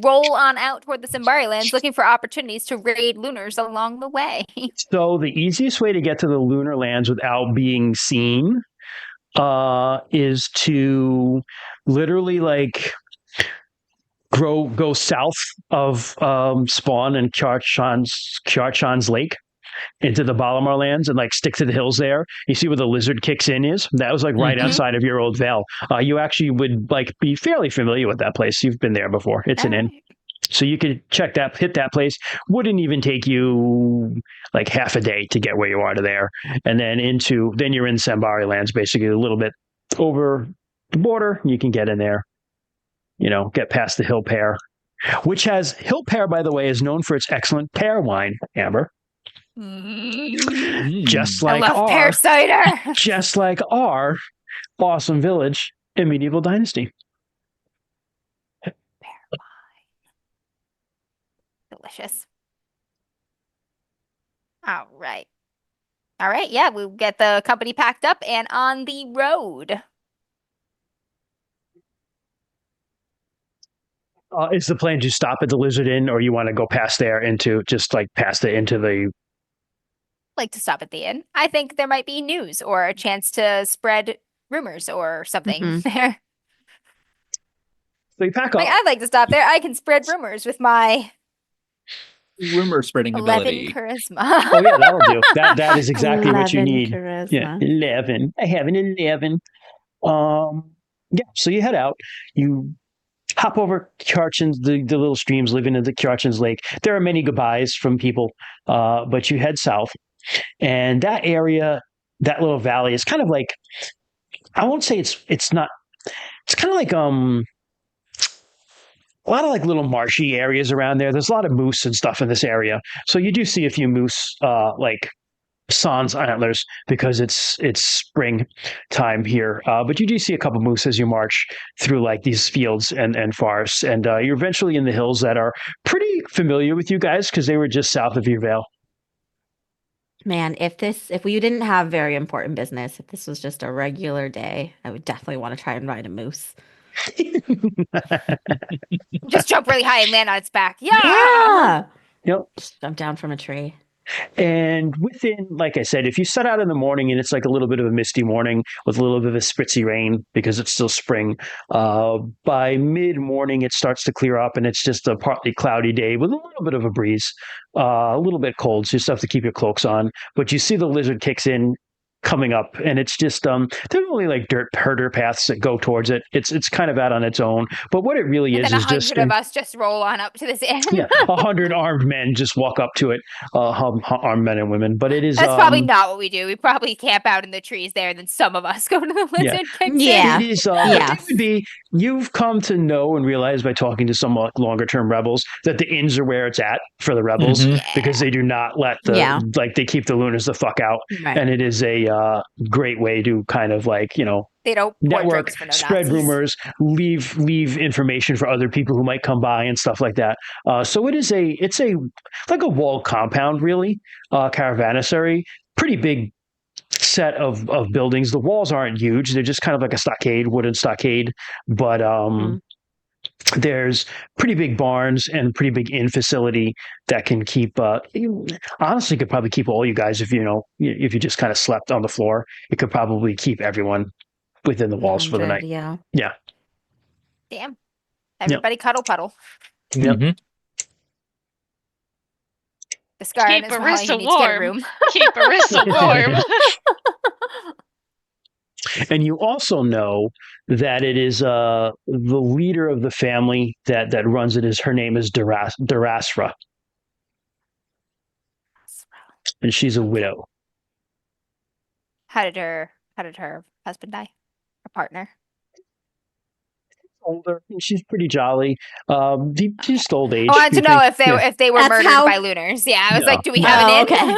roll on out toward the Simbari lands looking for opportunities to raid lunars along the way. So the easiest way to get to the lunar lands without being seen is to literally like go south of Spawn and Charchan's Lake into the Balamar lands and like stick to the hills there. You see where the lizard kicks in is? That was like right Mhm. outside of your old Vale. You actually would like be fairly familiar with that place. You've been there before. It's an inn. So you could hit that place. Wouldn't even take you like half a day to get where you are to there. And then you're in Sambari lands, basically a little bit over the border. You can get in there, get past the Hill Pear, which Hill Pear, by the way, is known for its excellent pear wine, Amber. Just like I love pear cider. Just like our awesome village in Medieval Dynasty. Pear wine. Delicious. All right. Yeah, we'll get the company packed up and on the road. Is the plan to stop at the Lizard Inn, or you want to go past there past it into the... Like to stop at the inn. I think there might be news or a chance to spread rumors or something there. So you pack up. I'd like to stop there. I can spread rumors with my rumor spreading 11 ability. charisma. Oh yeah, that'll do. That is exactly what you 11 need. charisma. Yeah, 11. I have an 11. Yeah. So you head out. You hop over Charchins, the little streams living in the Charchins Lake. There are many goodbyes from people, but you head south, and that area, that little valley, is kind of like, I won't say it's not. It's kind of like a lot of like little marshy areas around there. There's a lot of moose and stuff in this area. So you do see a few moose, like sans antlers, because it's spring time here. But you do see a couple moose as you march through like these fields and forests. And you're eventually in the hills that are pretty familiar with you guys because they were just south of your vale. Man, if we didn't have very important business, if this was just a regular day, I would definitely want to try and ride a moose. Just jump really high and land on its back. Yeah. Yep. Just jump down from a tree. And within, like I said, if you set out in the morning and it's like a little bit of a misty morning with a little bit of a spritzy rain because it's still spring, by mid-morning it starts to clear up and it's just a partly cloudy day with a little bit of a breeze, a little bit cold, so you still have to keep your cloaks on. But you see the lizard kicks in coming up, and it's just there's only like dirt herder paths that go towards it. It's kind of out on its own, but what it really And is then is just 100 of us just roll on up to this inn. yeah, 100 armed men just walk up to it, armed men and women. But it is That's probably not what we do. We probably camp out in the trees there, and then some of us go to the lizard kicks Yeah. It is. Yeah. It would be. You've come to know and realize by talking to some like longer term rebels that the inns are where it's at for the rebels Mhm. Yeah. because they do not let they keep the lunars the fuck out, Right. and it is a great way to kind of like They don't pour network, drinks for no spread Nazis. rumors, leave information for other people who might come by and stuff like that. So it's a like a walled compound, really, caravanserai, pretty big set of buildings. The walls aren't huge; they're just kind of like a wooden stockade, but there's pretty big barns and pretty big inn facility that can keep. Honestly, could probably keep all you guys if you just kind of slept on the floor. It could probably keep everyone within the walls for the 100, night. Yeah. Damn. Everybody cuddle puddle. Yep. Mhm. The scar Keep is Molly, Arissa he needs to get a warm. room. Keep Arissa warm. And you also know that it is the leader of the family that runs it. Her name is Darasra, and she's a widow. How did her husband die? Her partner. Older, and she's pretty jolly. Just old age. I wanted to You know think- if they were That's murdered how- by lunars. Yeah, I was No. like, do we have Oh, an okay. inn?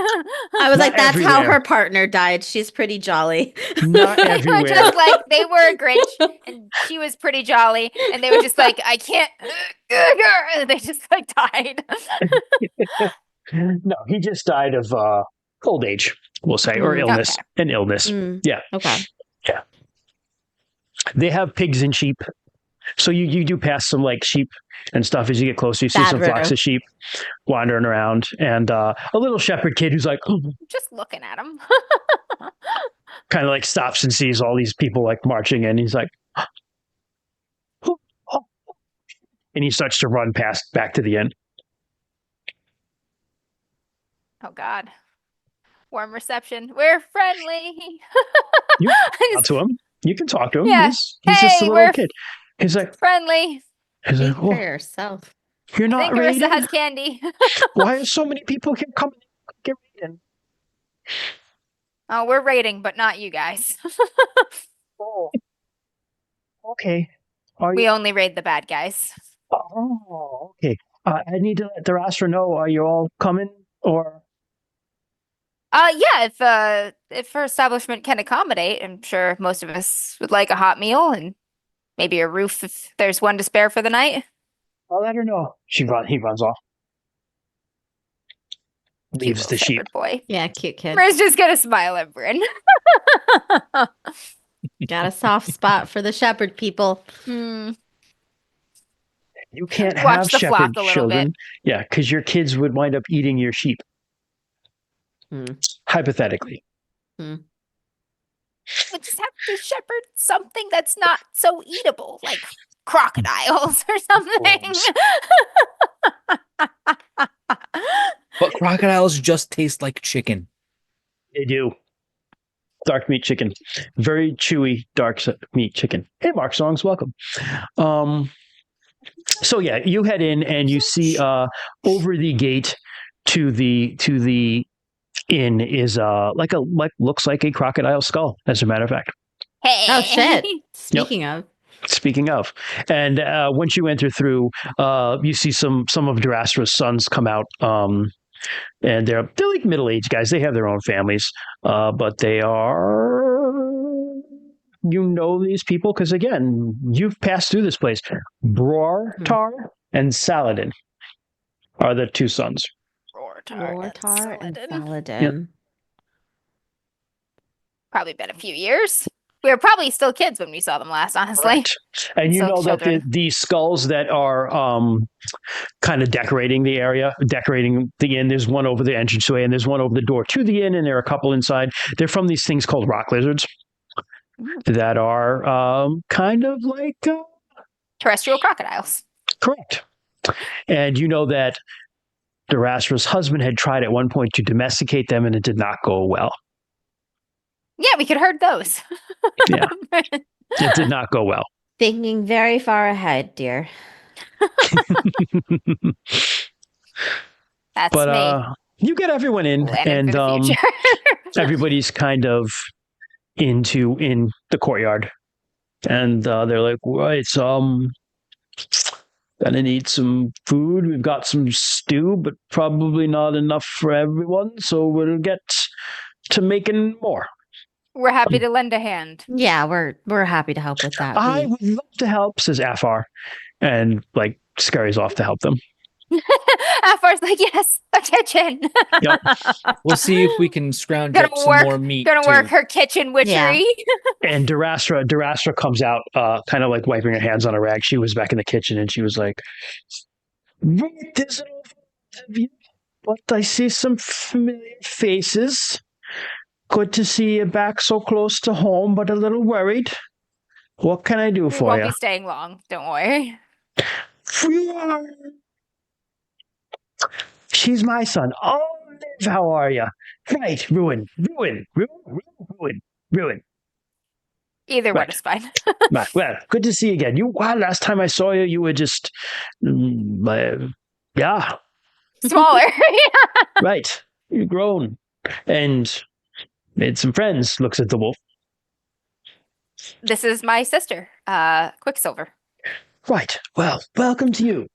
I was Not like, that's how everywhere. her partner died. She's pretty jolly. Not They were everywhere. just like, they were a Grinch, and she was pretty jolly, and they were just like, I can't. And they just like died. No, he just died of old age, we'll say, or illness. Okay. An illness. Mm, Yeah. okay. They have pigs and sheep. So you do pass some like sheep and stuff as you get closer. You see Bad some flocks river. of sheep wandering around, and a little shepherd kid who's like Just looking at him. kind of like stops and sees all these people like marching in. He's like, and he starts to run back to the inn. Oh God. Warm reception. We're friendly. You I Talk just- to him. You can talk to him. Yeah. He's just a Hey, little we're kid. He's like, friendly. Speak oh, for yourself. You're I not think Arissa raiding? has candy. Why are so many people here coming? Get raiding. Oh, we're raiding, but not you guys. Oh, okay. Are We you? only raid the bad guys. Oh, okay. I need to let the Rastra know. Are you all coming? Or Yeah, if her establishment can accommodate, I'm sure most of us would like a hot meal and maybe a roof if there's one to spare for the night. I'll let her know. He runs off. Cute Leaves little the sheep. shepherd boy. Yeah, cute kid. Maria's just gonna smile at Bryn. Got a soft spot for the shepherd people. Hmm. You can't Watch have the flock shepherd a little children. bit. Yeah, because your kids would wind up eating your sheep. Hmm. Hypothetically. We just have to shepherd something that's not so eatable, like crocodiles or something. Wolves. But crocodiles just taste like chicken. They do. Dark meat chicken. Very chewy, meat chicken. Hey, Mark Songs, welcome. So yeah, you head in and you see over the gate to the inn is looks like a crocodile skull, as a matter of fact. Hey. Oh shit! Speaking of, Speaking of, and once you enter through, you see some of Darastra's sons come out, and they're like middle-aged guys. They have their own families, but they are, these people because again, you've passed through this place. Brortar and Saladin are the two sons. Lortar and Saladin. Saladin. Probably been a few years. We were probably still kids when we saw them last, honestly. Right. And you So know that children. the skulls that are kind of decorating the area, decorating the inn, there's one over the entranceway and there's one over the door to the inn, and there are a couple inside. They're from these things called rock lizards that are kind of like Terrestrial crocodiles. correct. And you know that Darastra's husband had tried at one point to domesticate them, and it did not go well. Yeah, we could herd those. Yeah. It did not go well. Thinking very far ahead, dear. That's But me. you get everyone in, Planning for and the future. everybody's kind of in the courtyard, and they're like, right, gonna need some food. We've got some stew, but probably not enough for everyone, so we'll get to making more. We're happy to lend a hand. Yeah, we're happy to help with that. I would love to help, says Afar, and like scurries off to help them. Afar's like, yes, a kitchen. Yep. We'll see if we can scrounge Gonna up some work- more meat. Gonna to- work her kitchen witchery. And Darastra comes out, kind of like wiping her hands on a rag. She was back in the kitchen, and she was like, "Right, there's an awful of you, but I see some familiar faces. Good to see you back so close to home, but a little worried. What can I do We for won't you?" be staying long. Don't worry. She's my son. Oh, Liv, how are you? Right, Ruin. Either Right. one is fine. Right. Well, good to see you again. Last time I saw you, you were just, yeah, Smaller. right. You've grown and made some friends. Looks at the wolf. This is my sister, Quicksilver. Right. Well, welcome to you.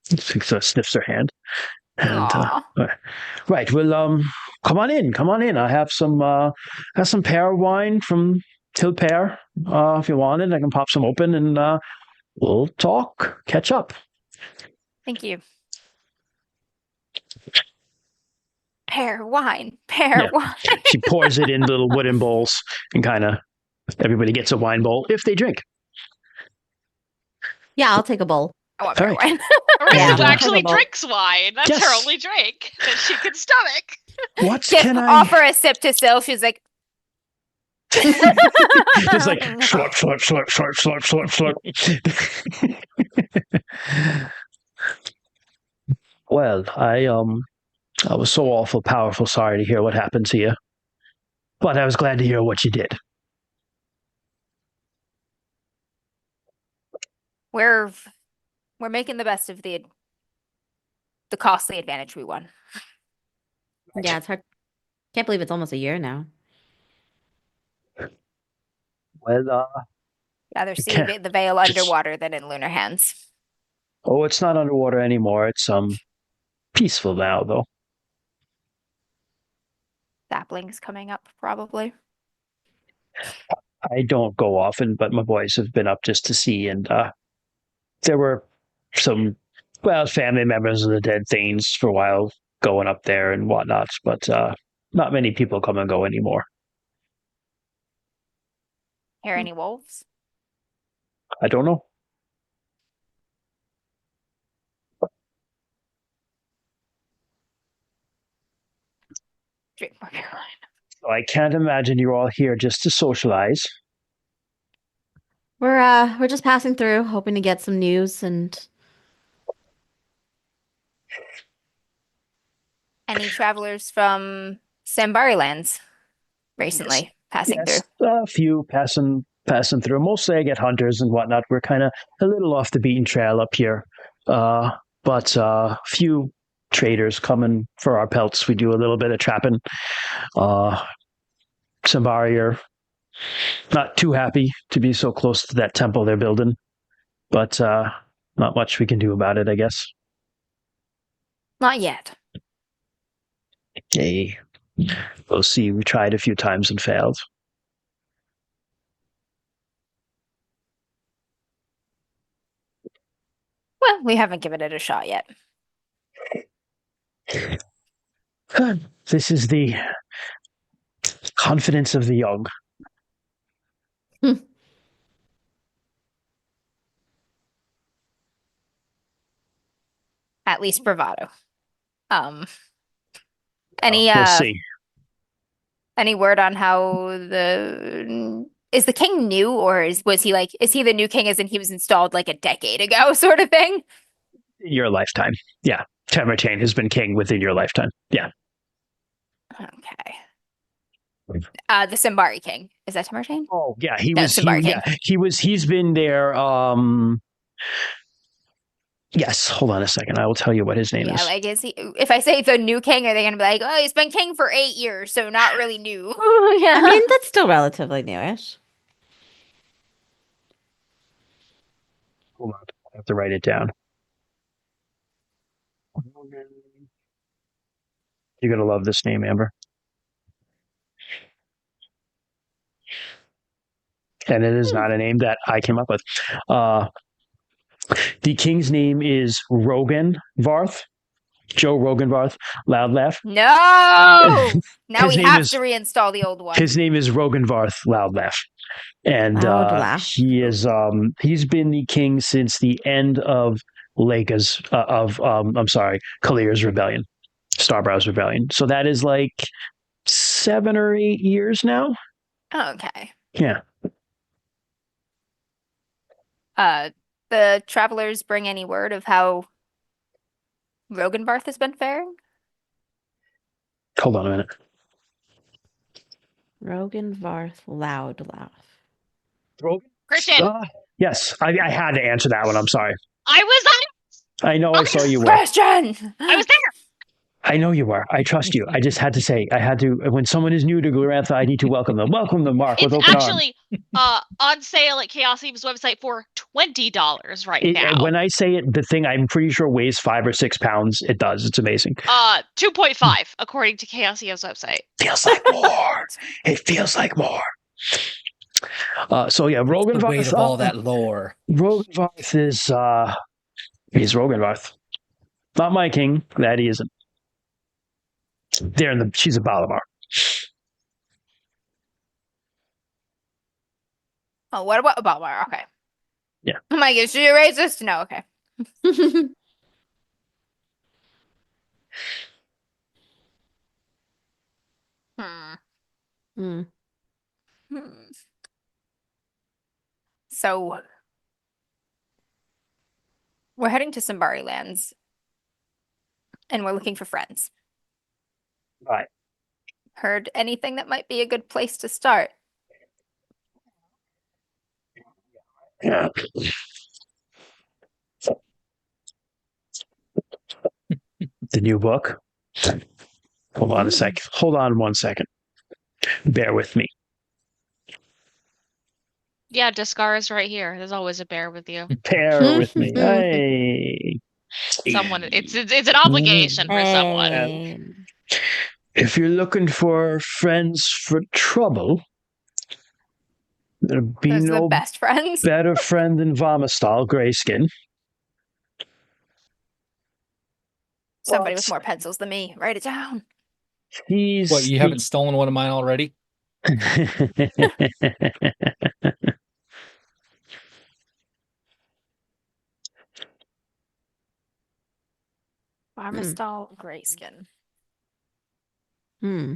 She sort of sniffs her hand. And Aw. right. Well, come on in. I have some pear wine from Till Pear. If you want it, I can pop some open and we'll talk, catch up. Thank you. Pear wine. Pear wine. She pours it in little wooden bowls, and kind of everybody gets a wine bowl if they drink. Yeah, I'll take a bowl. I want All pear right. wine. Marissa Yeah. actually Incredible. drinks wine. That's her Yes. only drink that she can stomach. What Just can I offer a sip to Sil. She's like, just like slurp, slurp, slurp, slurp, slurp, slurp, slurp. Well, I was so awful powerful sorry to hear what happened to you. But I was glad to hear what you did. we're We're making the best of the costly advantage we won. Yeah, it's hard. Can't believe it's almost a year now. Well, Rather see can't- the veil underwater than in lunar hands. oh, it's not underwater anymore. It's peaceful now, though. Saplings coming up, probably. I don't go often, but my boys have been up just to see, and there were some family members of the dead things for a while going up there and whatnot, but not many people come and go anymore. Hear any wolves? I don't know. Drink more beer wine. So I can't imagine you're all here just to socialize. We're just passing through, hoping to get some news and Any travelers from Sambari lands recently passing Yes, through? a few passing through. Mostly I get hunters and whatnot. We're kind of a little off the beaten trail up here. But few traders coming for our pelts. We do a little bit of trapping. Sambari are not too happy to be so close to that temple they're building, but not much we can do about it, I guess. Not yet. Hey, we'll see. We tried a few times and failed. Well, we haven't given it a shot yet. This is the confidence of the young. At least bravado. Any We'll see. any word on how is the king new, or is he the new king as in he was installed like a decade ago sort of thing? In your lifetime. Yeah. Tamertane has been king within your lifetime. Yeah. Okay. The Sambari king. Is that Tamertane? Oh, yeah. He's been there. Yes. Hold on a second. I will tell you what his name Yeah, is. like if I say the new king, are they gonna be like, oh, he's been king for 8 years, so not really new? Yeah. I mean, that's still relatively newish. Hold on. I have to write it down. You're going to love this name, Amber. And it is not a name that I came up with. The king's name is Rogan Varth. Joe Rogan Varth. Loud laugh. No. Now His we name have is- to reinstall the old one. His name is Rogan Varth. Loud laugh. And Loud laugh. he is he's been the king since the end of Kalir's rebellion, Starbrow's rebellion. So that is like 7 or 8 years now. Okay. Yeah. The travelers bring any word of how Roganbarth has been faring? Hold on a minute. Rogan Varth, loud laugh. Christian, Yes, I had to answer that one. I'm sorry. I was I know I saw you were. Christian! I was there. I know you were. I trust you. I just had to say, when someone is new to Glorantha, I need to welcome them. Welcome them, Mark, with It's open arms. actually on sale at Chaos Eve's website for $20 right now. When I say it, the thing I'm pretty sure weighs 5 or 6 pounds. It does. It's amazing. 2.5 according to Chaos Eve's website. Feels like more. It feels like more. So yeah, Rogan The weight Varth. of all that lore. Rogan Varth is he's Rogan Varth. Not my king. That he isn't. She's a Balamar. Oh, what about Balbar? Okay. Yeah. I'm like, is she a racist? No, okay. Hmm. Hmm. Hmm. So we're heading to Sambari lands, and we're looking for friends. Right. Heard anything that might be a good place to start? Yeah. The new book. Hold on a sec. Hold on 1 second. Bear with me. Yeah, Discar is right here. There's always a bear with you. Bear with me. Hey. Someone, it's an obligation for someone. Hey. If you're looking for friends for trouble, there'll be Those are the no best friends. better friend than Vomistal, Grayskin. Somebody with But more pencils than me. Write it down. he's What, you haven't stolen one of mine already? Barmastall Grayskin. Hmm.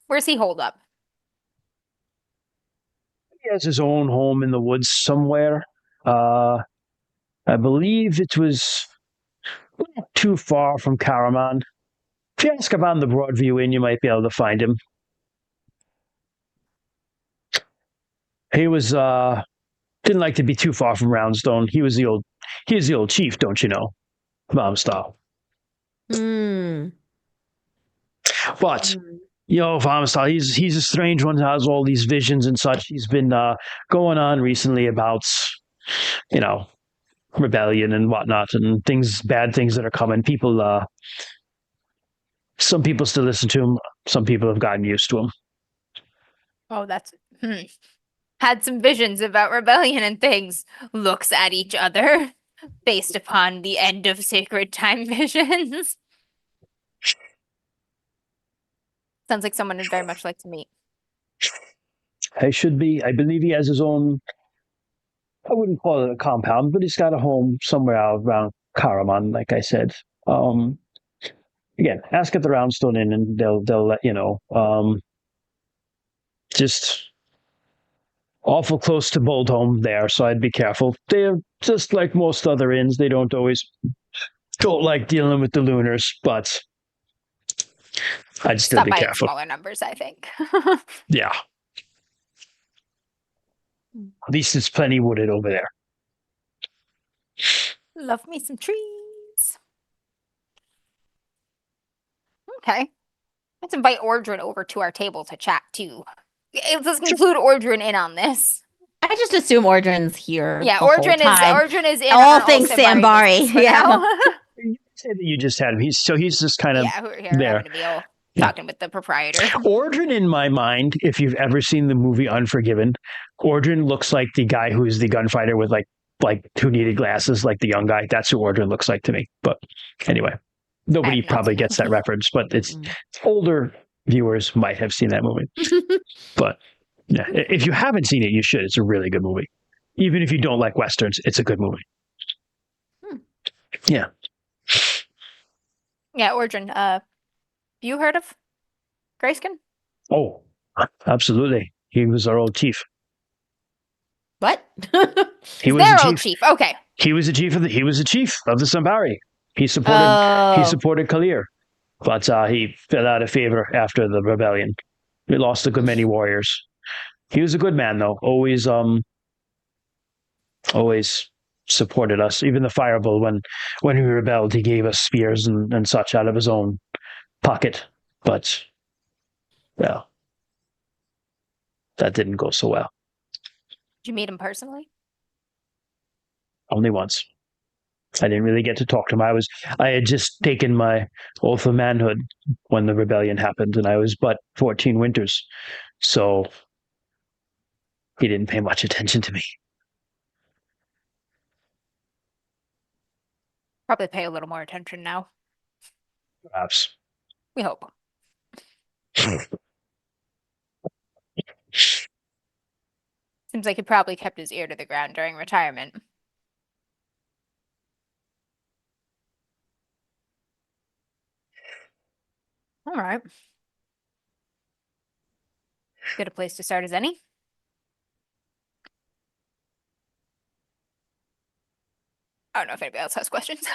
Where's he holed up? He has his own home in the woods somewhere. I believe it was not too far from Karaman. If you ask around the Broadview Inn, you might be able to find him. He was didn't like to be too far from Roundstone. He was the old chief, don't you know? Vomistal. Hmm. But Vomistal, he's a strange one, has all these visions and such. He's been going on recently about, rebellion and whatnot, and bad things that are coming. Some people still listen to him. Some people have gotten used to him. Oh, that's had some visions about rebellion and things. Looks at each other based upon the end of sacred time visions. Sounds like someone I'd very much like to meet. I believe he has his own, I wouldn't call it a compound, but he's got a home somewhere out around Karaman, like I said. Again, ask at the Roundstone Inn and they'll let you know. Just awful close to Boldholm there, so I'd be careful. They're just like most other inns. They don't like dealing with the Lunars, but I'd still Stop be by in careful. smaller numbers, I think. Yeah. At least it's plenty wooded over there. Love me some trees. Okay. Let's invite Ordrin over to our table to chat too. Let's include Ordrin in on this. I just assume Ordrin's here. Yeah, the whole Ordrin is in all on things Sambari Sambari. business for Yeah. now. You say that you just had him. He's just kind of Yeah, we're here there. having a meal, talking with the proprietor. Ordrin, in my mind, if you've ever seen the movie Unforgiven, Ordrin looks like the guy who's the gunfighter with like who needed glasses, like the young guy. That's who Ordrin looks like to me. But anyway, nobody probably gets that reference, but it's older viewers might have seen that movie. But yeah, if you haven't seen it, you should. It's a really good movie. Even if you don't like Westerns, it's a good movie. Yeah. Yeah, Ordrin, you heard of Grayskin? Oh, absolutely. He was our old chief. What? He was Their the old chief. Okay. He was the chief of the Sambari. He supported Kalir, but he fell out of favor after the rebellion. We lost a good many warriors. He was a good man, though. Always supported us. Even the Firebull, when we rebelled, he gave us spears and such out of his own pocket. But, well, that didn't go so well. Did you meet him personally? Only once. I didn't really get to talk to him. I had just taken my oath of manhood when the rebellion happened, and I was but 14 winters. So he didn't pay much attention to me. Probably pay a little more attention now. Perhaps. We hope. Seems like he probably kept his ear to the ground during retirement. All right. Good a place to start as any. I don't know if anybody else has questions.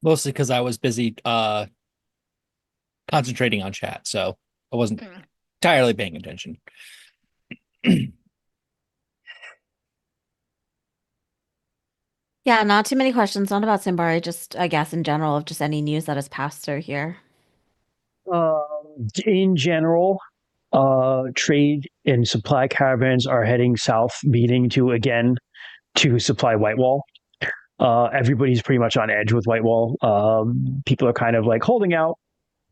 Mostly because I was busy concentrating on chat, so I wasn't entirely paying attention. Yeah, not too many questions, not about Simbari, just I guess in general of just any news that has passed through here. In general, trade and supply caravans are heading south, meaning to supply Whitewall. Everybody's pretty much on edge with Whitewall. People are kind of like holding out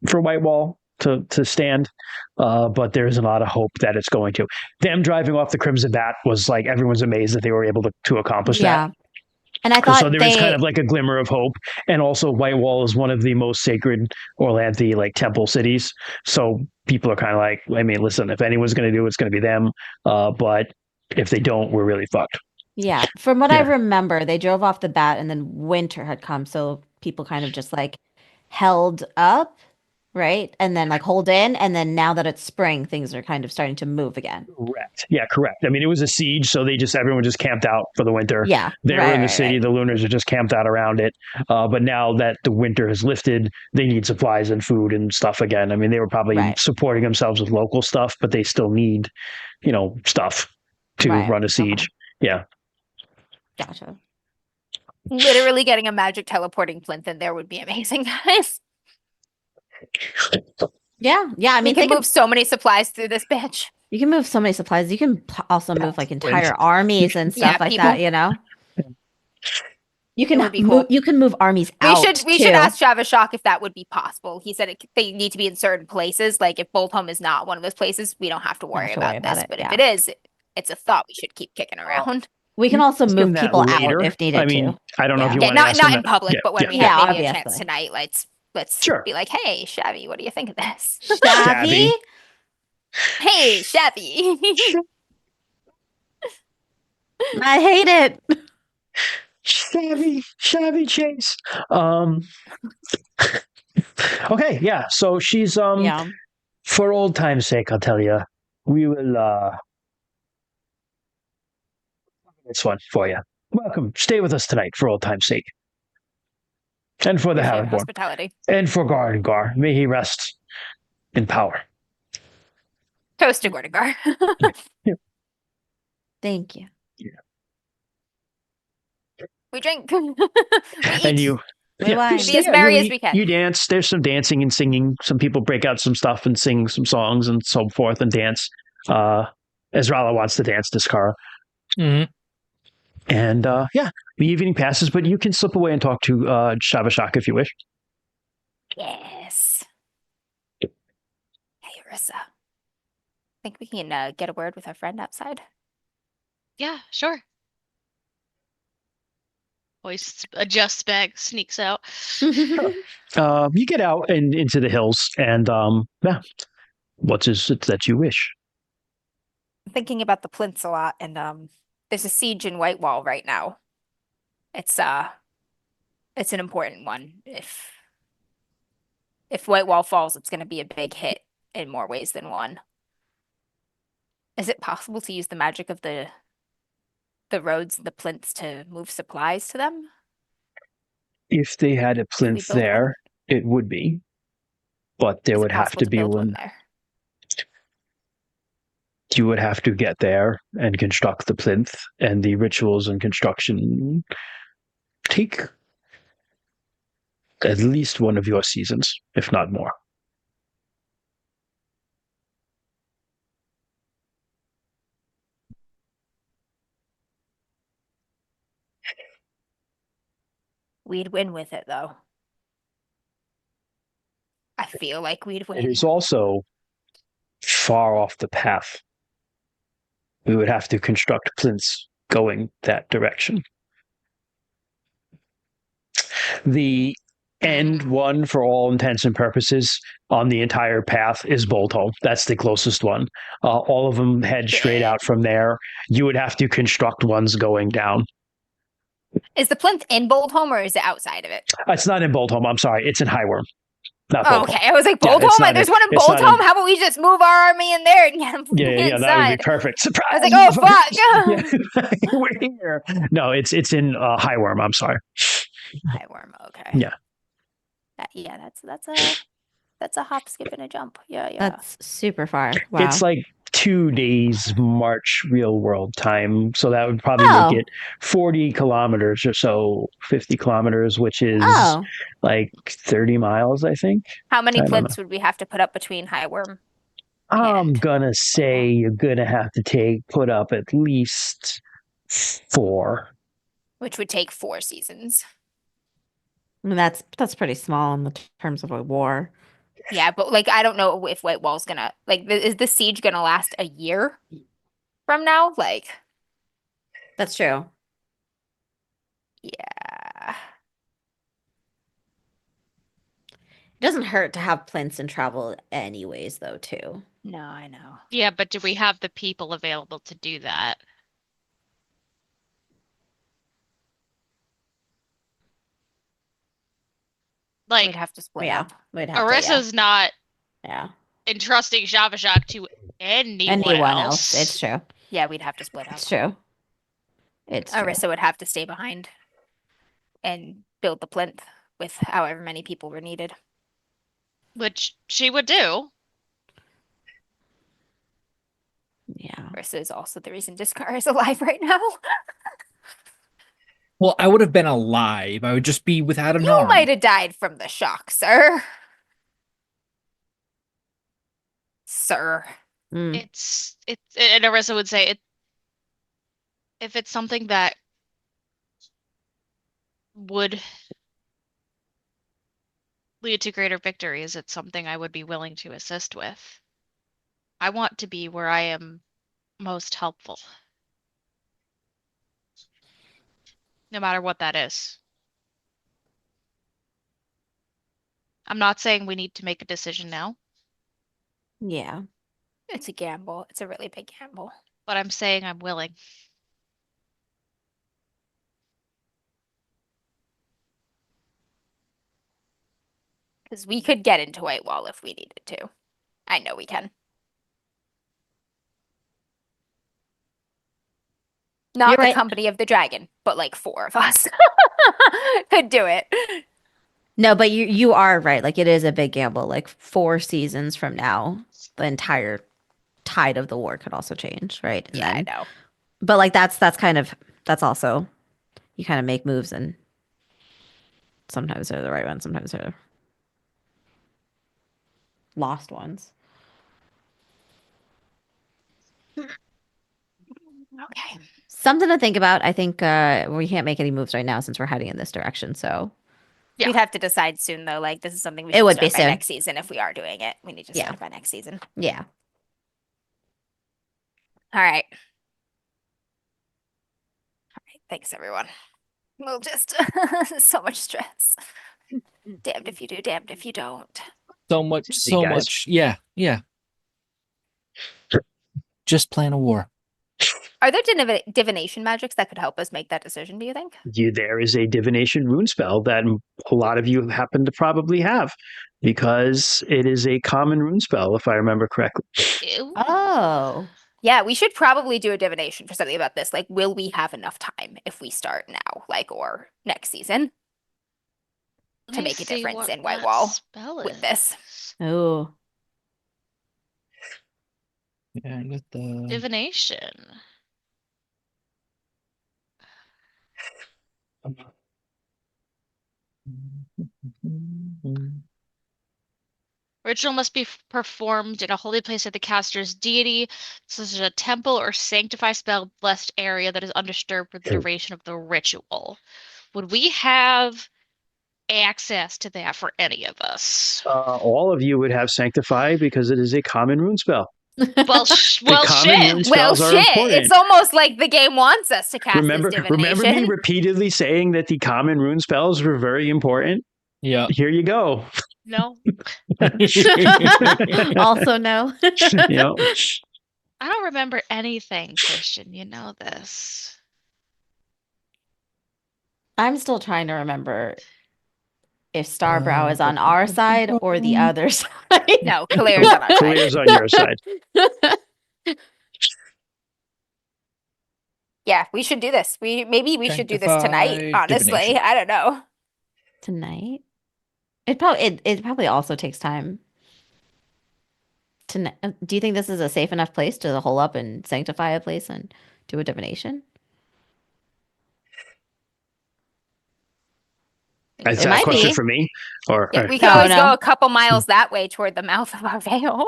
for Whitewall to stand, but there's a lot of hope that it's going to. Them driving off the Crimson Bat was like everyone's amazed that they were able to accomplish Yeah. that. And I So thought there is kind of like a glimmer of hope, and also Whitewall is one of the most sacred Orlanthe like temple cities. So people are kind of like, I mean, listen, if anyone's going to do it, it's going to be them. But if they don't, we're really fucked. Yeah, from what I Yeah. remember, they drove off the bat and then winter had come, so people kind of just like held up, right? And then like hold in, and then now that it's spring, things are kind of starting to move again. Correct. Yeah, correct. I mean, it was a siege, so everyone just camped out for the winter. Yeah, They were right, in the right, city. right. The Lunars are just camped out around it. But now that the winter has lifted, they need supplies and food and stuff again. I mean, they were probably Right. supporting themselves with local stuff, but they still need, stuff to Right. run a Okay. siege. Yeah. Gotcha. Literally getting a magic teleporting plinth in there would be amazing, guys. Yeah, yeah. I We mean, can think of, move so many supplies through this bitch. you can move so many supplies. You can also move like entire armies and Yeah, stuff like people. that, you know? You It can would be cool. you can move armies We out should too. ask Shavashak if that would be possible. He said they need to be in certain places. Like if Boltholm is not one of those places, we don't have to worry about this. But if it is, it's a thought we should keep kicking around. We can also Ask him move that people later. out if needed I mean, to. I don't know if you Yeah, want to ask him not in that. public, Yeah, but when yeah. we have maybe a obviously. chance tonight, let's Sure. be like, hey, Shabby, what do you think of this? Shabby? Hey, Shabby. I hate it. Shabby Chase. Okay, yeah. So she's Yeah. for old time's sake, I'll tell you, we will this one for you. Welcome. Stay with us tonight for old time's sake. And for the Appreciate your Harrenborn. hospitality. And for Gardengar. May he rest in power. Toast to Gordigar. Thank you. We drink. We And eat. you We wine. Be as merry as we can. You dance. There's some dancing and singing. Some people break out some stuff and sing some songs and so forth and dance. Ezrala wants to dance this car. Mhm. And yeah, the evening passes, but you can slip away and talk to Shavashak if you wish. Yes. Hey, Rissa. Think we can get a word with our friend outside? Yeah, sure. Voice adjusts back, sneaks out. You get out and into the hills, and yeah, what is it that you wish? I'm thinking about the plinths a lot, and there's a siege in Whitewall right now. It's an important one. If Whitewall falls, it's going to be a big hit in more ways than one. Is it possible to use the magic of the roads, the plinths, to move supplies to them? If they had a plinth build one? there, it would be, but there Is it would have possible to be build one. there? You would have to get there and construct the plinth, and the rituals and construction take at least one of your seasons, if not more. We'd win with it, though. I feel like we'd win. It is also far off the path. We would have to construct plinths going that direction. The end one, for all intents and purposes, on the entire path is Boltholm. That's the closest one. All of them head straight out from there. You would have to construct ones going down. Is the plinth in Boltholm or is it outside of it? It's not in Boltholm. I'm sorry. It's in Highworm. Not Oh, Boltholm. okay, I was like, Yeah, Boltholm? it's not There's in- one in it's not Boltholm? in- How about we just move our army in there and get them Yeah, that would inside? be perfect. Surprise! I was like, oh, fuck! Yeah. We're here. No, it's in Highworm. I'm sorry. Highworm, okay. Yeah. That's a hop, skip, and a jump. Yeah. That's super far. Wow. It's like 2 days march real world time. So that would probably make it 40 kilometers or so, 50 kilometers, which is like 30 miles, I think. How many I don't know. plinths would we have to put up between High Worm? I'm gonna say you're gonna have to put up at least 4. Which would take 4 seasons. I mean, that's pretty small in the terms of a war. Yeah, but like I don't know if White Wall's gonna like is the siege gonna last a year from now? Like That's true. yeah. It doesn't hurt to have plinths and travel anyways, though, too. No, I know. Yeah, but do we have the people available to do that? We'd Like, have to split Yeah, up. we'd have to, Arissa's not yeah. entrusting Shavashak to anyone else. It's true. Yeah, we'd have to split up. It's true. It's true. Arissa would have to stay behind and build the plinth with however many people were needed. Which she would do. Yeah. Arissa is also the reason Discar is alive right now. Well, I would have been alive. I would just be without an You arm. might have died from the shock, sir. Sir. Mm. It's and Arissa would say it if it's something that would lead to greater victories, it's something I would be willing to assist with. I want to be where I am most helpful. No matter what that is. I'm not saying we need to make a decision now, Yeah. It's a gamble. It's a really big gamble. but I'm saying I'm willing. Because we could get into White Wall if we needed to. I know we can. Not You're the right. company of the dragon, but like 4 of us could do it. No, but you are right. Like, it is a big gamble. Like, 4 seasons from now, the entire tide of the war could also change, right? And Yeah, I then, know. but like that's also, you kind of make moves, and sometimes they're the right ones, sometimes they're lost ones. Okay. Something to think about. I think we can't make any moves right now since we're heading in this direction. So Yeah. We'd have to decide soon, though. Like, this is something we It should would start be by soon. next season if we are doing it. We need to Yeah. start by next season. yeah. All right. All right. Thanks, everyone. We'll just so much stress. Damned if you do, damned if you don't. So much, so guys. much. Yeah, yeah. Just plan a war. Are there divination magics that could help us make that decision, do you think? There is a divination rune spell that a lot of you happen to probably have because it is a common rune spell, if I remember correctly. Ew. Oh. Yeah, we should probably do a divination for something about this. Like, will we have enough time if we start now, like, or next season Let to me make a see difference what in White that Wall spell with is. this? Oh. Yeah, I got the Divination. Ritual must be performed in a holy place of the caster's deity, such as a temple or sanctify spell blessed area that is undisturbed for the duration of the ritual. Would we have access to that for any of us? All of you would have sanctify because it is a common rune spell. Well, common shit. rune Well, spells are shit. important. It's almost like the game wants us to cast Remember this divination. me repeatedly saying that the common rune spells were very important? yeah. Here you go. No, Also, no. Yep. I don't remember anything, Christian. You know this. I'm still trying to remember if Starbrow is on our side or the other side. No, Kalir's on our side. Clear's on your side. Yeah, we should do this. Maybe we should do this tonight, Sanctify honestly. divination. I don't know. Tonight? It probably also takes time Do you think this is a safe enough place to hole up and sanctify a place and do a divination? Is It that a might question be. for me? Or Yeah, we can No, always no. go a couple miles that way toward the mouth of our veil.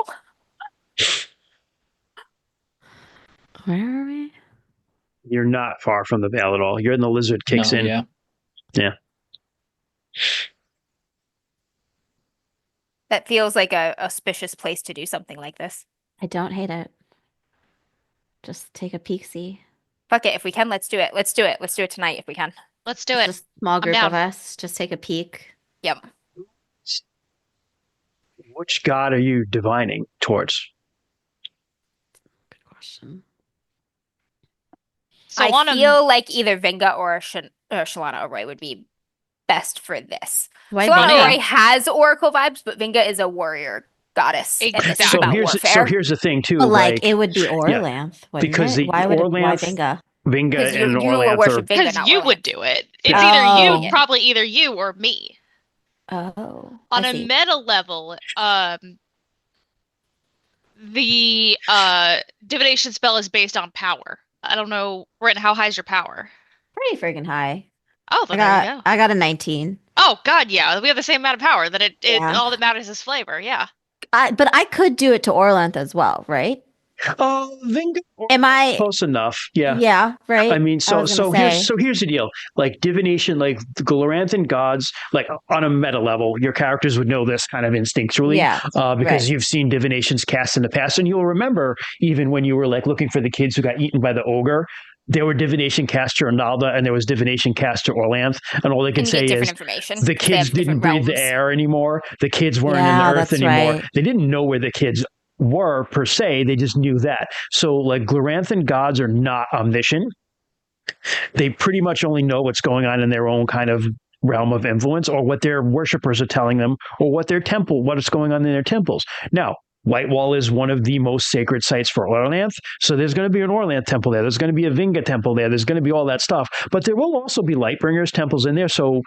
Where are we? you're not far from the veil at all. You're in the lizard kicks No, in. yeah. Yeah. That feels like a auspicious place to do something like this. I don't hate it. Just take a peek, see. Fuck it. If we can, let's do it. Let's do it. Let's do it tonight if we can. Let's do it. Just a small group down. of us. Just take a peek. Yep. Which god are you divining towards? Good question. So I on feel like either Vinga or Shalana Oroy would be best for this. Why Shalana Vinga? Oroy has Oracle vibes, but Vinga is a warrior goddess. And this is Exactly. about here's warfare. the thing too. But like it would be Orlanth, wouldn't because it? the Why Orlanth- Vinga? Vinga Because and you will Orlanth worship are Vinga, because not you Orlanth. would do it. It's Oh. either you, probably either you or me. Oh. On I a see. meta level, the divination spell is based on power. I don't know, Brent, how high is your power? Pretty freaking high. Oh, then there you go. I got a 19. Oh God, yeah, we have the same amount of power. That it Yeah. all that matters is flavor. Yeah. But I could do it to Orlanth as well, right? Vinga Am I close enough. Yeah. Yeah, right. I mean, was gonna here's the deal. Like divination, like the Gloranthan gods, like on a meta level, your characters would know this kind of instinctually, Yeah, because right. you've seen divinations cast in the past, and you'll remember even when you were like looking for the kids who got eaten by the ogre. There were divination cast to Ronalda, and there was divination cast to Orlanth, and all they could And you say get different is information. the 'cause they kids have didn't different breathe the realms. air anymore. The kids weren't in Yeah, the earth that's anymore. right. They didn't know where the kids were per se. They just knew that. So like Gloranthan gods are not omniscient. They pretty much only know what's going on in their own kind of realm of influence, or what their worshippers are telling them, or what is going on in their temples. Now, Whitewall is one of the most sacred sites for Orlanth, so there's going to be an Orlanth temple there. There's going to be a Vinga temple there. There's going to be all that stuff, but there will also be Lightbringers temples in there. So,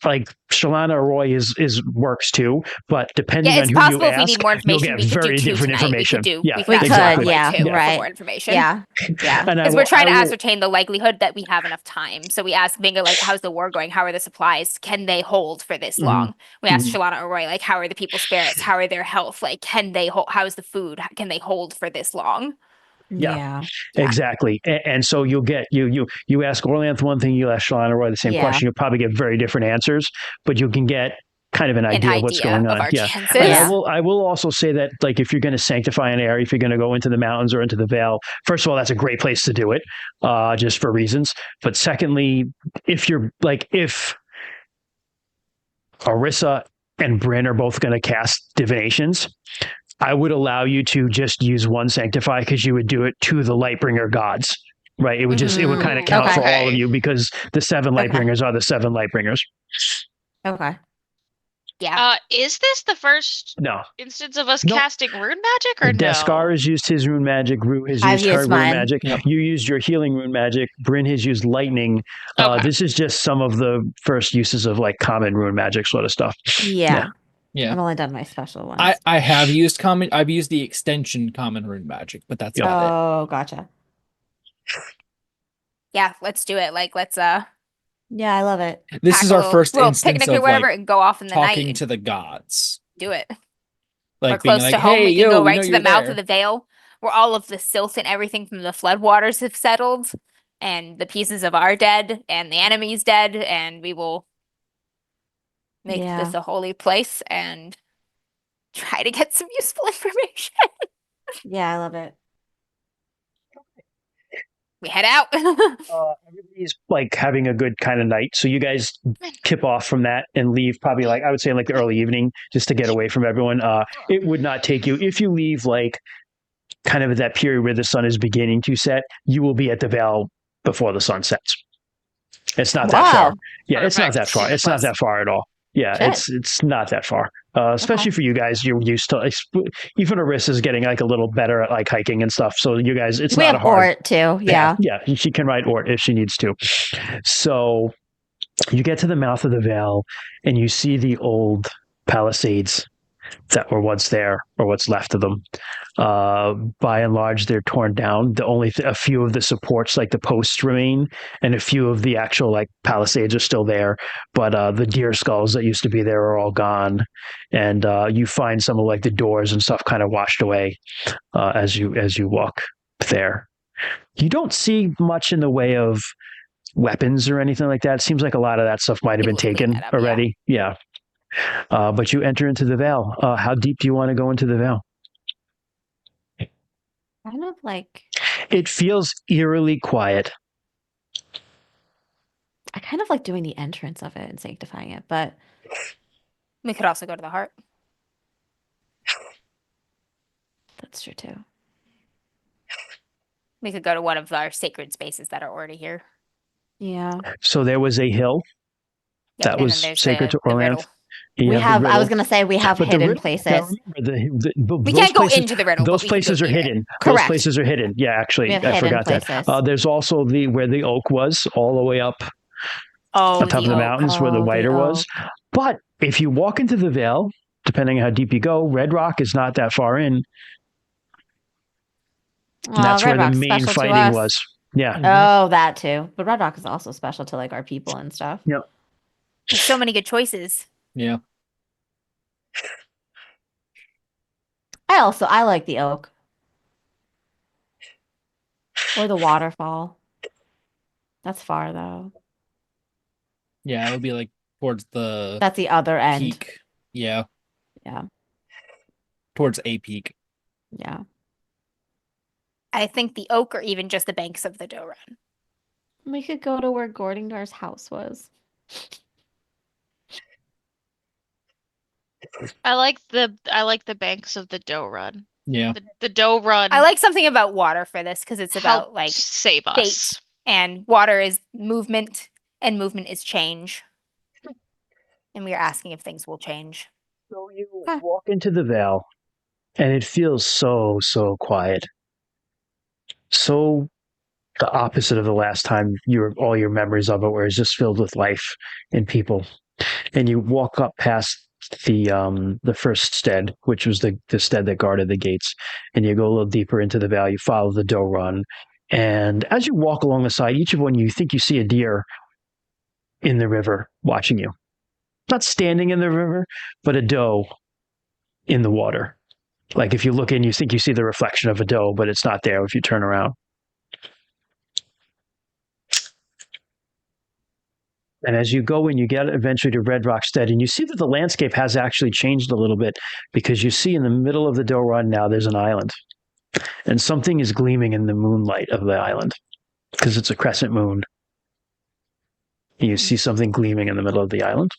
like Shalana Oroy is works too, but depending Yeah, on it's who possible you if we ask, need more you'll information, get we could very do two different tonight. information. We Yeah, could ask exactly. Oroy Yeah, too for right. more information. Yeah. Yeah. And Because we're trying to I will- ascertain the likelihood that we have enough time. So we ask Vinga, like, how's the war going? How are the supplies? Can they hold for this Mhm. long? We ask Mhm. Shalana Oroy, like, how are the people's spirits? How are their health? Like, can they hold? How's the food? Can they hold for this long? Yeah. Yeah. Exactly. And so you'll get you ask Orlanth one thing, you ask Shalana Roy the same Yeah. question, you'll probably get very different answers, but you can get kind of an idea of what's going on. our Yeah. chances. And Yeah. I will also say that, like, if you're going to sanctify an area, if you're going to go into the mountains or into the Vale, first of all, that's a great place to do it, just for reasons. But secondly, if Arissa and Bryn are both going to cast divinations, I would allow you to just use one sanctify, because you would do it to the Lightbringer gods. Right. It would it would kind of count for all of you, because the 7 Lightbringers are the 7 Lightbringers. Okay. Yeah. Is this the first No. instance of us No. casting rune magic, or no? Deskar has used his rune magic. Rue has I've used her used rune mine. magic. Yep. You used your healing rune magic. Bryn has used lightning. Okay. This is just some of the first uses of like common rune magic sort of stuff. Yeah. Yeah. I've only done my special ones. I have used I've used the extension common rune magic, but that's about it. Oh, gotcha. Yeah, let's do it. Like, let's Yeah, I love it. This pack is a our little- first little instance picnic of or whatever like and go off in the night talking and to the gods. do it. Like We're being close like, to home. hey, We can yo, go we right know to you're the mouth there. of the Vale, where all of the silt and everything from the floodwaters have settled, and the pieces of our dead and the enemy's dead, and we will make Yeah. this a holy place and try to get some useful information. Yeah, I love it. We head out. Everybody's like having a good kind of night. So you guys tip off from that and leave probably like, I would say, like the early evening, just to get away from everyone. It would not take you, if you leave like kind of at that period where the sun is beginning to set, you will be at the Vale before the sun sets. It's not that far. Wow. Yeah, it's not that Perfect. far. Super It's not close. that far at all. Yeah, Shit. it's not that far. Especially for you guys, you're used to. Even Arissa is getting like a little better at like hiking and stuff. So you guys, it's We not have a hard. Ort too. Yeah. Yeah, she can ride Ort if she needs to. So you get to the mouth of the Vale and you see the old palisades that were once there, or what's left of them. By and large, they're torn down. The only a few of the supports, like the posts, remain, and a few of the actual like palisades are still there. But the deer skulls that used to be there are all gone, and you find some of like the doors and stuff kind of washed away as you walk there. You don't see much in the way of weapons or anything like that. It seems like a lot of that stuff might have been People cleaned taken that up, already. Yeah. But you enter into the Vale. How deep do you want to go into the Vale? Kind of like It feels eerily quiet. I kind of like doing the entrance of it and sanctifying it, but We could also go to the heart. that's true too. We could go to one of our sacred spaces that are already here. Yeah. So there was a hill Yep, that and then was there's sacred to the Orlanth. riddle. You We the have I was riddle. gonna say we have But the hidden riddle- places. Now remember, We those can't go places, into the riddle, but those we can go places are near it. hidden. Correct. Those places are hidden. Yeah, actually, We have I hidden forgot places. that. There's also where the oak was, all the way up Oh, on top of the oak. mountains where the Oh, the whiter was. oak. But if you walk into the Vale, depending on how deep you go, Red Rock is not that far in. And that's Red where the Rock's main special to fighting us. was. Yeah. Oh, that too. But Red Rock is also special to like our people and stuff. Yep. There's so many good choices. Yeah. I like the oak. Or the waterfall. That's far though. Yeah, it would be like towards the That's the other end. peak. Yeah. Yeah. Towards a peak. Yeah. I think the oak or even just the banks of the Doe Run. We could go to where Gordingar's house was. I like the banks of the Doe Run. Yeah. The Doe Run I like something about water for this because it's about helped like save us. fate, and water is movement, and movement is change. And we are asking if things will change. So you walk into the Vale, and it feels so quiet. So the opposite of the last time all your memories of it, where it's just filled with life and people. And you walk up past the first stead, which was the stead that guarded the gates, and you go a little deeper into the valley. You follow the Doe Run, and as you walk along the side, each of one you think you see a deer in the river watching you, not standing in the river, but a doe in the water. Like if you look in, you think you see the reflection of a doe, but it's not there if you turn around. And as you go in, you get eventually to Red Rock Stead, and you see that the landscape has actually changed a little bit, because you see in the middle of the Doe Run now there's an island, and something is gleaming in the moonlight of the island, because it's a crescent moon. And you see something gleaming in the middle of the island.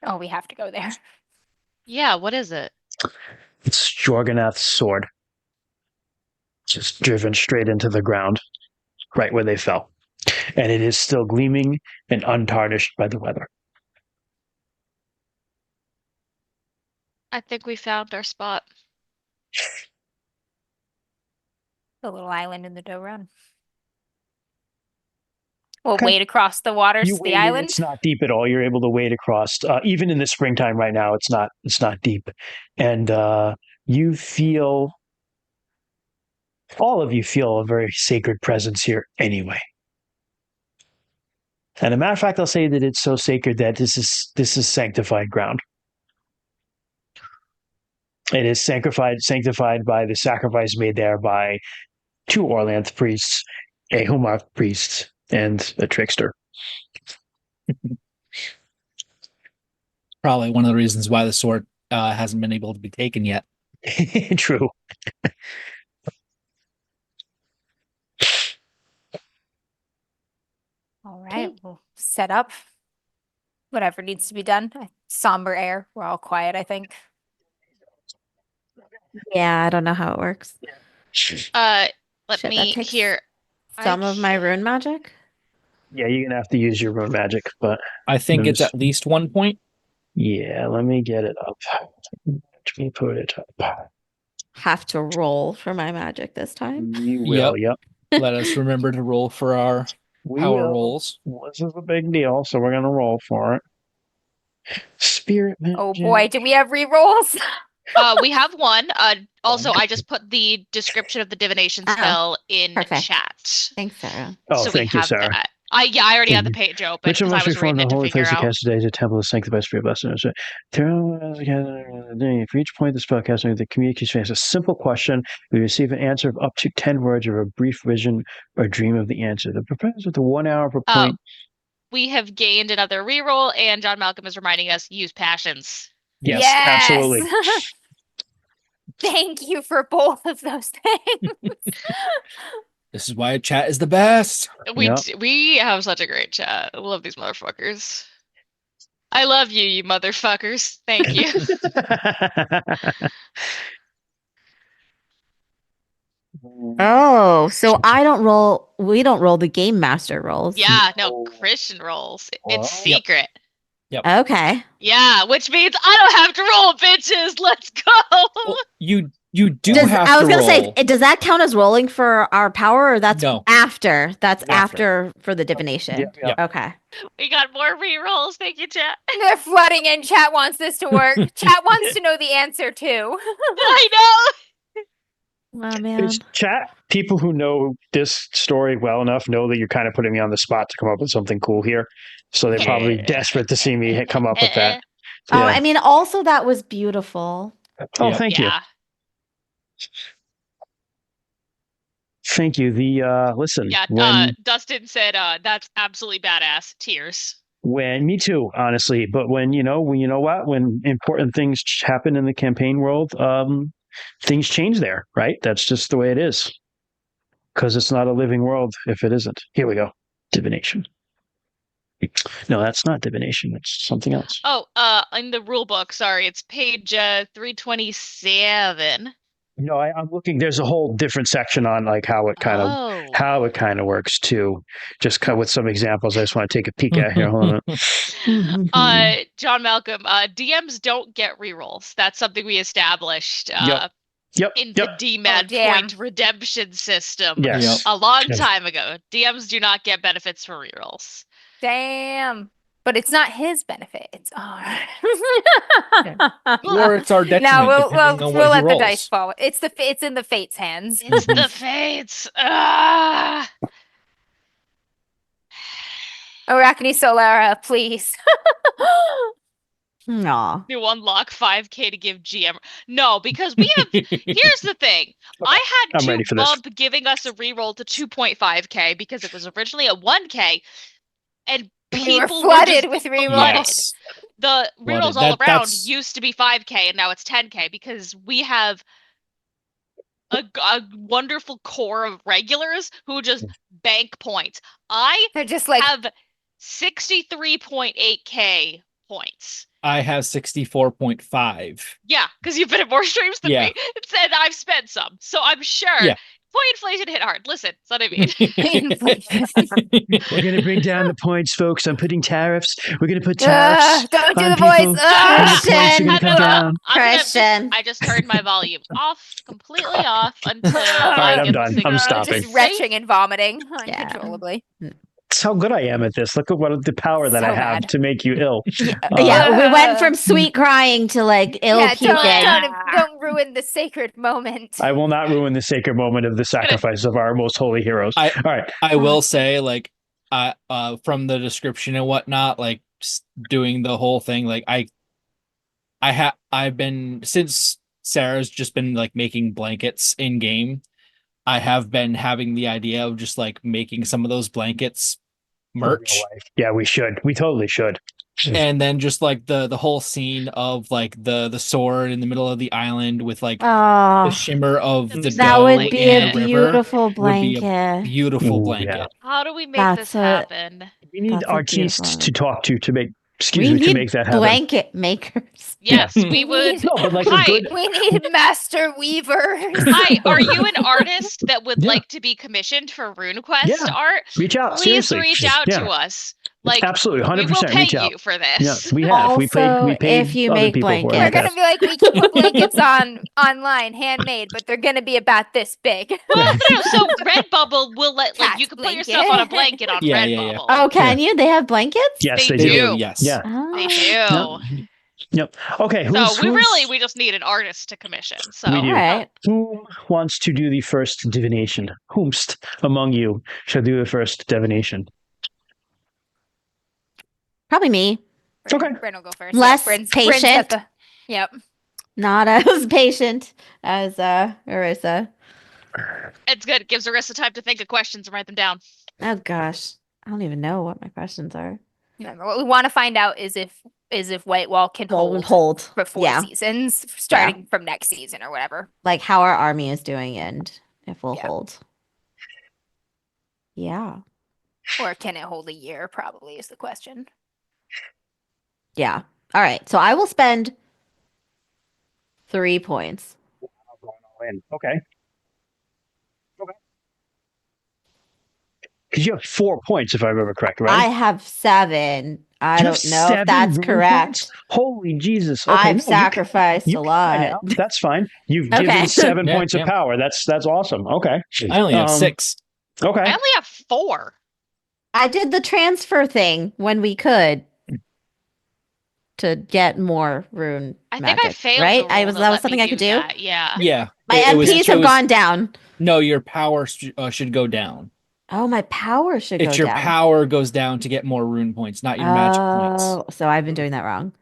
Oh, we have to go there. Yeah, what is it? It's Jorganath's sword, just driven straight into the ground, right where they fell. And it is still gleaming and untarnished by the weather. I think we found our spot. The little island in the Doe Run. We'll Okay. wade across the waters You to the wade in, island. it's not deep at all. You're able to wade across. Even in the springtime right now, it's not deep. And you feel, all of you feel a very sacred presence here anyway. And a matter of fact, I'll say that it's so sacred that this is sanctified ground. It is sanctified by the sacrifice made there by 2 Orlanth priests, a Humar priest, and a trickster. Probably one of the reasons why the sword hasn't been able to be taken yet. True. All right, we'll set up whatever needs to be done. Somber air. We're all quiet, I think. Yeah, I don't know how it works. Let Shit, that me takes hear. Some of my rune magic. Yeah, you're gonna have to use your rune magic, but I think it's There's- at least 1 point. yeah, let me get it up. Let me put it up. Have to roll for my magic this time. You will, yep. Let us remember to roll for our We power will. rolls. This is a big deal, so we're gonna roll for it. Spirit magic. Oh boy, do we have re-rolls? We have one. Also, I just put the description of the divination Oh, spell in perfect. chat. Thanks, Sarah. Oh, So thank we you, have Sarah. that. I already had the Thank page open Which because I must be was from reading the it to holy figure place of out. cast today is a temple of sanctified spirit blessings. For each point the spell casting, the communication has a simple question. We receive an answer of up to 10 words or a brief vision or dream of the answer. The purpose of the 1 hour per point. We have gained another reroll, and John Malcolm is reminding us use passions. Yes, absolutely. Thank you for both of those things. This is why chat is the best. We have such a great chat. I love these motherfuckers. I love you, you motherfuckers. Thank you. Oh, so we don't roll the game master rolls. Yeah, no, Christian rolls. It's secret. Okay. Yeah, which means I don't have to roll, bitches. Let's go. Well, you do have I was to gonna roll. say, does that count as rolling for our power, or that's No. after? That's After. after for the divination. Yeah. Okay. We got more rerolls. Thank you, chat. They're flooding in. Chat wants this to work. Chat wants to know the answer too. I know. Oh man. Chat, people who know this story well enough know that you're kind of putting me on the spot to come up with something cool here. So they're probably desperate to see me come up with that. Oh, Yeah. I mean, also that was beautiful. Oh, thank you. Thank you. Listen. Yeah, Dustin said that's absolutely badass. Tears. Me too, honestly. But when important things happen in the campaign world, things change there, right? That's just the way it is. Because it's not a living world if it isn't. Here we go. Divination. No, that's not divination. It's something else. Oh, in the rule book, sorry, it's page 327. No, I'm looking. There's a whole different section on like how it kind of works too. Just kind of with some examples. I just want to take a peek at here. Hold on. John Malcolm, DMs don't get rerolls. That's something we established. In the DMAD point redemption system a long time ago. DMs do not get benefits for rerolls. Damn. But it's not his benefit. It's ours. Or it's our detriment. No, we'll let the rolls. dice fall. It's in the fates' hands. It's the fates. Ah. Arachne Solara, please. No. You unlock 5K to give GM. No, because we have. Here's the thing. I had to bump giving us a reroll to 2.5K because it was originally a 1K, and we were flooded with rerolls. Yes. The rerolls all around used to be 5K, and now it's 10K because we have a wonderful core of regulars who just bank points. They're just like have 63.8K points. I have 64.5. Yeah, because you've been at more streams than me. It said I've spent some, so I'm sure. Yeah. Point inflation hit hard. Listen, that's what I mean. We're going to bring down the points, folks. I'm putting tariffs. We're going to put tariffs. Don't do the people. voice. Christian. I just turned my volume off, completely off until. All right, I'm done. I'm stopping. Just retching and vomiting uncontrollably. That's how good I am at this. Look at what the power that I have to make you ill. We went from sweet crying to like ill puking. Don't ruin the sacred moment. I will not ruin the sacred moment of the sacrifice of our most holy heroes. All right. I will say, like, from the description and whatnot, like doing the whole thing, like I've been, since Sarah's just been like making blankets in game, I have been having the idea of just like making some of those blankets merch. Yeah, we should. We totally should. And then just like the whole scene of like the sword in the middle of the island with like the shimmer of the that dough would be in a the beautiful blanket. blanket. Beautiful blanket. Yeah. How do we make this happen? We need artists to talk to make. To make that happen. Blanket makers. Yes, we would. No, but like we need master weavers. Hi, are you an artist that would like to be commissioned for RuneQuest art? Reach out. Please Seriously. reach out to us. Like, absolutely, 100%. We will pay reach out. you for this. Yeah, we have. Also, we paid if you other make people blankets. for it. We're gonna be like, we can put blankets online, handmade, but they're gonna be about this big. Well, no, so Redbubble will let you can put your stuff on a blanket on Redbubble. Oh, can you? They have blankets? Yes, they do. Yes. Yeah. They do. Yep. Okay. So we just need an artist to commission. So We do. All right. Who wants to do the first divination? Whomst among you shall do the first divination? Probably me. Okay. Bryn will go first. Less Bryn's patient. got yep. Not as patient as Arissa. it's good. It gives Arissa time to think of questions and write them down. Oh gosh. I don't even know what my questions are. Remember, what we want to find out is if Whitewall can hold for 4 Yeah. seasons, starting from next season or whatever. Like how our army is doing and if we'll Yeah. hold. Yeah. Or can it hold a year? Probably is the question. Yeah. All right. So I will spend 3 points. Okay. Because you have 4 points, if I remember correct, right? I have 7. I You don't have know if 7 that's rune correct. points? Holy Jesus! Okay, I've no, sacrificed you a can find lot. out. That's fine. You've Okay. given 7 Yeah, points of yeah. power. That's awesome. Okay. I only have 6. Okay. I only have 4. I did the transfer thing when we could to get more rune I magic. think I failed. right? The rule That was let something me I could do. that. Yeah. Yeah. My it was- MPs have gone down. No, your power should go down. Oh, my power should It's go your down. power goes down to get more rune points, not your magic points. Oh, so I've been doing that wrong.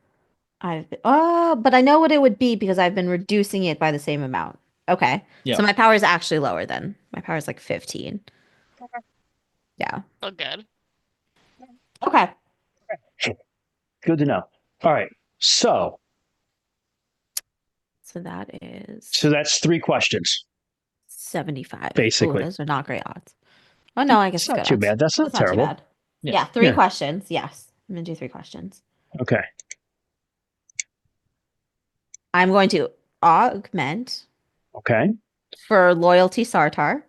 But I know what it would be because I've been reducing it by the same amount. Okay. Yeah. So my power is actually lower then. My power is like 15. Okay. Yeah. Oh, good. Okay. Good to know. All right. So So that is that's 3 questions. 75. Basically. Ooh, those are not great odds. Oh no, I guess It's it's not good too odds. bad. That's not That's not too terrible. bad. Yeah. Yeah, 3 Yeah. questions. Yes. I'm gonna do 3 questions. Okay. I'm going to augment Okay. for loyalty Sartar.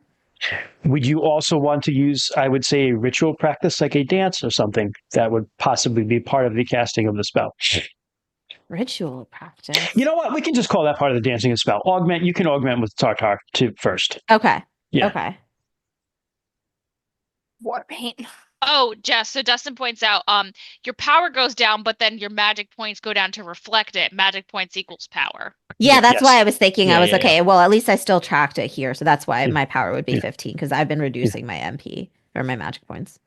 Would you also want to use, I would say, a ritual practice like a dance or something that would possibly be part of the casting of the spell? Ritual practice. You know what? We can just call that part of the dancing of the spell. Augment. You can augment with Tartar too first. Okay. Yeah. Okay. War paint. Oh, Jess, so Dustin points out, your power goes down, but then your magic points go down to reflect it. Magic points equals power. Yeah, that's Yes. why I was thinking. Yeah, I was yeah, okay. Well, at least I still tracked it here, so that's why Yeah. my power would be Yeah. 15 because I've been reducing my MP or my magic points.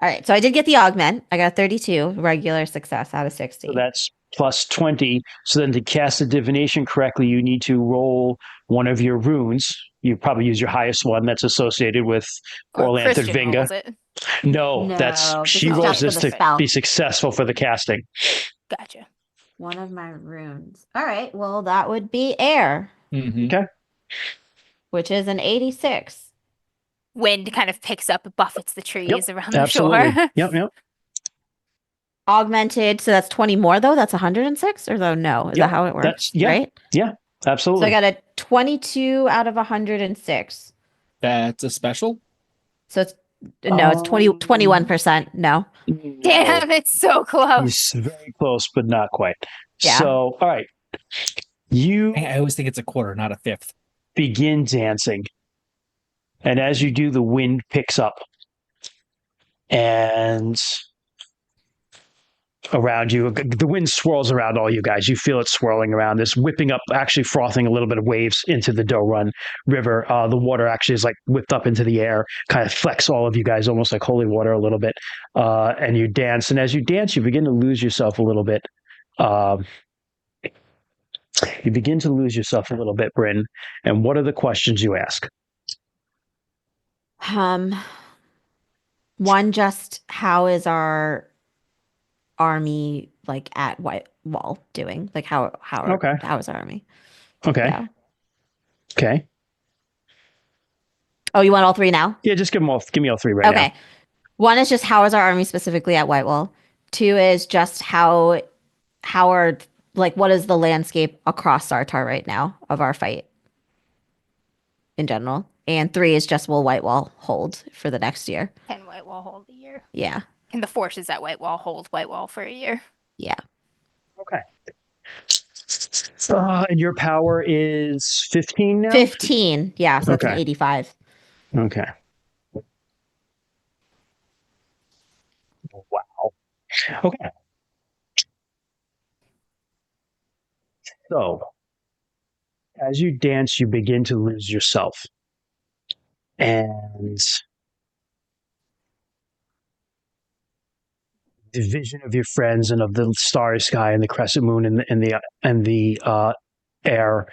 All right, so I did get the augment. I got 32 regular success out of 60. So that's plus 20. So then to cast a divination correctly, you need to roll one of your runes. You probably use your highest one that's associated with Or Orlanthid Christian Vinga. rolls it. No, No, that's this she is rolls just for this the to spell. be successful for the casting. Gotcha. One of my runes. All right, well that would be air, Mhm. Okay. which is an 86. Wind kind of picks up and buffets the trees around the Absolutely. shore. Yep. Augmented, so that's 20 more though. That's 106, or though no? Is Yeah, that how it works? that's- yeah. Right. So Absolutely. I got a 22 out of 106. That's a special. So it's no, it's 20, Um, 21%. No. Damn, it's so close. He's very close, but not quite. Yeah. So, all right. You I always think it's a quarter, not a fifth. begin dancing. And as you do, the wind picks up. And around you, the wind swirls around all you guys. You feel it swirling around, this whipping up, actually frothing a little bit of waves into the Doe Run River. The water actually is like whipped up into the air, kind of flecks all of you guys almost like holy water a little bit. And you dance. And as you dance, you begin to lose yourself a little bit. You begin to lose yourself a little bit, Bryn. And what are the questions you ask? One, just how is our army like at White Wall doing? Like how Okay. how is our army? Okay. Yeah. Okay. Oh, you want all 3 now? Yeah, just give me all 3 right Okay. One is just how is our army specifically at Whitewall. 2 is just how are like what is the landscape across Sartar right now of our fight in general. And 3 is just will Whitewall hold for the next year? Can Whitewall hold a year? Yeah. Can the forces at Whitewall hold Whitewall for a year? Yeah. now. Okay. And your power is 15 now? 15. Yeah, so that's an Okay. 85. Okay. Wow. Okay. So, as you dance, you begin to lose yourself. And the vision of your friends and of the starry sky and the crescent moon and the air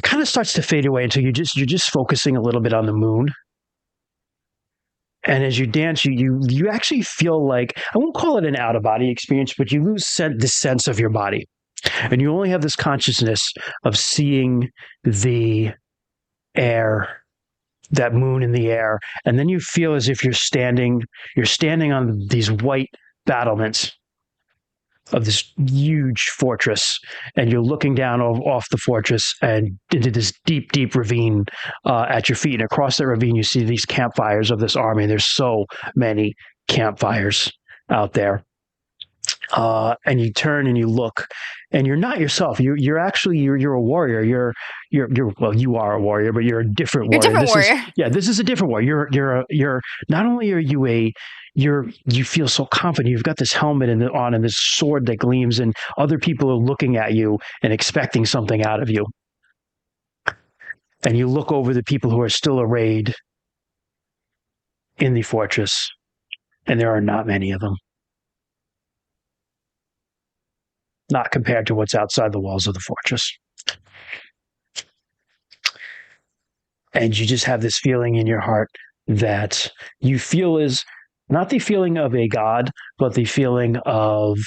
kind of starts to fade away until you're just focusing a little bit on the moon. And as you dance, you actually feel like, I won't call it an out of body experience, but you lose the sense of your body, and you only have this consciousness of seeing the air, that moon in the air, and then you feel as if you're standing on these white battlements of this huge fortress, and you're looking down off the fortress and into this deep, deep ravine at your feet. And across that ravine, you see these campfires of this army. There's so many campfires out there. And you turn and you look, and you're not yourself. You're actually you're a warrior. You're well, you are a warrior, but you're a different You're a warrior. different warrior. This is a different warrior. You're not only are you you feel so confident. You've got this helmet on and this sword that gleams, and other people are looking at you and expecting something out of you. And you look over the people who are still arrayed in the fortress, and there are not many of them. Not compared to what's outside the walls of the fortress. And you just have this feeling in your heart that you feel is not the feeling of a god, but the feeling of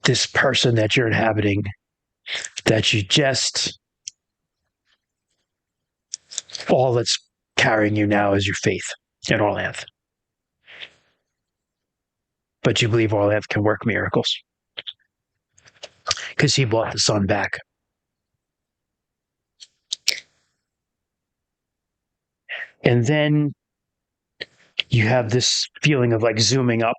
this person that you're inhabiting, that you just, all that's carrying you now is your faith in Orlanth. But you believe Orlanth can work miracles because he brought the sun back. And then you have this feeling of like zooming up,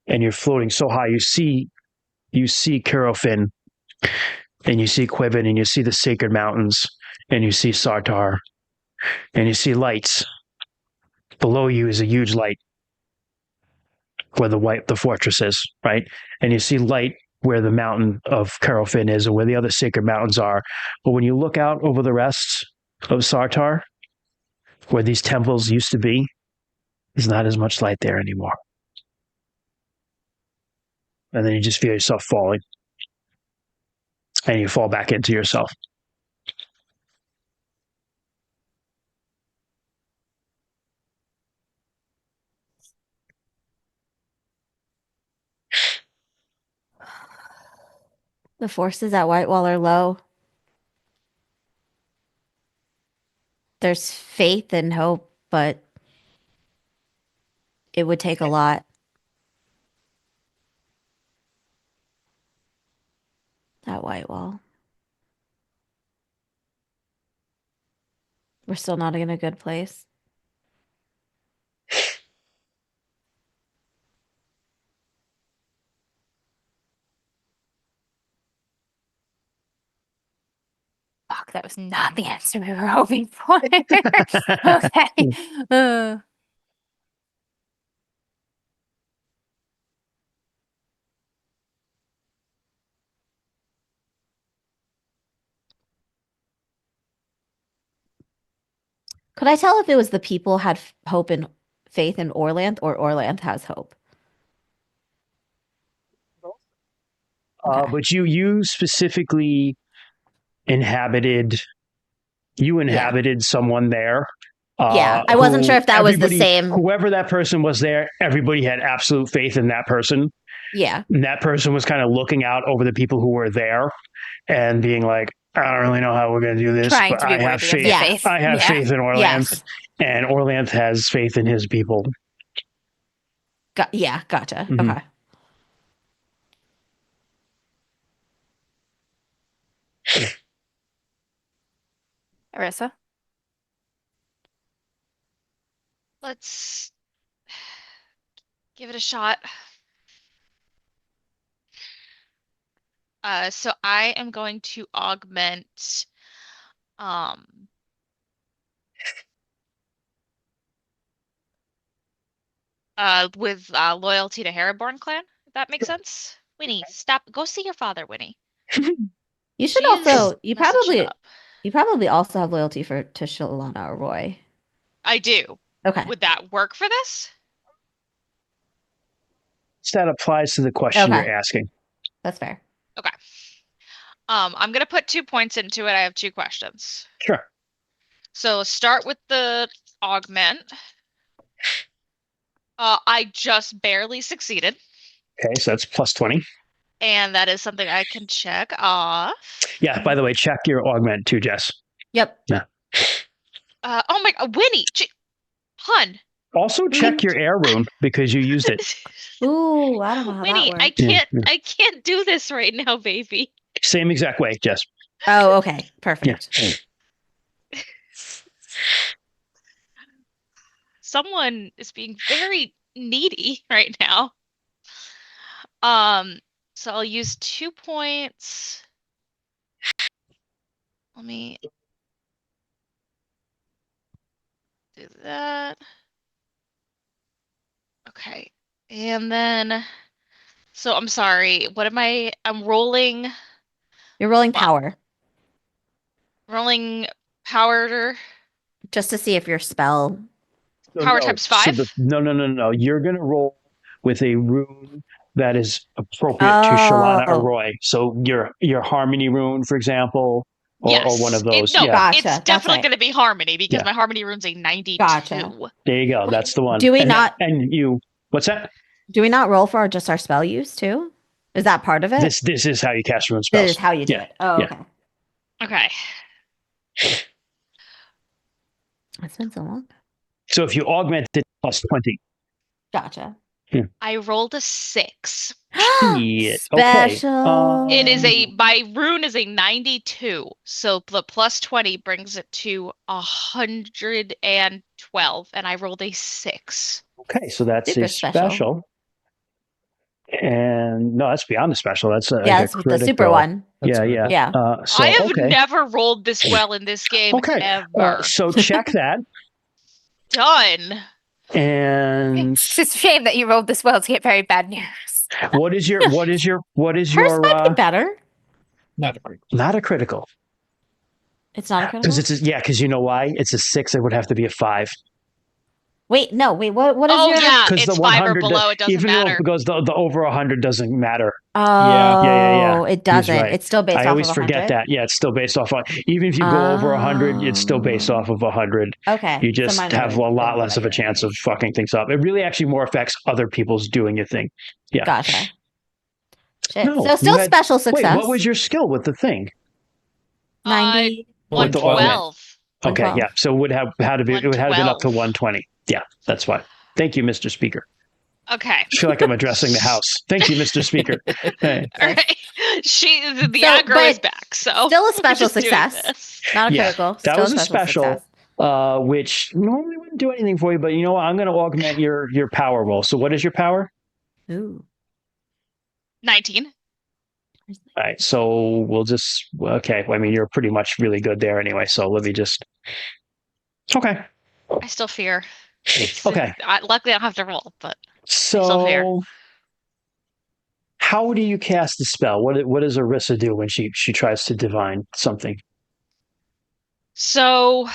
and you're floating so high. You see Curofin, and you see Quivin, and you see the Sacred Mountains, and you see Sartar, and you see lights. Below you is a huge light where the fortress is, right? And you see light where the mountain of Curofin is, or where the other Sacred Mountains are. But when you look out over the rest of Sartar, where these temples used to be, there's not as much light there anymore. And then you just feel yourself falling. And you fall back into yourself. The forces at Whitewall are low. There's faith and hope, but it would take a lot. At Whitewall. We're still not in a good place. Fuck, that was not the answer we were hoping for. Okay. Could I tell if it was the people had hope and faith in Orlanth, or Orlanth has hope? Okay. But you specifically inhabited someone there. Yeah, I wasn't sure if that was the same. Whoever that person was there, everybody had absolute faith in that person. Yeah. And that person was kind of looking out over the people who were there and being like, I don't really know how we're going to do this, Trying but to be I have worthy of faith. their faith. I have faith in Orlanth, Yes. and Orlanth has faith in his people. Yeah, gotcha. Mhm. Okay. Arissa? Let's give it a shot. So I am going to augment with loyalty to Haraborn clan, if that makes sense. Winnie, stop. Go see your father, Winnie. You should She is also. You messing shit probably. up. You probably also have loyalty to Shalana or Roy. I do. Okay. Would that work for this? That applies to the question Okay. you're asking. That's fair. Okay. I'm gonna put 2 points into it. I have 2 questions. Sure. So start with the augment. I just barely succeeded, Okay, so that's plus 20. and that is something I can check off. Yeah, by the way, check your augment too, Jess. Yep. Oh my God, Winnie, hun. Also check your air rune because you used it. Ooh, I don't know how Winnie, that works. I can't do this right now, baby. Same exact way, Jess. Oh, okay. Perfect. Yeah. Someone is being very needy right now. So I'll use 2 points. Let me do that. Okay. And then, so I'm sorry, what am I'm rolling You're rolling Wow. power power just to see if your spell. So Power no, times so 5? no. You're going to roll with a rune that is appropriate to Shalana Oh. Arroy. So your harmony rune, for example, or one of those. No, Yeah, Gotcha. it's That's definitely right. going to be harmony because Yeah. my harmony rune's a 92. Gotcha. there you go. That's the one. Do we And not? And you, what's that? Do we not roll for just our spell use too? Is that part of it? This is how you cast rune spells. This is how you do Yeah. it. Oh, Yeah. okay. Okay. It's been so long. So if you augment it plus 20. Gotcha. I rolled a 6. Shit. Okay. Special. It is my rune is a 92. So the plus 20 brings it to 112, and I rolled a 6. Okay, so that's Super a special. special. And no, that's beyond the special. That's like Yeah, a that's critical. the super one. That's Yeah, critical. yeah. Yeah. So, I have okay. never rolled this well in this game Okay. ever. So check that. Done. And It's just a shame that you rolled this well to get very bad news. what is your Hers might be better. Not a critical. not a critical? It's not a Because critical. because you know why? It's a 6, it would have to be a 5. Wait, no, wait. What is Oh your? yeah, 'Cause it's the 5 or 100 below. It doesn't even matter. because the over 100 doesn't matter. Oh, Yeah. it He's doesn't. right. It's still based I off always of forget 100. that. Yeah, it's still based off on, even if you go over 100, it's still based off of 100. Okay. You so just mine have a would've lot been less of a lighter. chance of fucking things up. It really actually more affects other people's doing your thing. Yeah. Gotcha. Shit. No, so still you had- special success. Wait, what was your skill with the thing? 90. With the augment. 112. Okay, 112. yeah. So it would have had to be. It would have been up to 112. 120. Yeah, that's why. Thank you, Mr. Speaker. Okay. I feel like I'm addressing the House. Thank you, Mr. Speaker. Hey. All right. The So, aggro is but back. So still a we're special just doing success. this. Not a Yeah, critical. that Still was a a special special. success. Which normally wouldn't do anything for you, but you know what? I'm going to augment your power roll. So what is your power? Ooh. 19. All right, so we'll just okay. Well, I mean, you're pretty much really good there anyway. So let me just. Okay. I still fear. Okay. Luckily, I don't have to roll, but still fear. So, how do you cast the spell? What does Orisa do when she tries to divine something? So,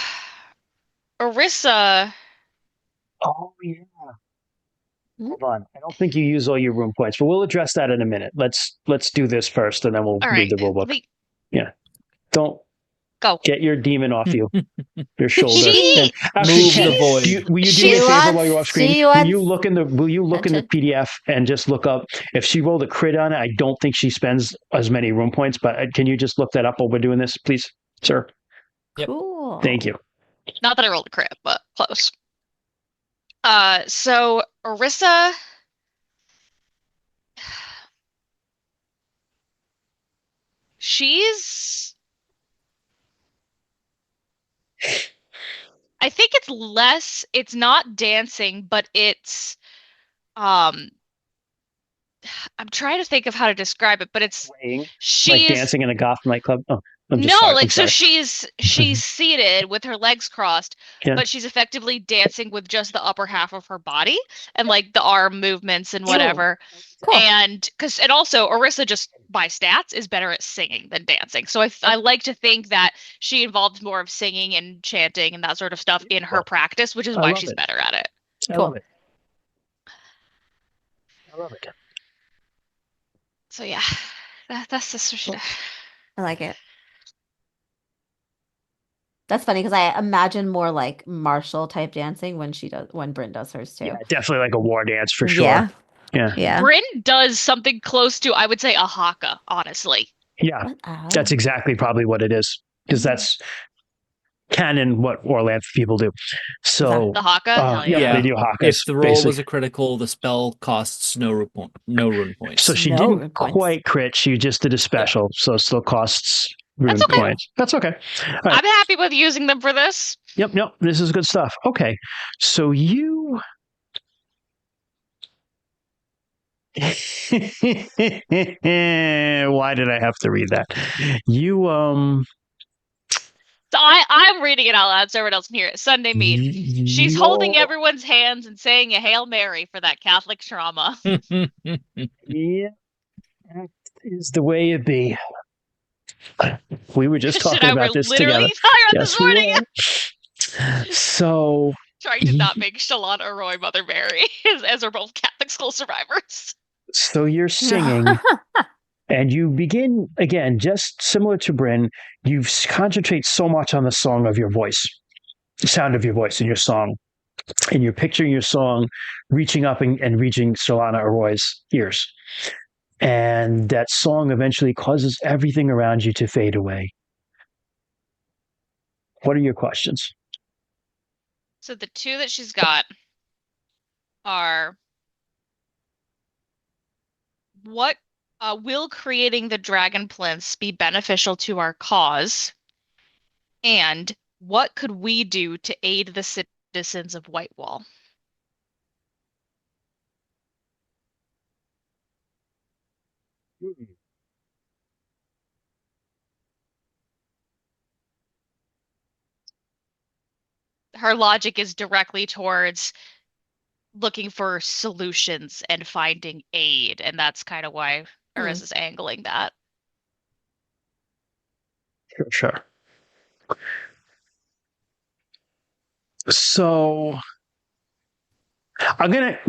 Orisa, Oh yeah. Hmm? Hold on. I don't think you use all your room points, but we'll address that in a minute. Let's do this first, and then we'll all read right, the rule book. Don't go. get your demon off you, your shoulder. She- And actually, Move Ken, the void. will you do She me a favor wants- while you're off screen? she Will wants you look in the attention. PDF and just look up if she rolled a crit on it? I don't think she spends as many room points, but can you just look that up while we're doing this, please, sir? Yep. Cool. Thank you. Not that I rolled a crit, but close. So Orisa, she's. I think it's less. It's not dancing, but it's. I'm trying to think of how to describe it, but it's Swaying, like she's dancing in a goth nightclub. Oh, So she's seated with her legs crossed, but she's effectively dancing with just the upper half of her body and like the arm movements and whatever. Cool. And also Orisa, just by stats, is better at singing than dancing. So I like to think that she involved more of singing and chanting and that sort of stuff in her practice, which is why she's better at it. I love it. I love it. So yeah, that's the sort of. I like it. That's funny because I imagine more like martial type dancing when Bryn does hers too. Yeah, definitely like a war dance for sure. Yeah. Bryn does something close to, I would say, a haka, honestly. Yeah, that's exactly probably what it is, because that's canon what Orlanth people do. So the haka, they do hakas. If the roll was a critical, the spell costs no rune points. So she didn't quite crit; she just did a special, so it still costs rune points. That's okay. Right. I'm happy with using them for this. Yep. This is good stuff. Okay, so you. Why did I have to read that? So I'm reading it out loud so everyone else can hear it. Sunday mead. She's holding everyone's hands and saying a Hail Mary for that Catholic trauma. Yeah, that is the way it be. We were just talking about this together. This morning. So trying to not make Shalana or Roy Mother Mary as we're both Catholic school survivors. So you're singing. And you begin, again, just similar to Bryn, you concentrate so much on the song of your voice, the sound of your voice in your song. And you're picturing your song reaching up and reaching Shalana Arroy's ears. And that song eventually causes everything around you to fade away. What are your questions? So the two that she's got are, what will creating the dragon plinths be beneficial to our cause? And what could we do to aid the citizens of Whitewall? Her logic is directly towards looking for solutions and finding aid, and that's kind of why Arisa's angling that. Sure. So I'm gonna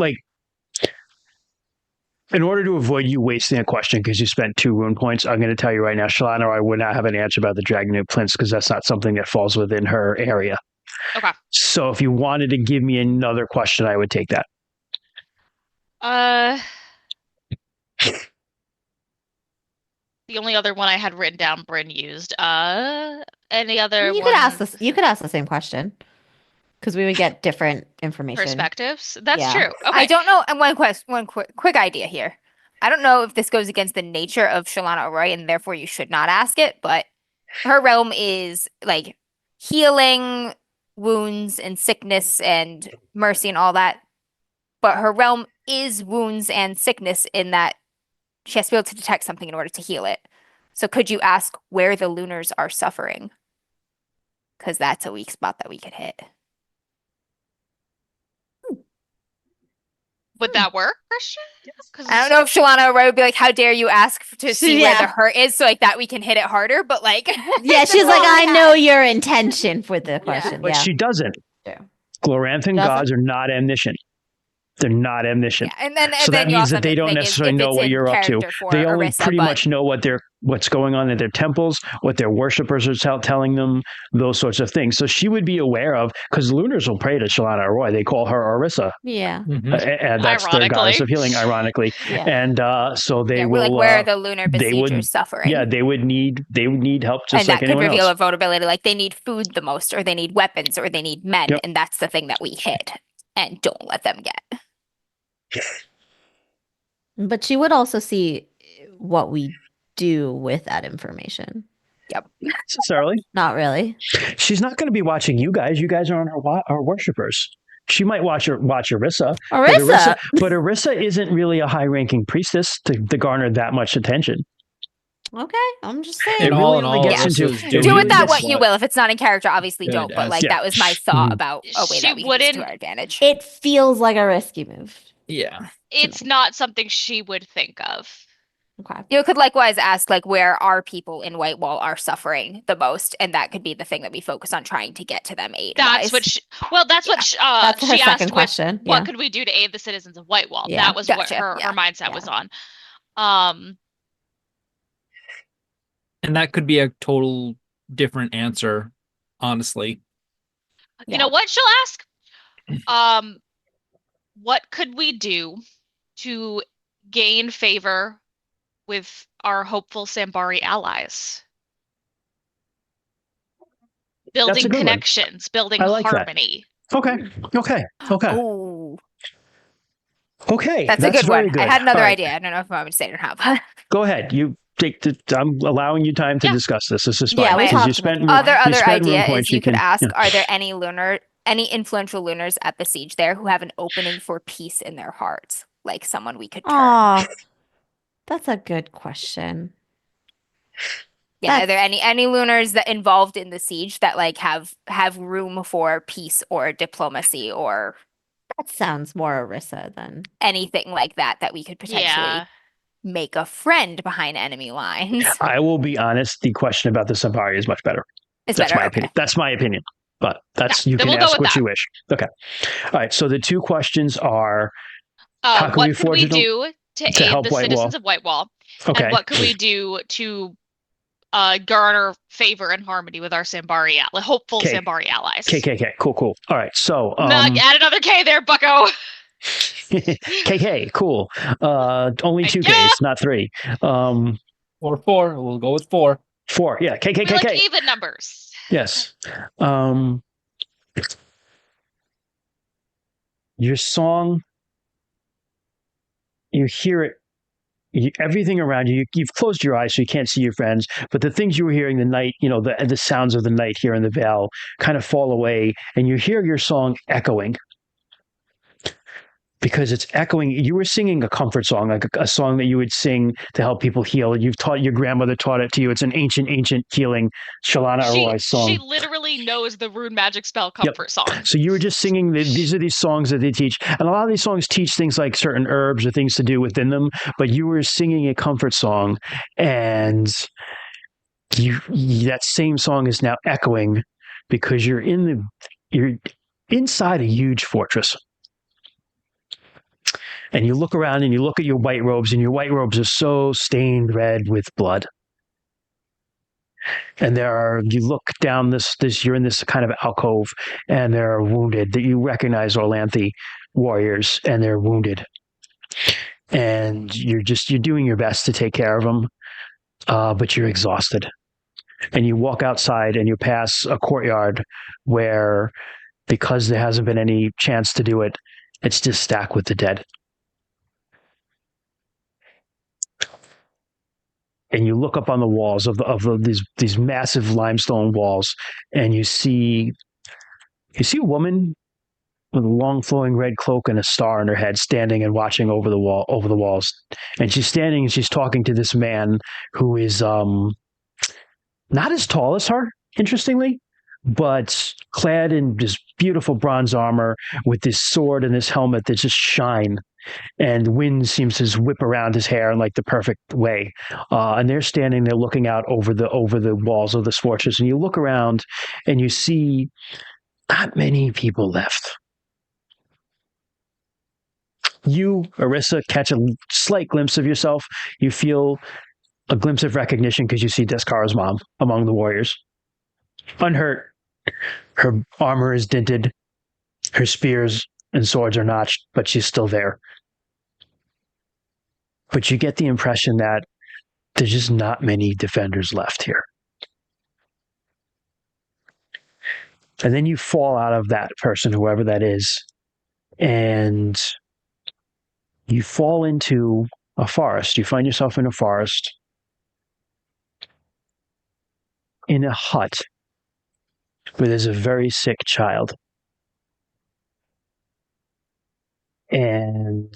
in order to avoid you wasting a question because you spent 2 rune points, I'm going to tell you right now, Shalana, I would not have an answer about the Dragon Plinths because that's not something that falls within her area. Okay. So if you wanted to give me another question, I would take that. The only other one I had written down, Bryn used. Any other? You could ask this. You could ask the same question because we would get different information. Perspectives. That's true. Okay. I don't know. And one quick idea here. I don't know if this goes against the nature of Shalana Arroy, and therefore you should not ask it. But her realm is like healing wounds and sickness and mercy and all that. But her realm is wounds and sickness in that she has to be able to detect something in order to heal it. So could you ask where the Lunars are suffering? Because that's a weak spot that we could hit. Would that work, Christian? I don't know if Shalana Arroy would be like, how dare you ask to see where the hurt is so like that we can hit it harder, but like... Yeah, she's like, I know your intention for the question. But she doesn't. Yeah. Gloranthan gods are not omniscient. They're not omniscient. Yeah, and then that means that they don't necessarily know what you're up to. They only pretty much know what's going on at their temples, what their worshippers are telling them, those sorts of things. So she would be aware of, because Lunars will pray to Shalana Arroy. They call her Orisa. Yeah. And that's their goddess of healing, ironically. Yeah. And so they will... like, where are the lunar besiegers suffering? Yeah, they would need help just like anyone else. And that could reveal a vulnerability. Like, they need food the most, or they need weapons, or they need men. Yep. And that's the thing that we hit and don't let them get. But she would also see what we do with that information. Yep. Not necessarily. Not really. She's not going to be watching you guys. You guys aren't her worshippers. She might watch Orisa. But Orisa isn't really a high-ranking priestess to garner that much attention. Okay, I'm just And saying. It all really in only all, gets into- Arissa's it Do doing with that gets- what you will. If it's not in character, obviously good don't. But as- like Yeah. that was my thought Mhm. about a way She that we could use to our wouldn't- advantage. It feels like a risky move. Yeah. It's not something she would think of. Okay. You could likewise ask like where our people in Whitewall are suffering the most, and that could be the thing that we focus on trying to get to them aid. That's what that's what That's her she second asked question. what Yeah. could we do to aid the citizens of Whitewall? Yeah. That was what Gotcha. her Yeah. mindset Yeah. was on. And that could be a total different answer, honestly. You know what she'll ask? What could we do to gain favor with our hopeful Sambari allies? Building good one. connections, building I like that. harmony. Okay. Oh, Okay. that's a good very one. good. I had another All right, idea. I don't know if I want me to say it or not. But Go ahead. You take I'm allowing you time to Yeah. discuss this. This is Yeah, fine we because talked you about spent it. you other spent room idea points. is you could ask, yeah. are there any influential lunars at the siege there who have an opening for peace in their hearts? Like someone we could turn. Aw, that's a good question. Yeah, are there any lunars that involved in the siege that like have room for peace or diplomacy or That sounds more Arissa than. anything like that we could potentially Yeah. make a friend behind enemy lines? I will be honest. The question about the Sambari is much better. It's That's better. my Okay. opinion. That's my opinion. But that's Yeah, you then can we'll go ask with what that. you wish. Okay. All right. So the two questions are How can we What could forge we it do to aid help the Whitewall? citizens of Whitewall? okay. And what could we do to garner favor and harmony with our Sambari hopeful Okay. Sambari allies? KKK. Cool. All right. So Add another K there, bucko. KK. Cool. Only two Yeah. Ks, not three. Or 4. We'll go with 4. 4. Yeah. We like KKK. even numbers. Yes. Your song, you hear it, everything around you, you've closed your eyes so you can't see your friends, but the things you were hearing the night, the sounds of the night here in the Vale kind of fall away, and you hear your song echoing. Because it's echoing. You were singing a comfort song, like a song that you would sing to help people heal. Your grandmother taught it to you. It's an ancient healing Shalana Arroy's song. She literally knows the rune magic spell comfort song. So you were just singing, these are these songs that they teach. And a lot of these songs teach things like certain herbs or things to do within them. But you were singing a comfort song. And that same song is now echoing because you're inside a huge fortress. And you look around and you look at your white robes, and your white robes are so stained red with blood. And you look down you're in this kind of alcove, and there are wounded that you recognize Orlanthe warriors, and they're wounded. And you're doing your best to take care of them, but you're exhausted. And you walk outside and you pass a courtyard where, because there hasn't been any chance to do it, it's just stacked with the dead. And you look up on the walls of these massive limestone walls, and you see a woman with a long flowing red cloak and a star on her head, standing and watching over the walls. And she's standing and she's talking to this man who is not as tall as her, interestingly, but clad in this beautiful bronze armor with this sword and this helmet that just shine. And the wind seems to whip around his hair in like the perfect way. And they're standing there looking out over the walls of this fortress. And you look around and you see not many people left. You, Arissa, catch a slight glimpse of yourself. You feel a glimpse of recognition because you see Deskara's mom among the warriors. Unhurt. Her armor is dinted. Her spears and swords are notched, but she's still there. But you get the impression that there's just not many defenders left here. And then you fall out of that person, whoever that is, and you fall into a forest. You find yourself in a forest, in a hut, where there's a very sick child. And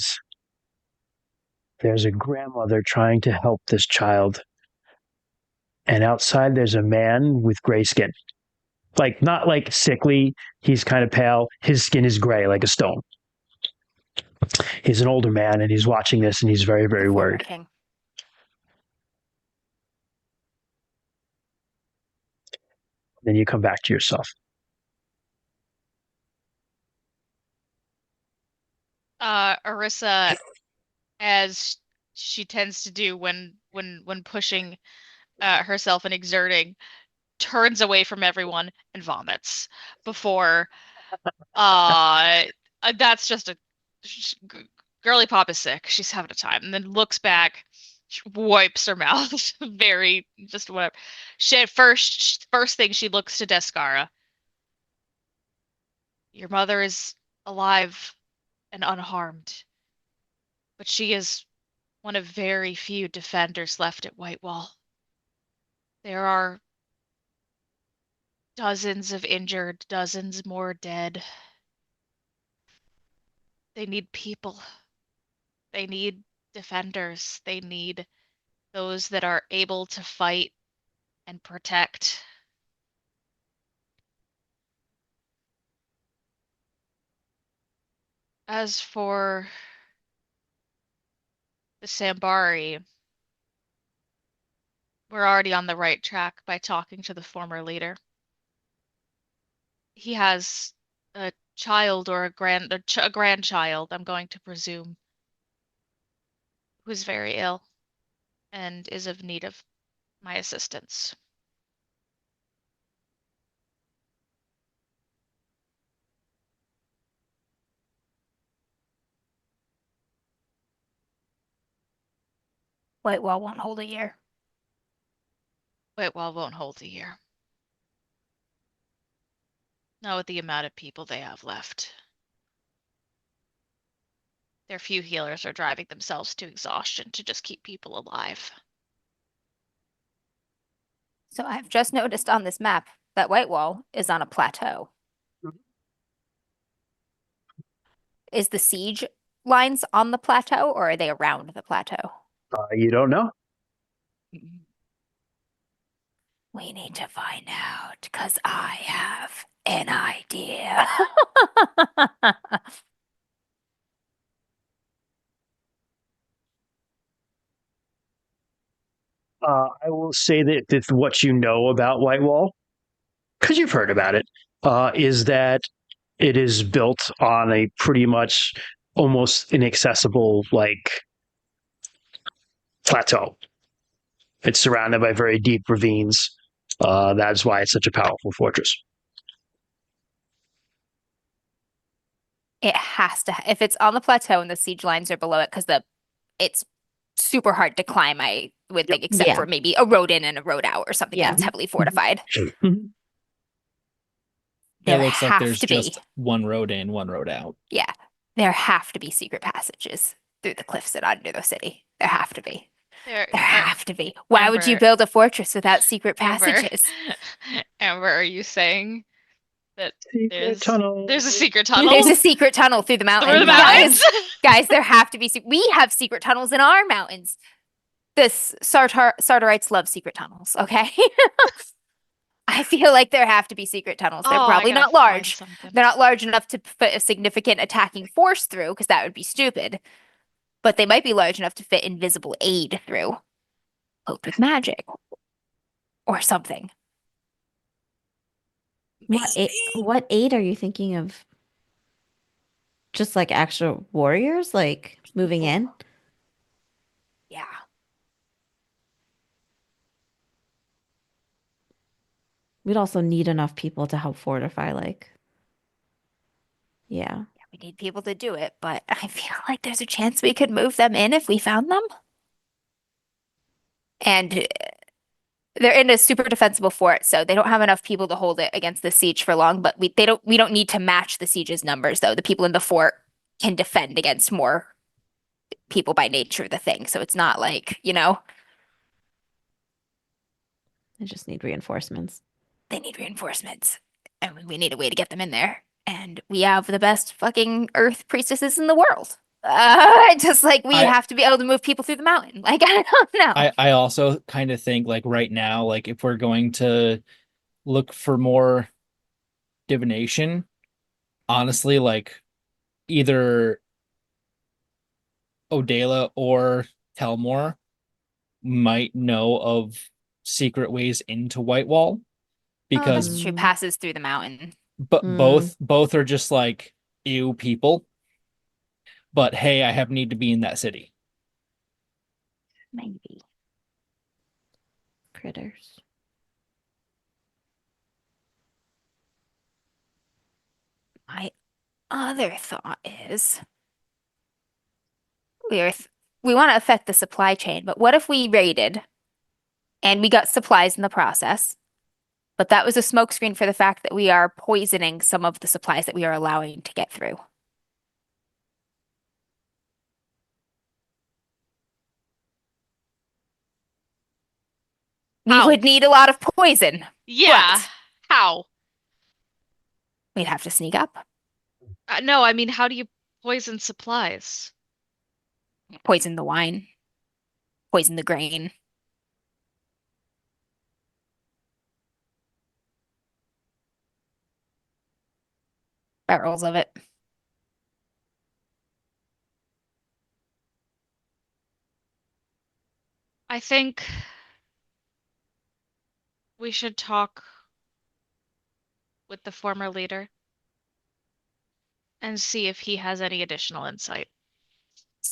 there's a grandmother trying to help this child and outside there's a man with gray skin. Like, not like sickly, he's kind of pale. His skin is gray like a stone. He's an older man, and he's watching this, and he's very, very The former worried. king. Then you come back to yourself. Arissa, as she tends to do when pushing herself and exerting, turns away from everyone and vomits before that's just a girly pop is sick, she's having a time, and then looks back, wipes her mouth very just whatever. First thing, she looks to Descara. Your mother is alive and unharmed, but she is one of very few defenders left at Whitewall. There are dozens of injured, dozens more dead. They need people. They need defenders. They need those that are able to fight and protect. As for the Sambari, we're already on the right track by talking to the former leader. He has a child or a grandchild, I'm going to presume, who's very ill and is of need of my assistance. Whitewall won't hold a year. Whitewall won't hold a year. Not with the amount of people they have left. Their few healers are driving themselves to exhaustion to just keep people alive. So I've just noticed on this map that Whitewall is on a plateau. Is the siege lines on the plateau, or are they around the plateau? You don't know? We need to find out, because I have an idea. I will say that what you know about Whitewall, because you've heard about it, is that it is built on a pretty much almost inaccessible plateau. It's surrounded by very deep ravines. That's why it's such a powerful fortress. It has to, if it's on the plateau and the siege lines are below it, because it's super hard to climb, I would think, except Yeah. for maybe a road in and a road out or something Yeah. that's heavily fortified. It There looks like have there's to be. just one road in, one road out. Yeah, there have to be secret passages through the cliffs and under the city. There have to be. There have to be. Why would you Amber. build a fortress without secret Amber. passages? Amber, are you saying that Secret tunnel. there's a secret tunnel? There's a secret tunnel through the mountains. through the mountains? Guys, there have to be. We have secret tunnels in our mountains. This Sartorites love secret tunnels, okay? I feel like there have to be secret tunnels. They're Oh, I probably gotta not find large. something. They're not large enough to put a significant attacking force through, because that would be stupid. But they might be large enough to fit invisible aid through. Cloaked with magic. Or something. What aid are you thinking of? Just like actual warriors, like moving in? Yeah. We'd also need enough people to help fortify, yeah. We need people to do it, but I feel like there's a chance we could move them in if we found them. And they're in a super defensible fort, so they don't have enough people to hold it against the siege for long, but we don't need to match the siege's numbers, though. The people in the fort can defend against more people by nature of the thing. So it's not like, I just need reinforcements. they need reinforcements. And we need a way to get them in there. And we have the best fucking earth priestesses in the world. Just like we I- have to be able to move people through the mountain. Like, I don't know. I also kind of think like right now, like if we're going to look for more divination, honestly, like either Odela or Telmore might know of secret ways into Whitewall Oh, because that's true. Passes through the mountain. but Mm. both are just like ew people. But hey, I have need to be in that city. Maybe. Critters. My other thought is we want to affect the supply chain, but what if we raided and we got supplies in the process? But that was a smokescreen for the fact that we are poisoning some of the supplies that we are allowing to get through. We How? would need a lot of poison. Yeah. But How? we'd have to sneak up, No, I mean, how do you poison supplies? poison the wine, poison the grain. Barrels of it. I think we should talk with the former leader and see if he has any additional insight.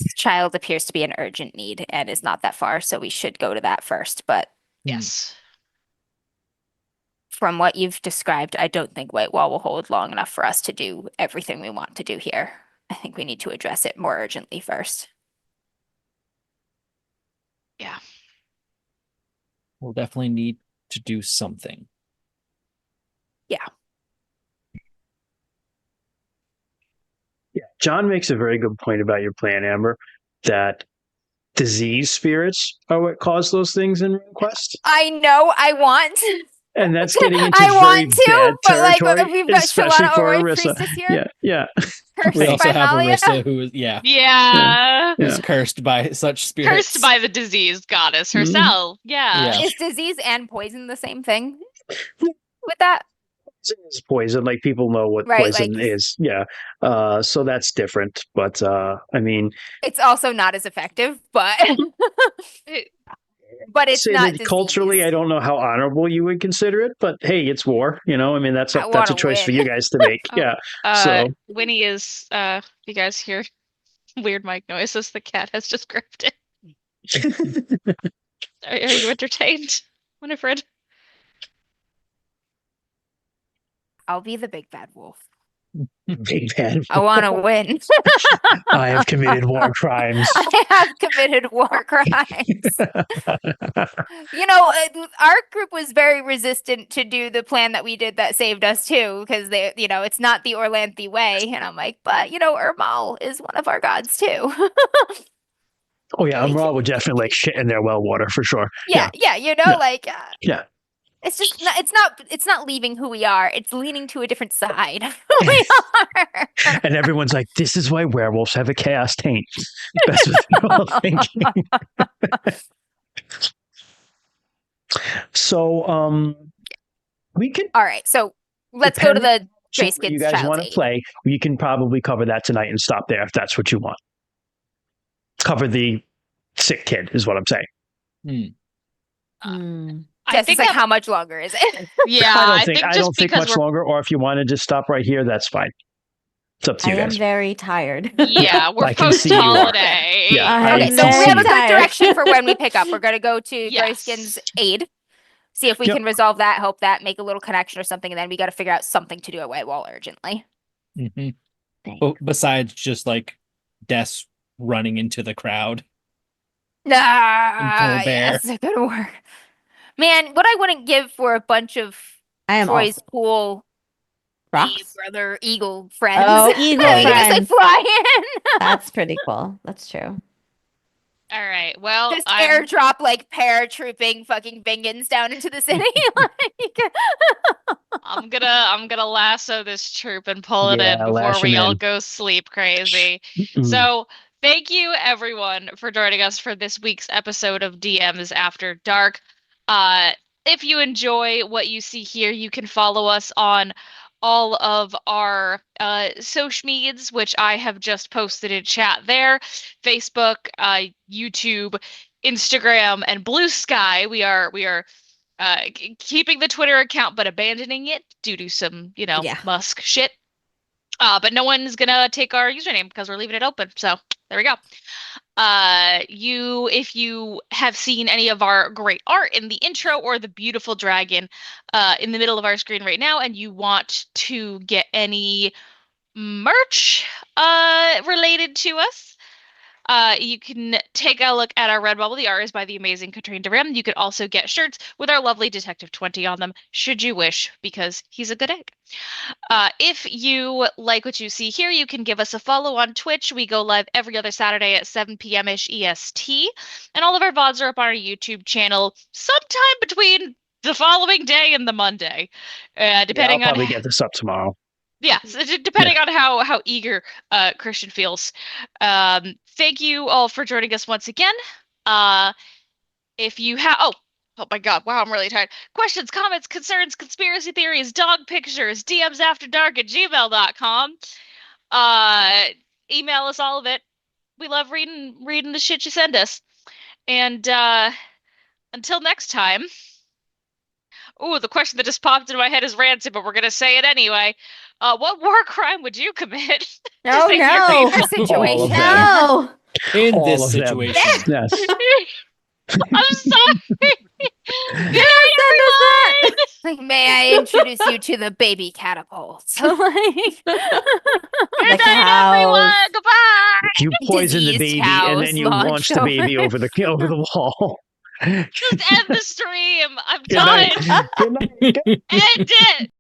This child appears to be an urgent need and is not that far, so we should go to that first. But Yes. from what you've described, I don't think Whitewall will hold long enough for us to do everything we want to do here. I think we need to address it more urgently first. Yeah. We'll definitely need to do something. Yeah, John makes a very good point about your plan, Amber, that disease spirits are what cause those things in Runequest. I know I want. And that's getting into I very want to, bad but like territory, we've got especially Shalana for Oroy Arissa. Priestess here. Yeah. Cursed We also by have Malia. Arissa, who is Yeah. Yeah. who's cursed by such spirits. Cursed by the disease goddess Mhm. herself. Yeah. Yeah. Is disease and poison the same thing? With that, Poison is poison. Like people know what Right, poison like- is. Yeah. So that's different. But I mean, it's also not as effective, but It- but it's say not that culturally, disease. I don't know how honorable you would consider it, but hey, it's war. You know, I mean, that's I a wanna choice for win. you guys to make. Oh, Yeah. So Winnie is, you guys hear weird mic noises. The cat has just gripped it. Are you entertained, Winifred? I'll be the big bad wolf. big bad. I want to win. I have committed war crimes. I have committed war crimes. You know, our group was very resistant to do the plan that we did that saved us too, because they, you know, it's not the Orlanthe way. And I'm like, but you know, Ermal is one of our gods too. Oh yeah, Umral would definitely like shit in their well water for sure. Yeah, you know, Yeah. like Yeah. it's just not, it's not leaving who we are. It's leaning to a different side of who we are. And everyone's like, this is why werewolves have a chaos taint. That's what they're all thinking. So we could All right, so let's go to the so Trace where you Kids guys Child's want to Aid. play. We can probably cover that tonight and stop there if that's what you want. Cover the sick kid is what I'm saying. Hmm. I Jess is think like, that- how much longer is it? Yeah, I I think don't just think because much longer, or if you wanted to stop right here, that's fine. It's up to I you am guys. very tired. yeah, we're I can see post you are. holiday. Yeah, I Okay, am so we very have a good tired. direction for when we pick up. We're gonna go to Yes. Grayskin's aid, see if we Yep. can resolve that, help that, make a little connection or something, and then we got to figure out something to do at Whitewall urgently. Mhm. Thanks. Well, besides just like Des running into the crowd. Ah, Bear. yes, good work. Man, what I wouldn't give for a bunch of I am Troy's also cool rocks. brother eagle friends. Oh, eagle You just like friends. fly in. That's pretty cool. That's true. All right. Well, Just I'm airdrop like paratrooping fucking Bingans down into the city. Like, I'm gonna lasso this troop and pull it in Yeah, before lash we him all in. go sleep crazy. Mm. So thank you everyone for joining us for this week's episode of DMs After Dark. Uh, if you enjoy what you see here, you can follow us on all of our social medias, which I have just posted in chat there: Facebook, YouTube, Instagram, and Blue Sky. We are keeping the Twitter account but abandoning it due to some, Yeah. Musk shit. But no one's gonna take our username because we're leaving it open. So there we go. If you have seen any of our great art in the intro or the beautiful dragon in the middle of our screen right now, and you want to get any merch related to us, you can take a look at our Redbubble. The art is by the amazing Katrine Durham. You could also get shirts with our lovely Detective 20 on them, should you wish, because he's a good egg. If you like what you see here, you can give us a follow on Twitch. We go live every other Saturday at 7 p.m.-ish EST. And all of our VODs are up on our YouTube channel sometime between the following day and the Monday, Yeah, I'll depending on probably get this up tomorrow. yeah, so depending on how eager Christian feels. Thank you all for joining us once again. If you have oh my god, wow, I'm really tired. Questions, comments, concerns, conspiracy theories, dog pictures, dmsafterdark@gmail.com. Email us all of it. We love reading the shit you send us. And until next time. Ooh, the question that just popped into my head is rancid, but we're gonna say it anyway. What war crime would you commit to Oh, save your no. In people? this situation. them. No. In All this of them. situation. Yes. I'm sorry. Good Send night, us that. everyone. Like, may I introduce you to the baby catapult? Like, Good The night, cows. everyone. Goodbye. You poison the diseased baby and cows then you launch launched the baby over. over the wall. Just end the stream. I'm Good night. done. Good night. End it.